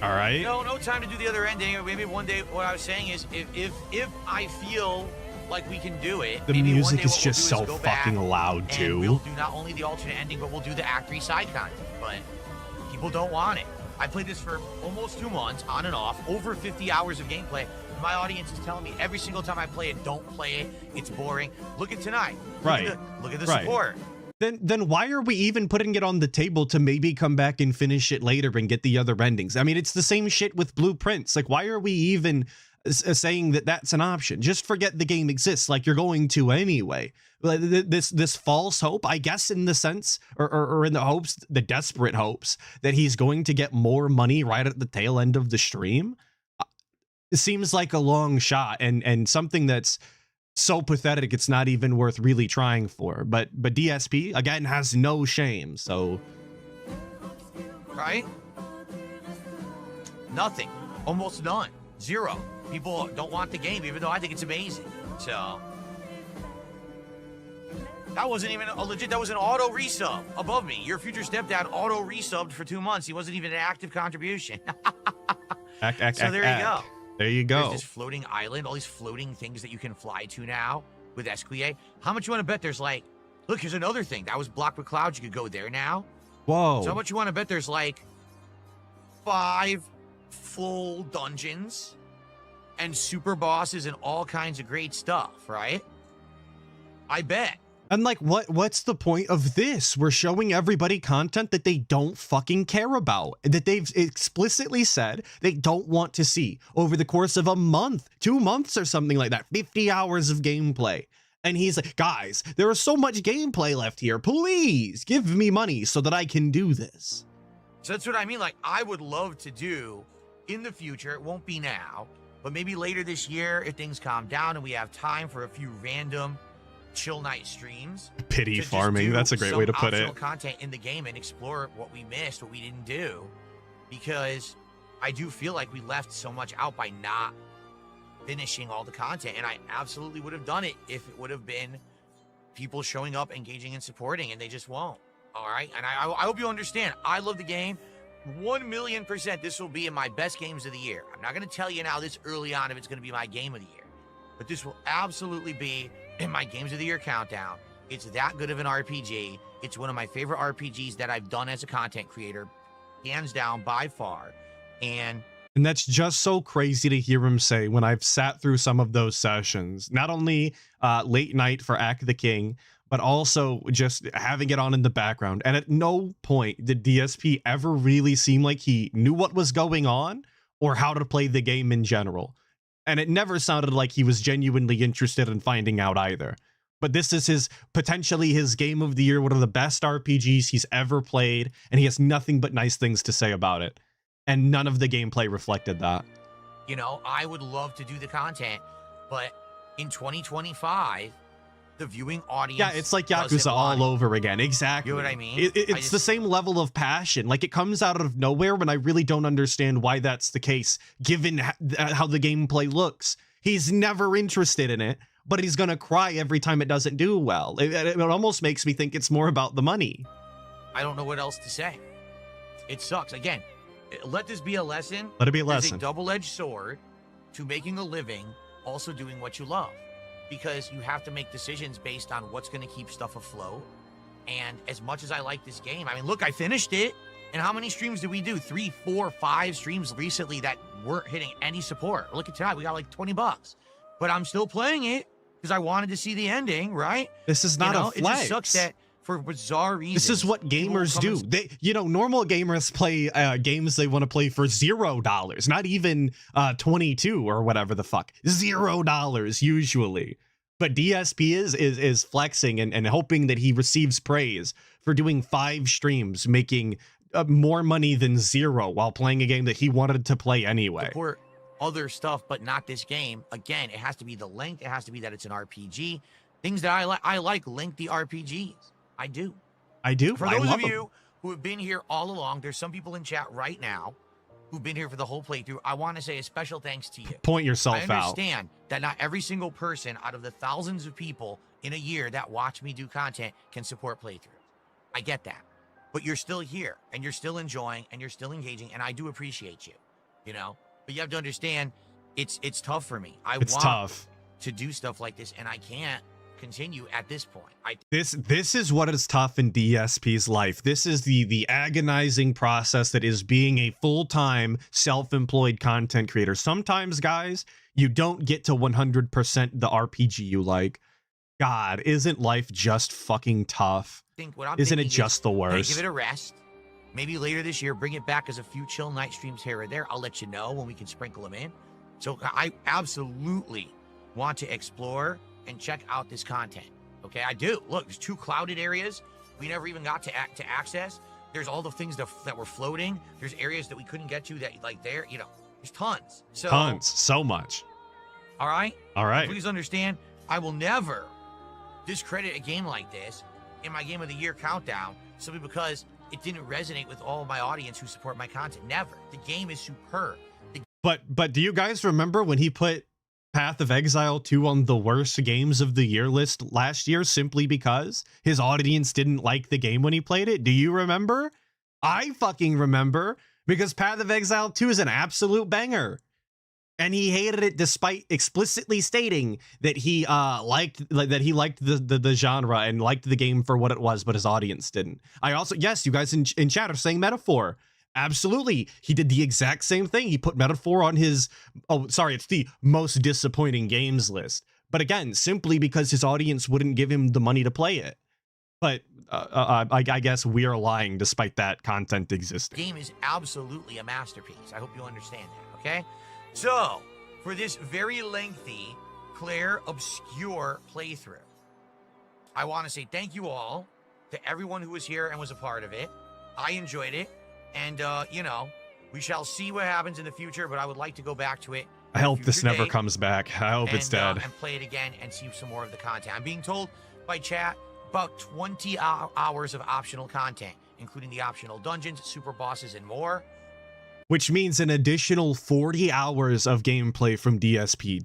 All right. No time to do the other ending. Maybe one day. What I was saying is, if I feel like we can do it, the music is just so fucking loud too. We'll do not only the alternate ending, but we'll do the Act 3 side content. But people don't want it. I played this for almost 2 months, on and off, over 50 hours of gameplay. My audience is telling me every single time I play it, don't play it. It's boring. Look at tonight. Look at the support. Then why are we even putting it on the table to maybe come back and finish it later and get the other endings? I mean, it's the same shit with blueprints. Like, why are we even saying that that's an option? Just forget the game exists, like you're going to anyway. This false hope, I guess, in the sense, or in the hopes, the desperate hopes that he's going to get more money right at the tail end of the stream. It seems like a long shot and something that's so pathetic it's not even worth really trying for. But DSP again has no shame, so right? Nothing, almost none, zero. People don't want the game, even though I think it's amazing. So that wasn't even a legit. That was an auto resub above me. Your future stepdad auto resubbed for 2 months. He wasn't even an active contribution. So there you go. There you go. There's this floating island, all these floating things that you can fly to now with Esquia. How much you want to bet there's like, look, here's another thing. That was blocked with clouds. You could go there now. Whoa. So how much you want to bet there's like 5 full dungeons and super bosses and all kinds of great stuff, right? I bet. And like, what's the point of this? We're showing everybody content that they don't fucking care about, that they've explicitly said they don't want to see over the course of a month, 2 months or something like that, 50 hours of gameplay. And he's like, guys, there is so much gameplay left here. Please give me money so that I can do this. So that's what I mean. Like, I would love to do in the future. It won't be now, but maybe later this year if things calm down and we have time for a few random chill night streams. Pity farming. That's a great way to put it. Content in the game and explore what we missed, what we didn't do, because I do feel like we left so much out by not finishing all the content, and I absolutely would have done it if it would have been people showing up, engaging, and supporting, and they just won't. All right, and I hope you understand. I love the game. 1,000,000%. This will be in my best games of the year. I'm not going to tell you now this early on if it's going to be my game of the year, but this will absolutely be in my games of the year countdown. It's that good of an RPG. It's one of my favorite RPGs that I've done as a content creator, hands down by far. And that's just so crazy to hear him say when I've sat through some of those sessions, not only late night for Act the King, but also just having it on in the background. And at no point did DSP ever really seem like he knew what was going on or how to play the game in general. And it never sounded like he was genuinely interested in finding out either. But this is potentially his game of the year, one of the best RPGs he's ever played, and he has nothing but nice things to say about it. And none of the gameplay reflected that. You know, I would love to do the content, but in 2025, the viewing audience... Yeah, it's like Yakuza all over again. Exactly. You know what I mean? It's the same level of passion. Like, it comes out of nowhere when I really don't understand why that's the case, given how the gameplay looks. He's never interested in it, but he's gonna cry every time it doesn't do well. It almost makes me think it's more about the money. I don't know what else to say. It sucks. Again, let this be a lesson. Let it be a There's lesson. a double-edged sword to making a living, also doing what you love. Because you have to make decisions based on what's going to keep stuff afloat. And as much as I like this game, I mean, look, I finished it. And how many streams did we do? 3, 4, 5 streams recently that weren't hitting any support. Look at tonight, we got like $20. But I'm still playing it because I wanted to see the ending, right? This is not a flex. It just sucks that for bizarre reasons. This is what gamers do. They, normal gamers play games they want to play for $0, not even 22 or whatever the fuck. $0 usually. But DSP is flexing and hoping that he receives praise for doing 5 streams, making more money than 0 while playing a game that he wanted to play anyway. Support other stuff, but not this game. Again, it has to be the length. It has to be that it's an RPG. Things that I like lengthy RPGs. I do. For those of you who have been here all along, there's some people in chat right now who've been here for the whole playthrough. I want to say a special thanks to you. Point yourself out. I understand that not every single person out of the thousands of people in a year that watch me do content can support playthroughs. I get that. But you're still here, and you're still enjoying, and you're still engaging, and I do appreciate you, But you have to understand, it's tough for me. I want to do stuff like this, and I can't continue at this point. This is what is tough in DSP's life. This is the agonizing process that is being a full-time self-employed content creator. Sometimes, guys, you don't get to 100% the RPG you like. God, isn't life just fucking tough? Isn't it just the worst? Give it a rest. Maybe later this year, bring it back as a few chill night streams here or there. I'll let you know when we can sprinkle them in. So I absolutely want to explore and check out this content. Okay, I do. Look, there's 2 clouded areas we never even got to access. There's all the things that were floating. There's areas that we couldn't get to that, like there, you know, there's tons. So much. All right? All right. Please understand, I will never discredit a game like this in my Game of the Year countdown simply because it didn't resonate with all of my audience who support my content. Never. The game is superb. But do you guys remember when he put Path of Exile 2 on the worst games of the year list last year simply because his audience didn't like the game when he played it? Do you remember? I fucking remember, because Path of Exile 2 is an absolute banger. And he hated it despite explicitly stating that he liked the genre and liked the game for what it was, but his audience didn't. I also, yes, you guys in chat are saying Metaphor. Absolutely. He did the exact same thing. He put Metaphor on his, it's the most disappointing games list. But again, simply because his audience wouldn't give him the money to play it. But I guess we are lying despite that content existing. The game is absolutely a masterpiece. I hope you understand that, okay? So, for this very lengthy, Claire Obscure playthrough, I want to say thank you all to everyone who was here and was a part of it. I enjoyed it. And, you know, we shall see what happens in the future, but I would like to go back to it. I hope this never comes back. I hope it's dead. And play it again and see some more of the content. I'm being told by chat about 20 hours of optional content, including the optional dungeons, super bosses, and more. Which means an additional 40 hours of gameplay from DSP.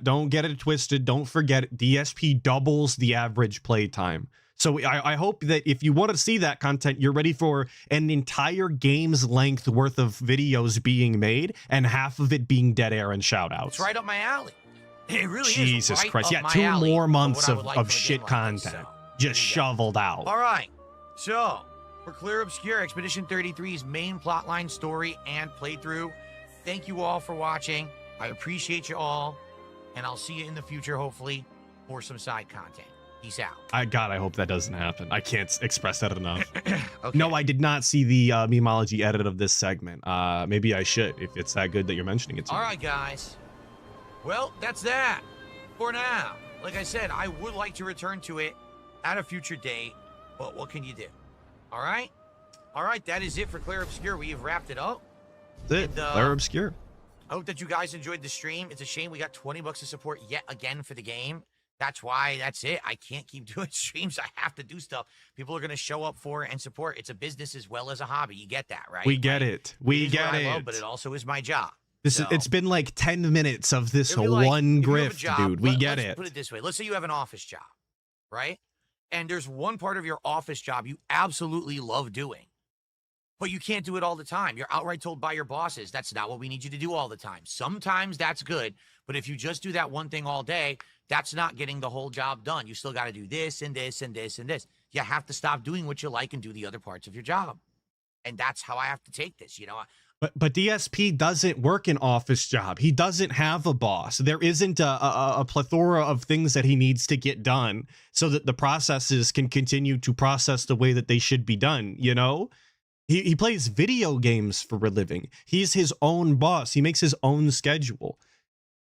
Don't get it twisted. Don't forget it. DSP doubles the average play time. So I hope that if you want to see that content, you're ready for an entire game's length worth of videos being made and half of it being dead air and shout outs. It's right up my alley. It really is. Jesus right Christ. up Yeah, my 2 alley more months of, of shit like content just shoveled out. All right. So, for Clear Obscure, Expedition 33's main plotline, story, and playthrough, thank you all for watching. I appreciate you all, and I'll see you in the future, hopefully, for some side content. Peace out. I hope that doesn't happen. I can't express that enough. Okay. No, I did not see the memology edit of this segment. Maybe I should, if it's that good that you're mentioning it to me. All right, guys. Well, that's that for now. Like I said, I would like to return to it at a future date, but what can you do? All right? All right, that is it for Claire Obscure. We have wrapped it up. That's it. Claire Obscure. I hope that you guys enjoyed the stream. It's a shame we got 20 bucks of support yet again for the game. That's why that's it. I can't keep doing streams. I have to do stuff. People are going to show up for and support. It's a business as well as a hobby. You get that, right? We get it. We get it. I love, but it also is my job. It's been like 10 minutes of this one grift, dude. We get it. Let's put it this way. Let's say you have an office job, right? And there's one part of your office job you absolutely love doing, but you can't do it all the time. You're outright told by your bosses, that's not what we need you to do all the time. Sometimes that's good, but if you just do that one thing all day, that's not getting the whole job done. You still got to do this and this and this and this. You have to stop doing what you like and do the other parts of your job. And that's how I have to take this, you know. But DSP doesn't work an office job. He doesn't have a boss. There isn't a plethora of things that he needs to get done so that the processes can continue to process the way that they should be done, you know? He plays video games for a living. He's his own boss. He makes his own schedule.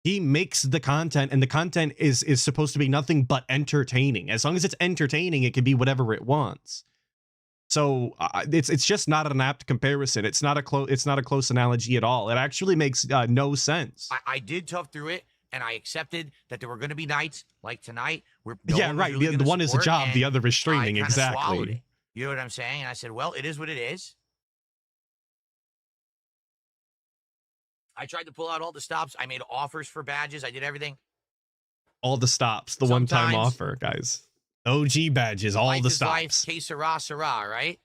He makes the content, and the content is supposed to be nothing but entertaining. As long as it's entertaining, it can be whatever it wants. So it's just not an apt comparison. It's not a close analogy at all. It actually makes no sense. I did tough through it, and I accepted that there were going to be nights like tonight where right. Really the one is a job, the other is streaming. Exactly. You know what I'm saying? And I said, well, it is what it is. I tried to pull out all the stops. I made offers for badges. I did everything. All the stops. The one-time offer, guys. OG badges, all the stops. Life, que sera, sera, right?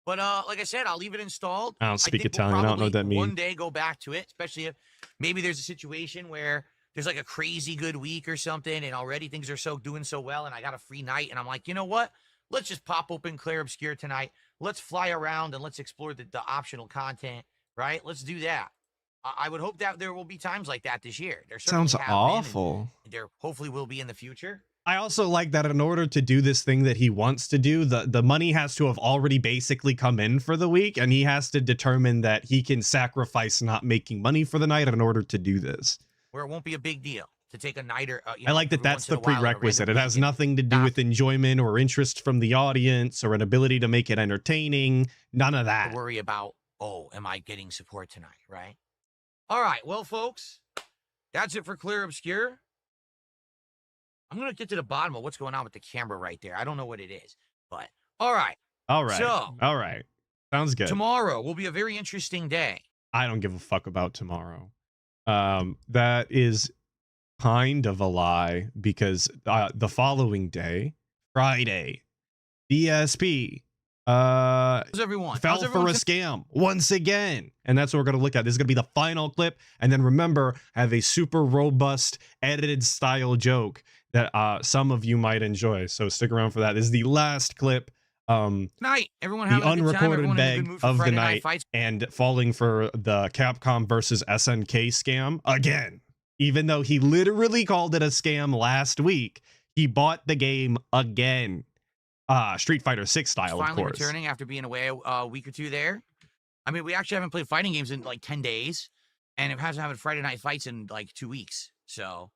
But like I said, I'll leave it installed. I don't speak Italian. I don't know what that means. One day go back to it, especially if maybe there's a situation where there's like a crazy good week or something, and already things are doing so well, and I got a free night, and I'm like, you know what? Let's just pop open Claire Obscure tonight. Let's fly around and let's explore the optional content, right? Let's do that. I would hope that there will be times like that this year. There certainly Sounds have been, awful. and there hopefully will be in the future. I also like that in order to do this thing that he wants to do, the money has to have already basically come in for the week, and he has to determine that he can sacrifice not making money for the night in order to do this. Where it won't be a big deal to take a night or I like that that's the prerequisite. It has nothing to do with enjoyment or interest from the audience or an ability to make it entertaining. None of that. To worry about, oh, am I getting support tonight, right? All right, well, folks, that's it for Clear Obscure. I'm going to get to the bottom of what's going on with the camera right there. I don't know what it is, but all right. All right. So, all right. Sounds good. Tomorrow will be a very interesting day. I don't give a fuck about tomorrow. That is kind of a lie because the following day, Friday, DSP How's everyone? fell for a scam once again, and that's what we're going to look at. This is going to be the final clip, and then remember, I have a super robust edited style joke that some of you might enjoy, so stick around for that. This is the last clip. Night, everyone. The Having a good time. unrecorded Everyone in a bag good mood for of the Friday night, fights. and falling for the Capcom versus SNK scam again. Even though he literally called it a scam last week, he bought the game again. Street Fighter 6 style, Finally of course. returning after being away a week or two there. I mean, we actually haven't played fighting games in like 10 days, and it hasn't had Friday night fights in like 2 weeks. So,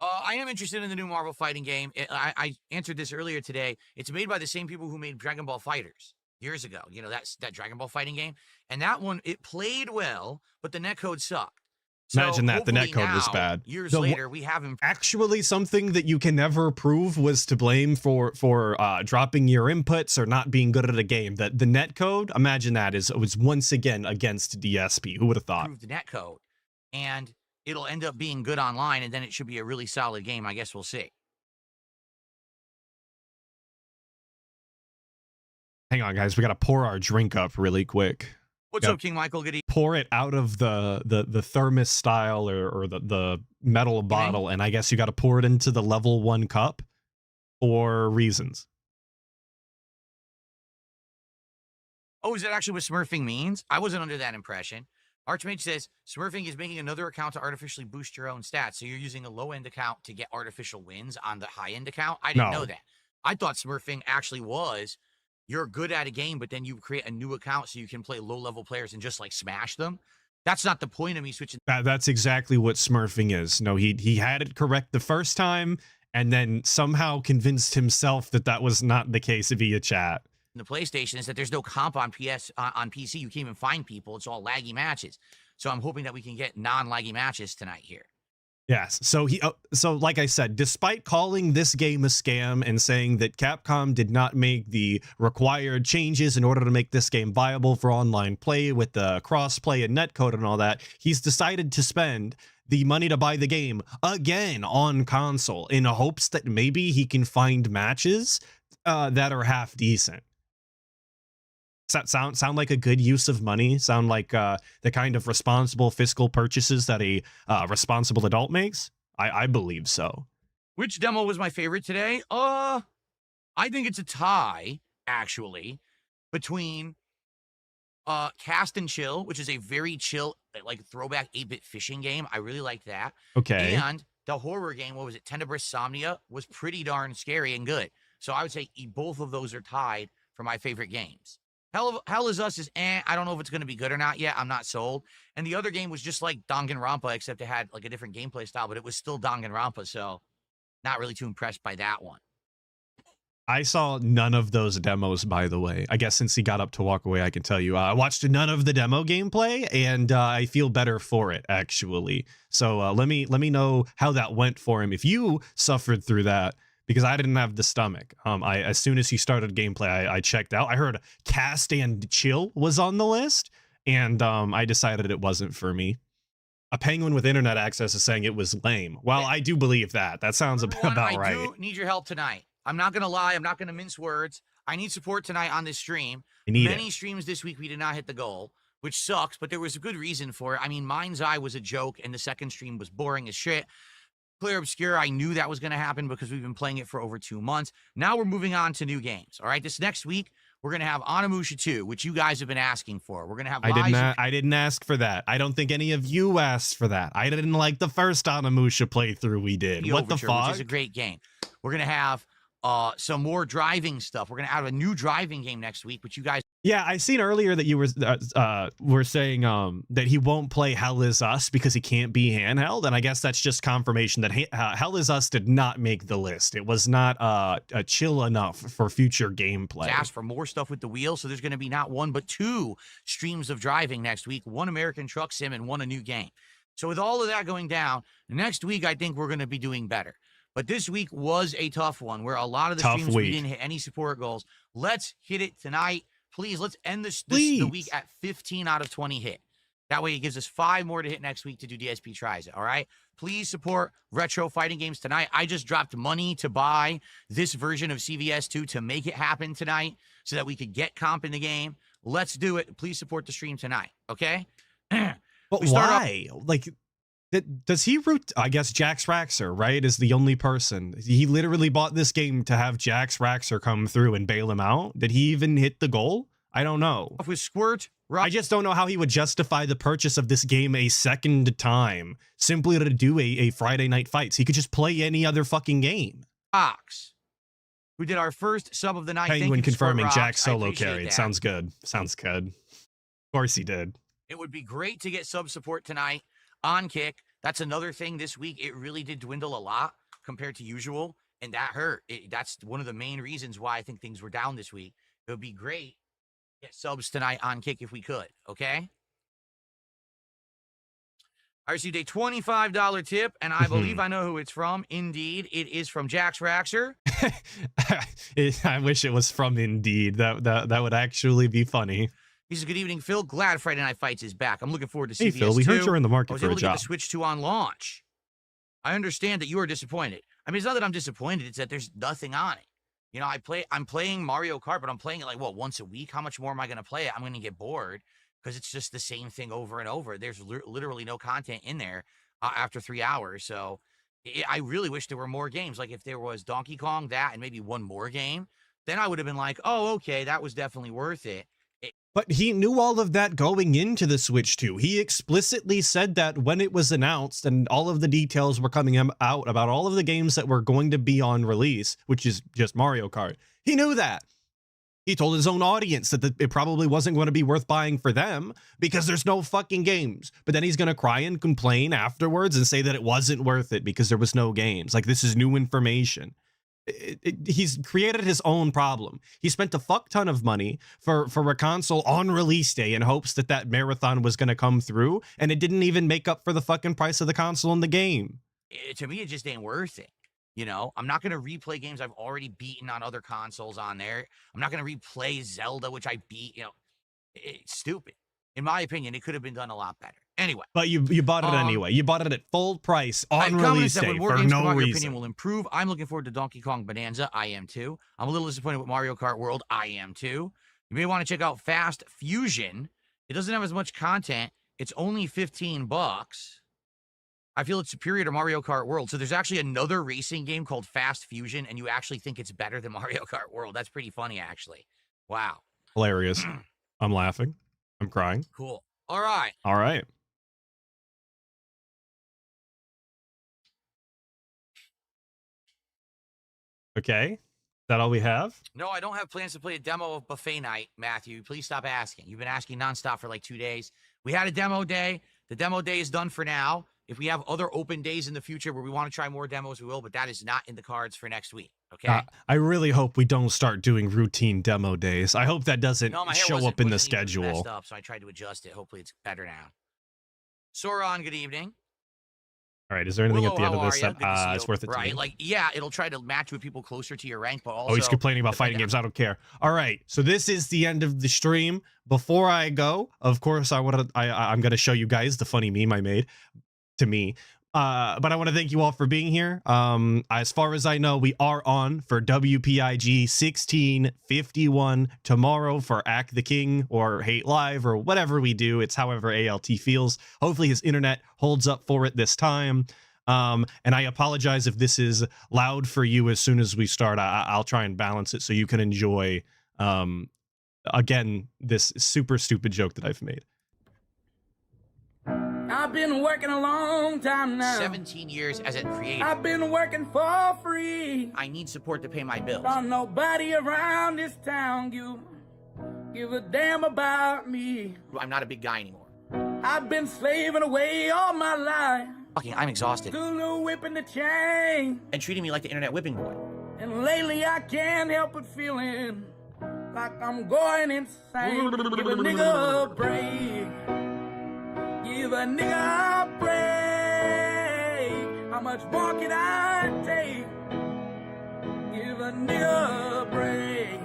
I am interested in the new Marvel fighting game. I answered this earlier today. It's made by the same people who made Dragon Ball FighterZ years ago. You know, that Dragon Ball fighting game, and that one, it played well, but the netcode sucked. Imagine that the hopefully netcode was now, bad. Years later, we have him. Actually, something that you can never prove was to blame for dropping your inputs or not being good at a game. That the netcode, imagine that was once again against DSP. Who would have thought? Improved netcode, and it'll end up being good online, and then it should be a really solid game. I guess we'll see. Hang on, guys. We got to pour our drink up really quick. What's up, King Michael? Good evening. Pour it out of the thermos style or the metal bottle, and I guess you got to pour it into the level 1 cup for reasons. Oh, is that actually what smurfing means? I wasn't under that impression. Archmage says smurfing is making another account to artificially boost your own stats. So you're using a low-end account to get artificial wins on the high-end account. I didn't know that. I thought smurfing actually was you're good at a game, but then you create a new account so you can play low-level players and just like smash them. That's not the point of me switching. That's exactly what smurfing is. No, he had it correct the first time, and then somehow convinced himself that that was not the case via chat. The PlayStation is that there's no comp on PC. You can't even find people. It's all laggy matches. So I'm hoping that we can get non-laggy matches tonight here. Yes. So so like I said, despite calling this game a scam and saying that Capcom did not make the required changes in order to make this game viable for online play with the cross-play and netcode and all that, he's decided to spend the money to buy the game again on console in hopes that maybe he can find matches that are half decent. Does that sound like a good use of money? Sound like the kind of responsible fiscal purchases that a responsible adult makes? I believe so. Which demo was my favorite today? I think it's a tie, actually, between Cast and Chill, which is a very chill, like throwback 8-bit fishing game. I really like that. Okay. And the horror game, what was it? Tenebrous Somnia was pretty darn scary and good. So I would say both of those are tied for my favorite games. Hell is Us is I don't know if it's going to be good or not yet. I'm not sold. And the other game was just like Danganronpa, except it had like a different gameplay style, but it was still Danganronpa, so not really too impressed by that one. I saw none of those demos, by the way. I guess since he got up to walk away, I can tell you. I watched none of the demo gameplay, and I feel better for it, actually. So let me know how that went for him. If you suffered through that, because I didn't have the stomach. As soon as he started gameplay, I checked out. I heard Cast and Chill was on the list, and I decided it wasn't for me. A penguin with internet access is saying it was lame. Well, I do believe that. That sounds about right. I do need your help tonight. I'm not going to lie. I'm not going to mince words. I need support tonight on this stream. Many streams this week, we did not hit the goal. which sucks, but there was a good reason for it. I mean, Mind's Eye was a joke, and the second stream was boring as shit. Clear Obscure, I knew that was going to happen because we've been playing it for over 2 months. Now we're moving on to new games. All right, this next week, we're going to have Onimusha 2, which you guys have been asking for. We're going to have I didn't ask for that. I don't think any of you asked for that. I didn't like the first Onimusha playthrough we did. What the fuck? Which is a great game. We're going to have some more driving stuff. We're going to have a new driving game next week, which you guys... Yeah, I seen earlier that you were saying that he won't play Hell Is Us because he can't be handheld, and I guess that's just confirmation that Hell Is Us did not make the list. It was not chill enough for future gameplay. Ask for more stuff with the wheel, so there's going to be not 1 but 2 streams of driving next week, 1 American Truck Sim and 1 a new game. So with all of that going down, next week I think we're going to be doing better. But this week was a tough one where a lot of the streams we didn't hit any support goals. Let's hit it tonight. Please, let's end the week at 15 out of 20 hit. That way it gives us 5 more to hit next week to do DSP Tries It, all right? Please support retro fighting games tonight. I just dropped money to buy this version of CVS2 to make it happen tonight so that we could get comp in the game. Let's do it. Please support the stream tonight, okay? But why? Like... Does he root? I guess Jax Raxer, right, is the only person. He literally bought this game to have Jax Raxer come through and bail him out. Did he even hit the goal? I don't know. With Squirt, I just don't know how he would justify the purchase of this game a second time simply to do a Friday Night Fights. He could just play any other fucking game. Ox. We did our first sub of the night. Penguin confirming Jax solo carried. Sounds good. Sounds good. Of course he did. It would be great to get sub support tonight on Kick. That's another thing this week. It really did dwindle a lot compared to usual, and that hurt. That's one of the main reasons why I think things were down this week. It would be great to get subs tonight on Kick if we could, okay? I received a $25 tip, and I believe I know who it's from. Indeed, it is from Jax Raxer. I wish it was from Indeed. That would actually be funny. He says, good evening, Phil. Glad Friday Night Fights is back. I'm looking forward to CVS2. Hey, Phil, we heard you're in the market for a job. I was able to get the Switch 2 on launch. I understand that you are disappointed. I mean, it's not that I'm disappointed. It's that there's nothing on it. You know, I'm playing Mario Kart, but I'm playing it like, what, once a week? How much more am I going to play it? I'm going to get bored because it's just the same thing over and over. There's literally no content in there after 3 hours. So I really wish there were more games. Like if there was Donkey Kong, that, and maybe one more game, then I would have been like, oh, okay, that was definitely worth it. But he knew all of that going into the Switch 2. He explicitly said that when it was announced and all of the details were coming out about all of the games that were going to be on release, which is just Mario Kart. He knew that. He told his own audience that it probably wasn't going to be worth buying for them because there's no fucking games. But then he's going to cry and complain afterwards and say that it wasn't worth it because there was no games. Like, this is new information. He's created his own problem. He spent a fuck ton of money for a console on release day in hopes that marathon was going to come through, and it didn't even make up for the fucking price of the console and the game. To me, it just ain't worth it. You know, I'm not going to replay games I've already beaten on other consoles on there. I'm not going to replay Zelda, which I beat. You know, it's stupid. In my opinion, it could have been done a lot better. Anyway. But you bought it anyway. You bought it at full price on release day for no reason. Your opinion will improve. I'm looking forward to Donkey Kong Bonanza. I am too. I'm a little disappointed with Mario Kart World. I am too. You may want to check out Fast Fusion. It doesn't have as much content. It's only $15. I feel it's superior to Mario Kart World. So there's actually another racing game called Fast Fusion, and you actually think it's better than Mario Kart World. That's pretty funny, actually. Wow. Hilarious. I'm laughing. I'm crying. Cool. All right. All right. Okay. Is that all we have? No, I don't have plans to play a demo of Buffet Night, Matthew. Please stop asking. You've been asking nonstop for like 2 days. We had a demo day. The demo day is done for now. If we have other open days in the future where we want to try more demos, we will, but that is not in the cards for next week. Okay. I really hope we don't start doing routine demo days. I hope that doesn't show up in the schedule. Messed up, so I tried to adjust it. Hopefully it's better now. Sauron, good evening. All right. Is there anything at the end of this that it's worth it to right? me? Like, yeah, it'll try to match with people closer to your rank, but also... Oh, he's complaining about fighting games. I don't care. All right. So this is the end of the stream. Before I go, of course, I'm going to show you guys the funny meme I made to me. But I want to thank you all for being here. As far as I know, we are on for WPIG 1651 tomorrow for Act the King or Hate Live or whatever we do. It's however ALT feels. Hopefully his internet holds up for it this time. And I apologize if this is loud for you as soon as we start. I'll try and balance it so you can enjoy, again, this super stupid joke that I've made. I've been working a long time now. 17 years as a creator. I've been working for free. I need support to pay my bills. Don't nobody around this town give a damn about me. I'm not a big guy anymore. I've been slaving away all my life. Fucking, I'm exhausted. Still no whip in the chain. And treating me like the internet whipping boy. And lately I can't help but feeling like I'm going insane. Give a nigga a break. Give a nigga a break. How much more can I take? Give a nigga a break.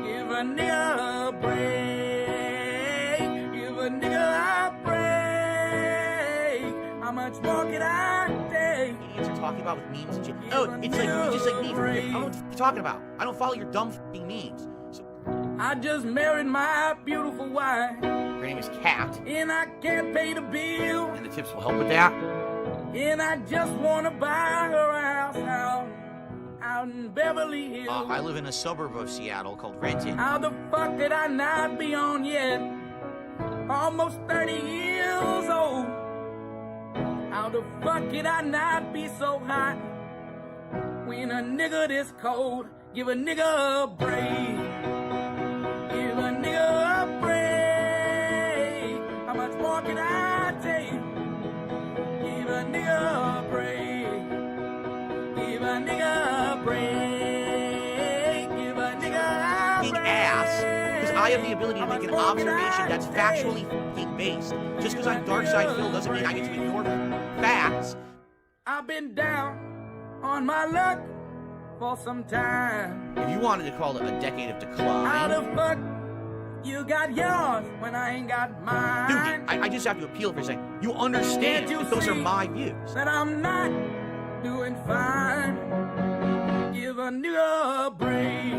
Give a nigga a break. Give a nigga a break. How much more can I take? Idiots are talking about with memes and shit. Oh, it's like you just like me. I don't know what you're talking about. I don't follow your dumb fucking memes. So, I just married my beautiful wife. her name is Kat. And I can't pay the bill. And the tips will help with that. And I just wanna buy her a house out in Beverly Hills. I live in a suburb of Seattle called Renton. How the fuck did I not be on yet? Almost 30 years old. How the fuck did I not be so hot? When a nigga this cold, give a nigga a break. Give a nigga a break. How much more can I take? Give a nigga a break. Give a nigga a break. Give a nigga a break. Ass. Because I have the ability to make an observation that's factually fucking based. Just because I'm dark side Phil doesn't mean I get to ignore facts. I've been down on my luck for some time. If you wanted to call it a decade of How decline. the fuck you got yours when I ain't got mine? Dude, I just have to appeal for a second. You understand Can't you that those are see my views. that I'm not doing fine? Give a nigga a break.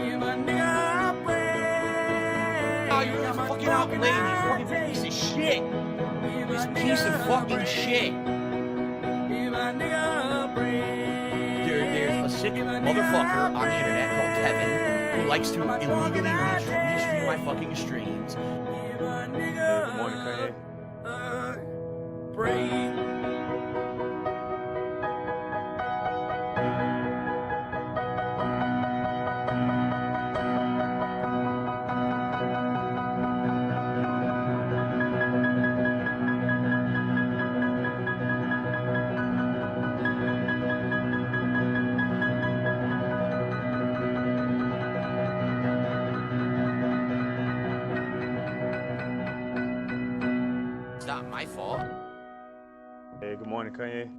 Give a nigga a break. Oh, you're How much fucking more outlaying can me, I fucking take? piece of shit. Give This a piece of nigga a fucking break. shit. Give a nigga a break. There's a sick Give a motherfucker nigga a on the internet called Kevin who likes to How much more illegally can I restream my take? fucking streams. Give a nigga a break. It's not my fault. Hey, good morning, Kanye.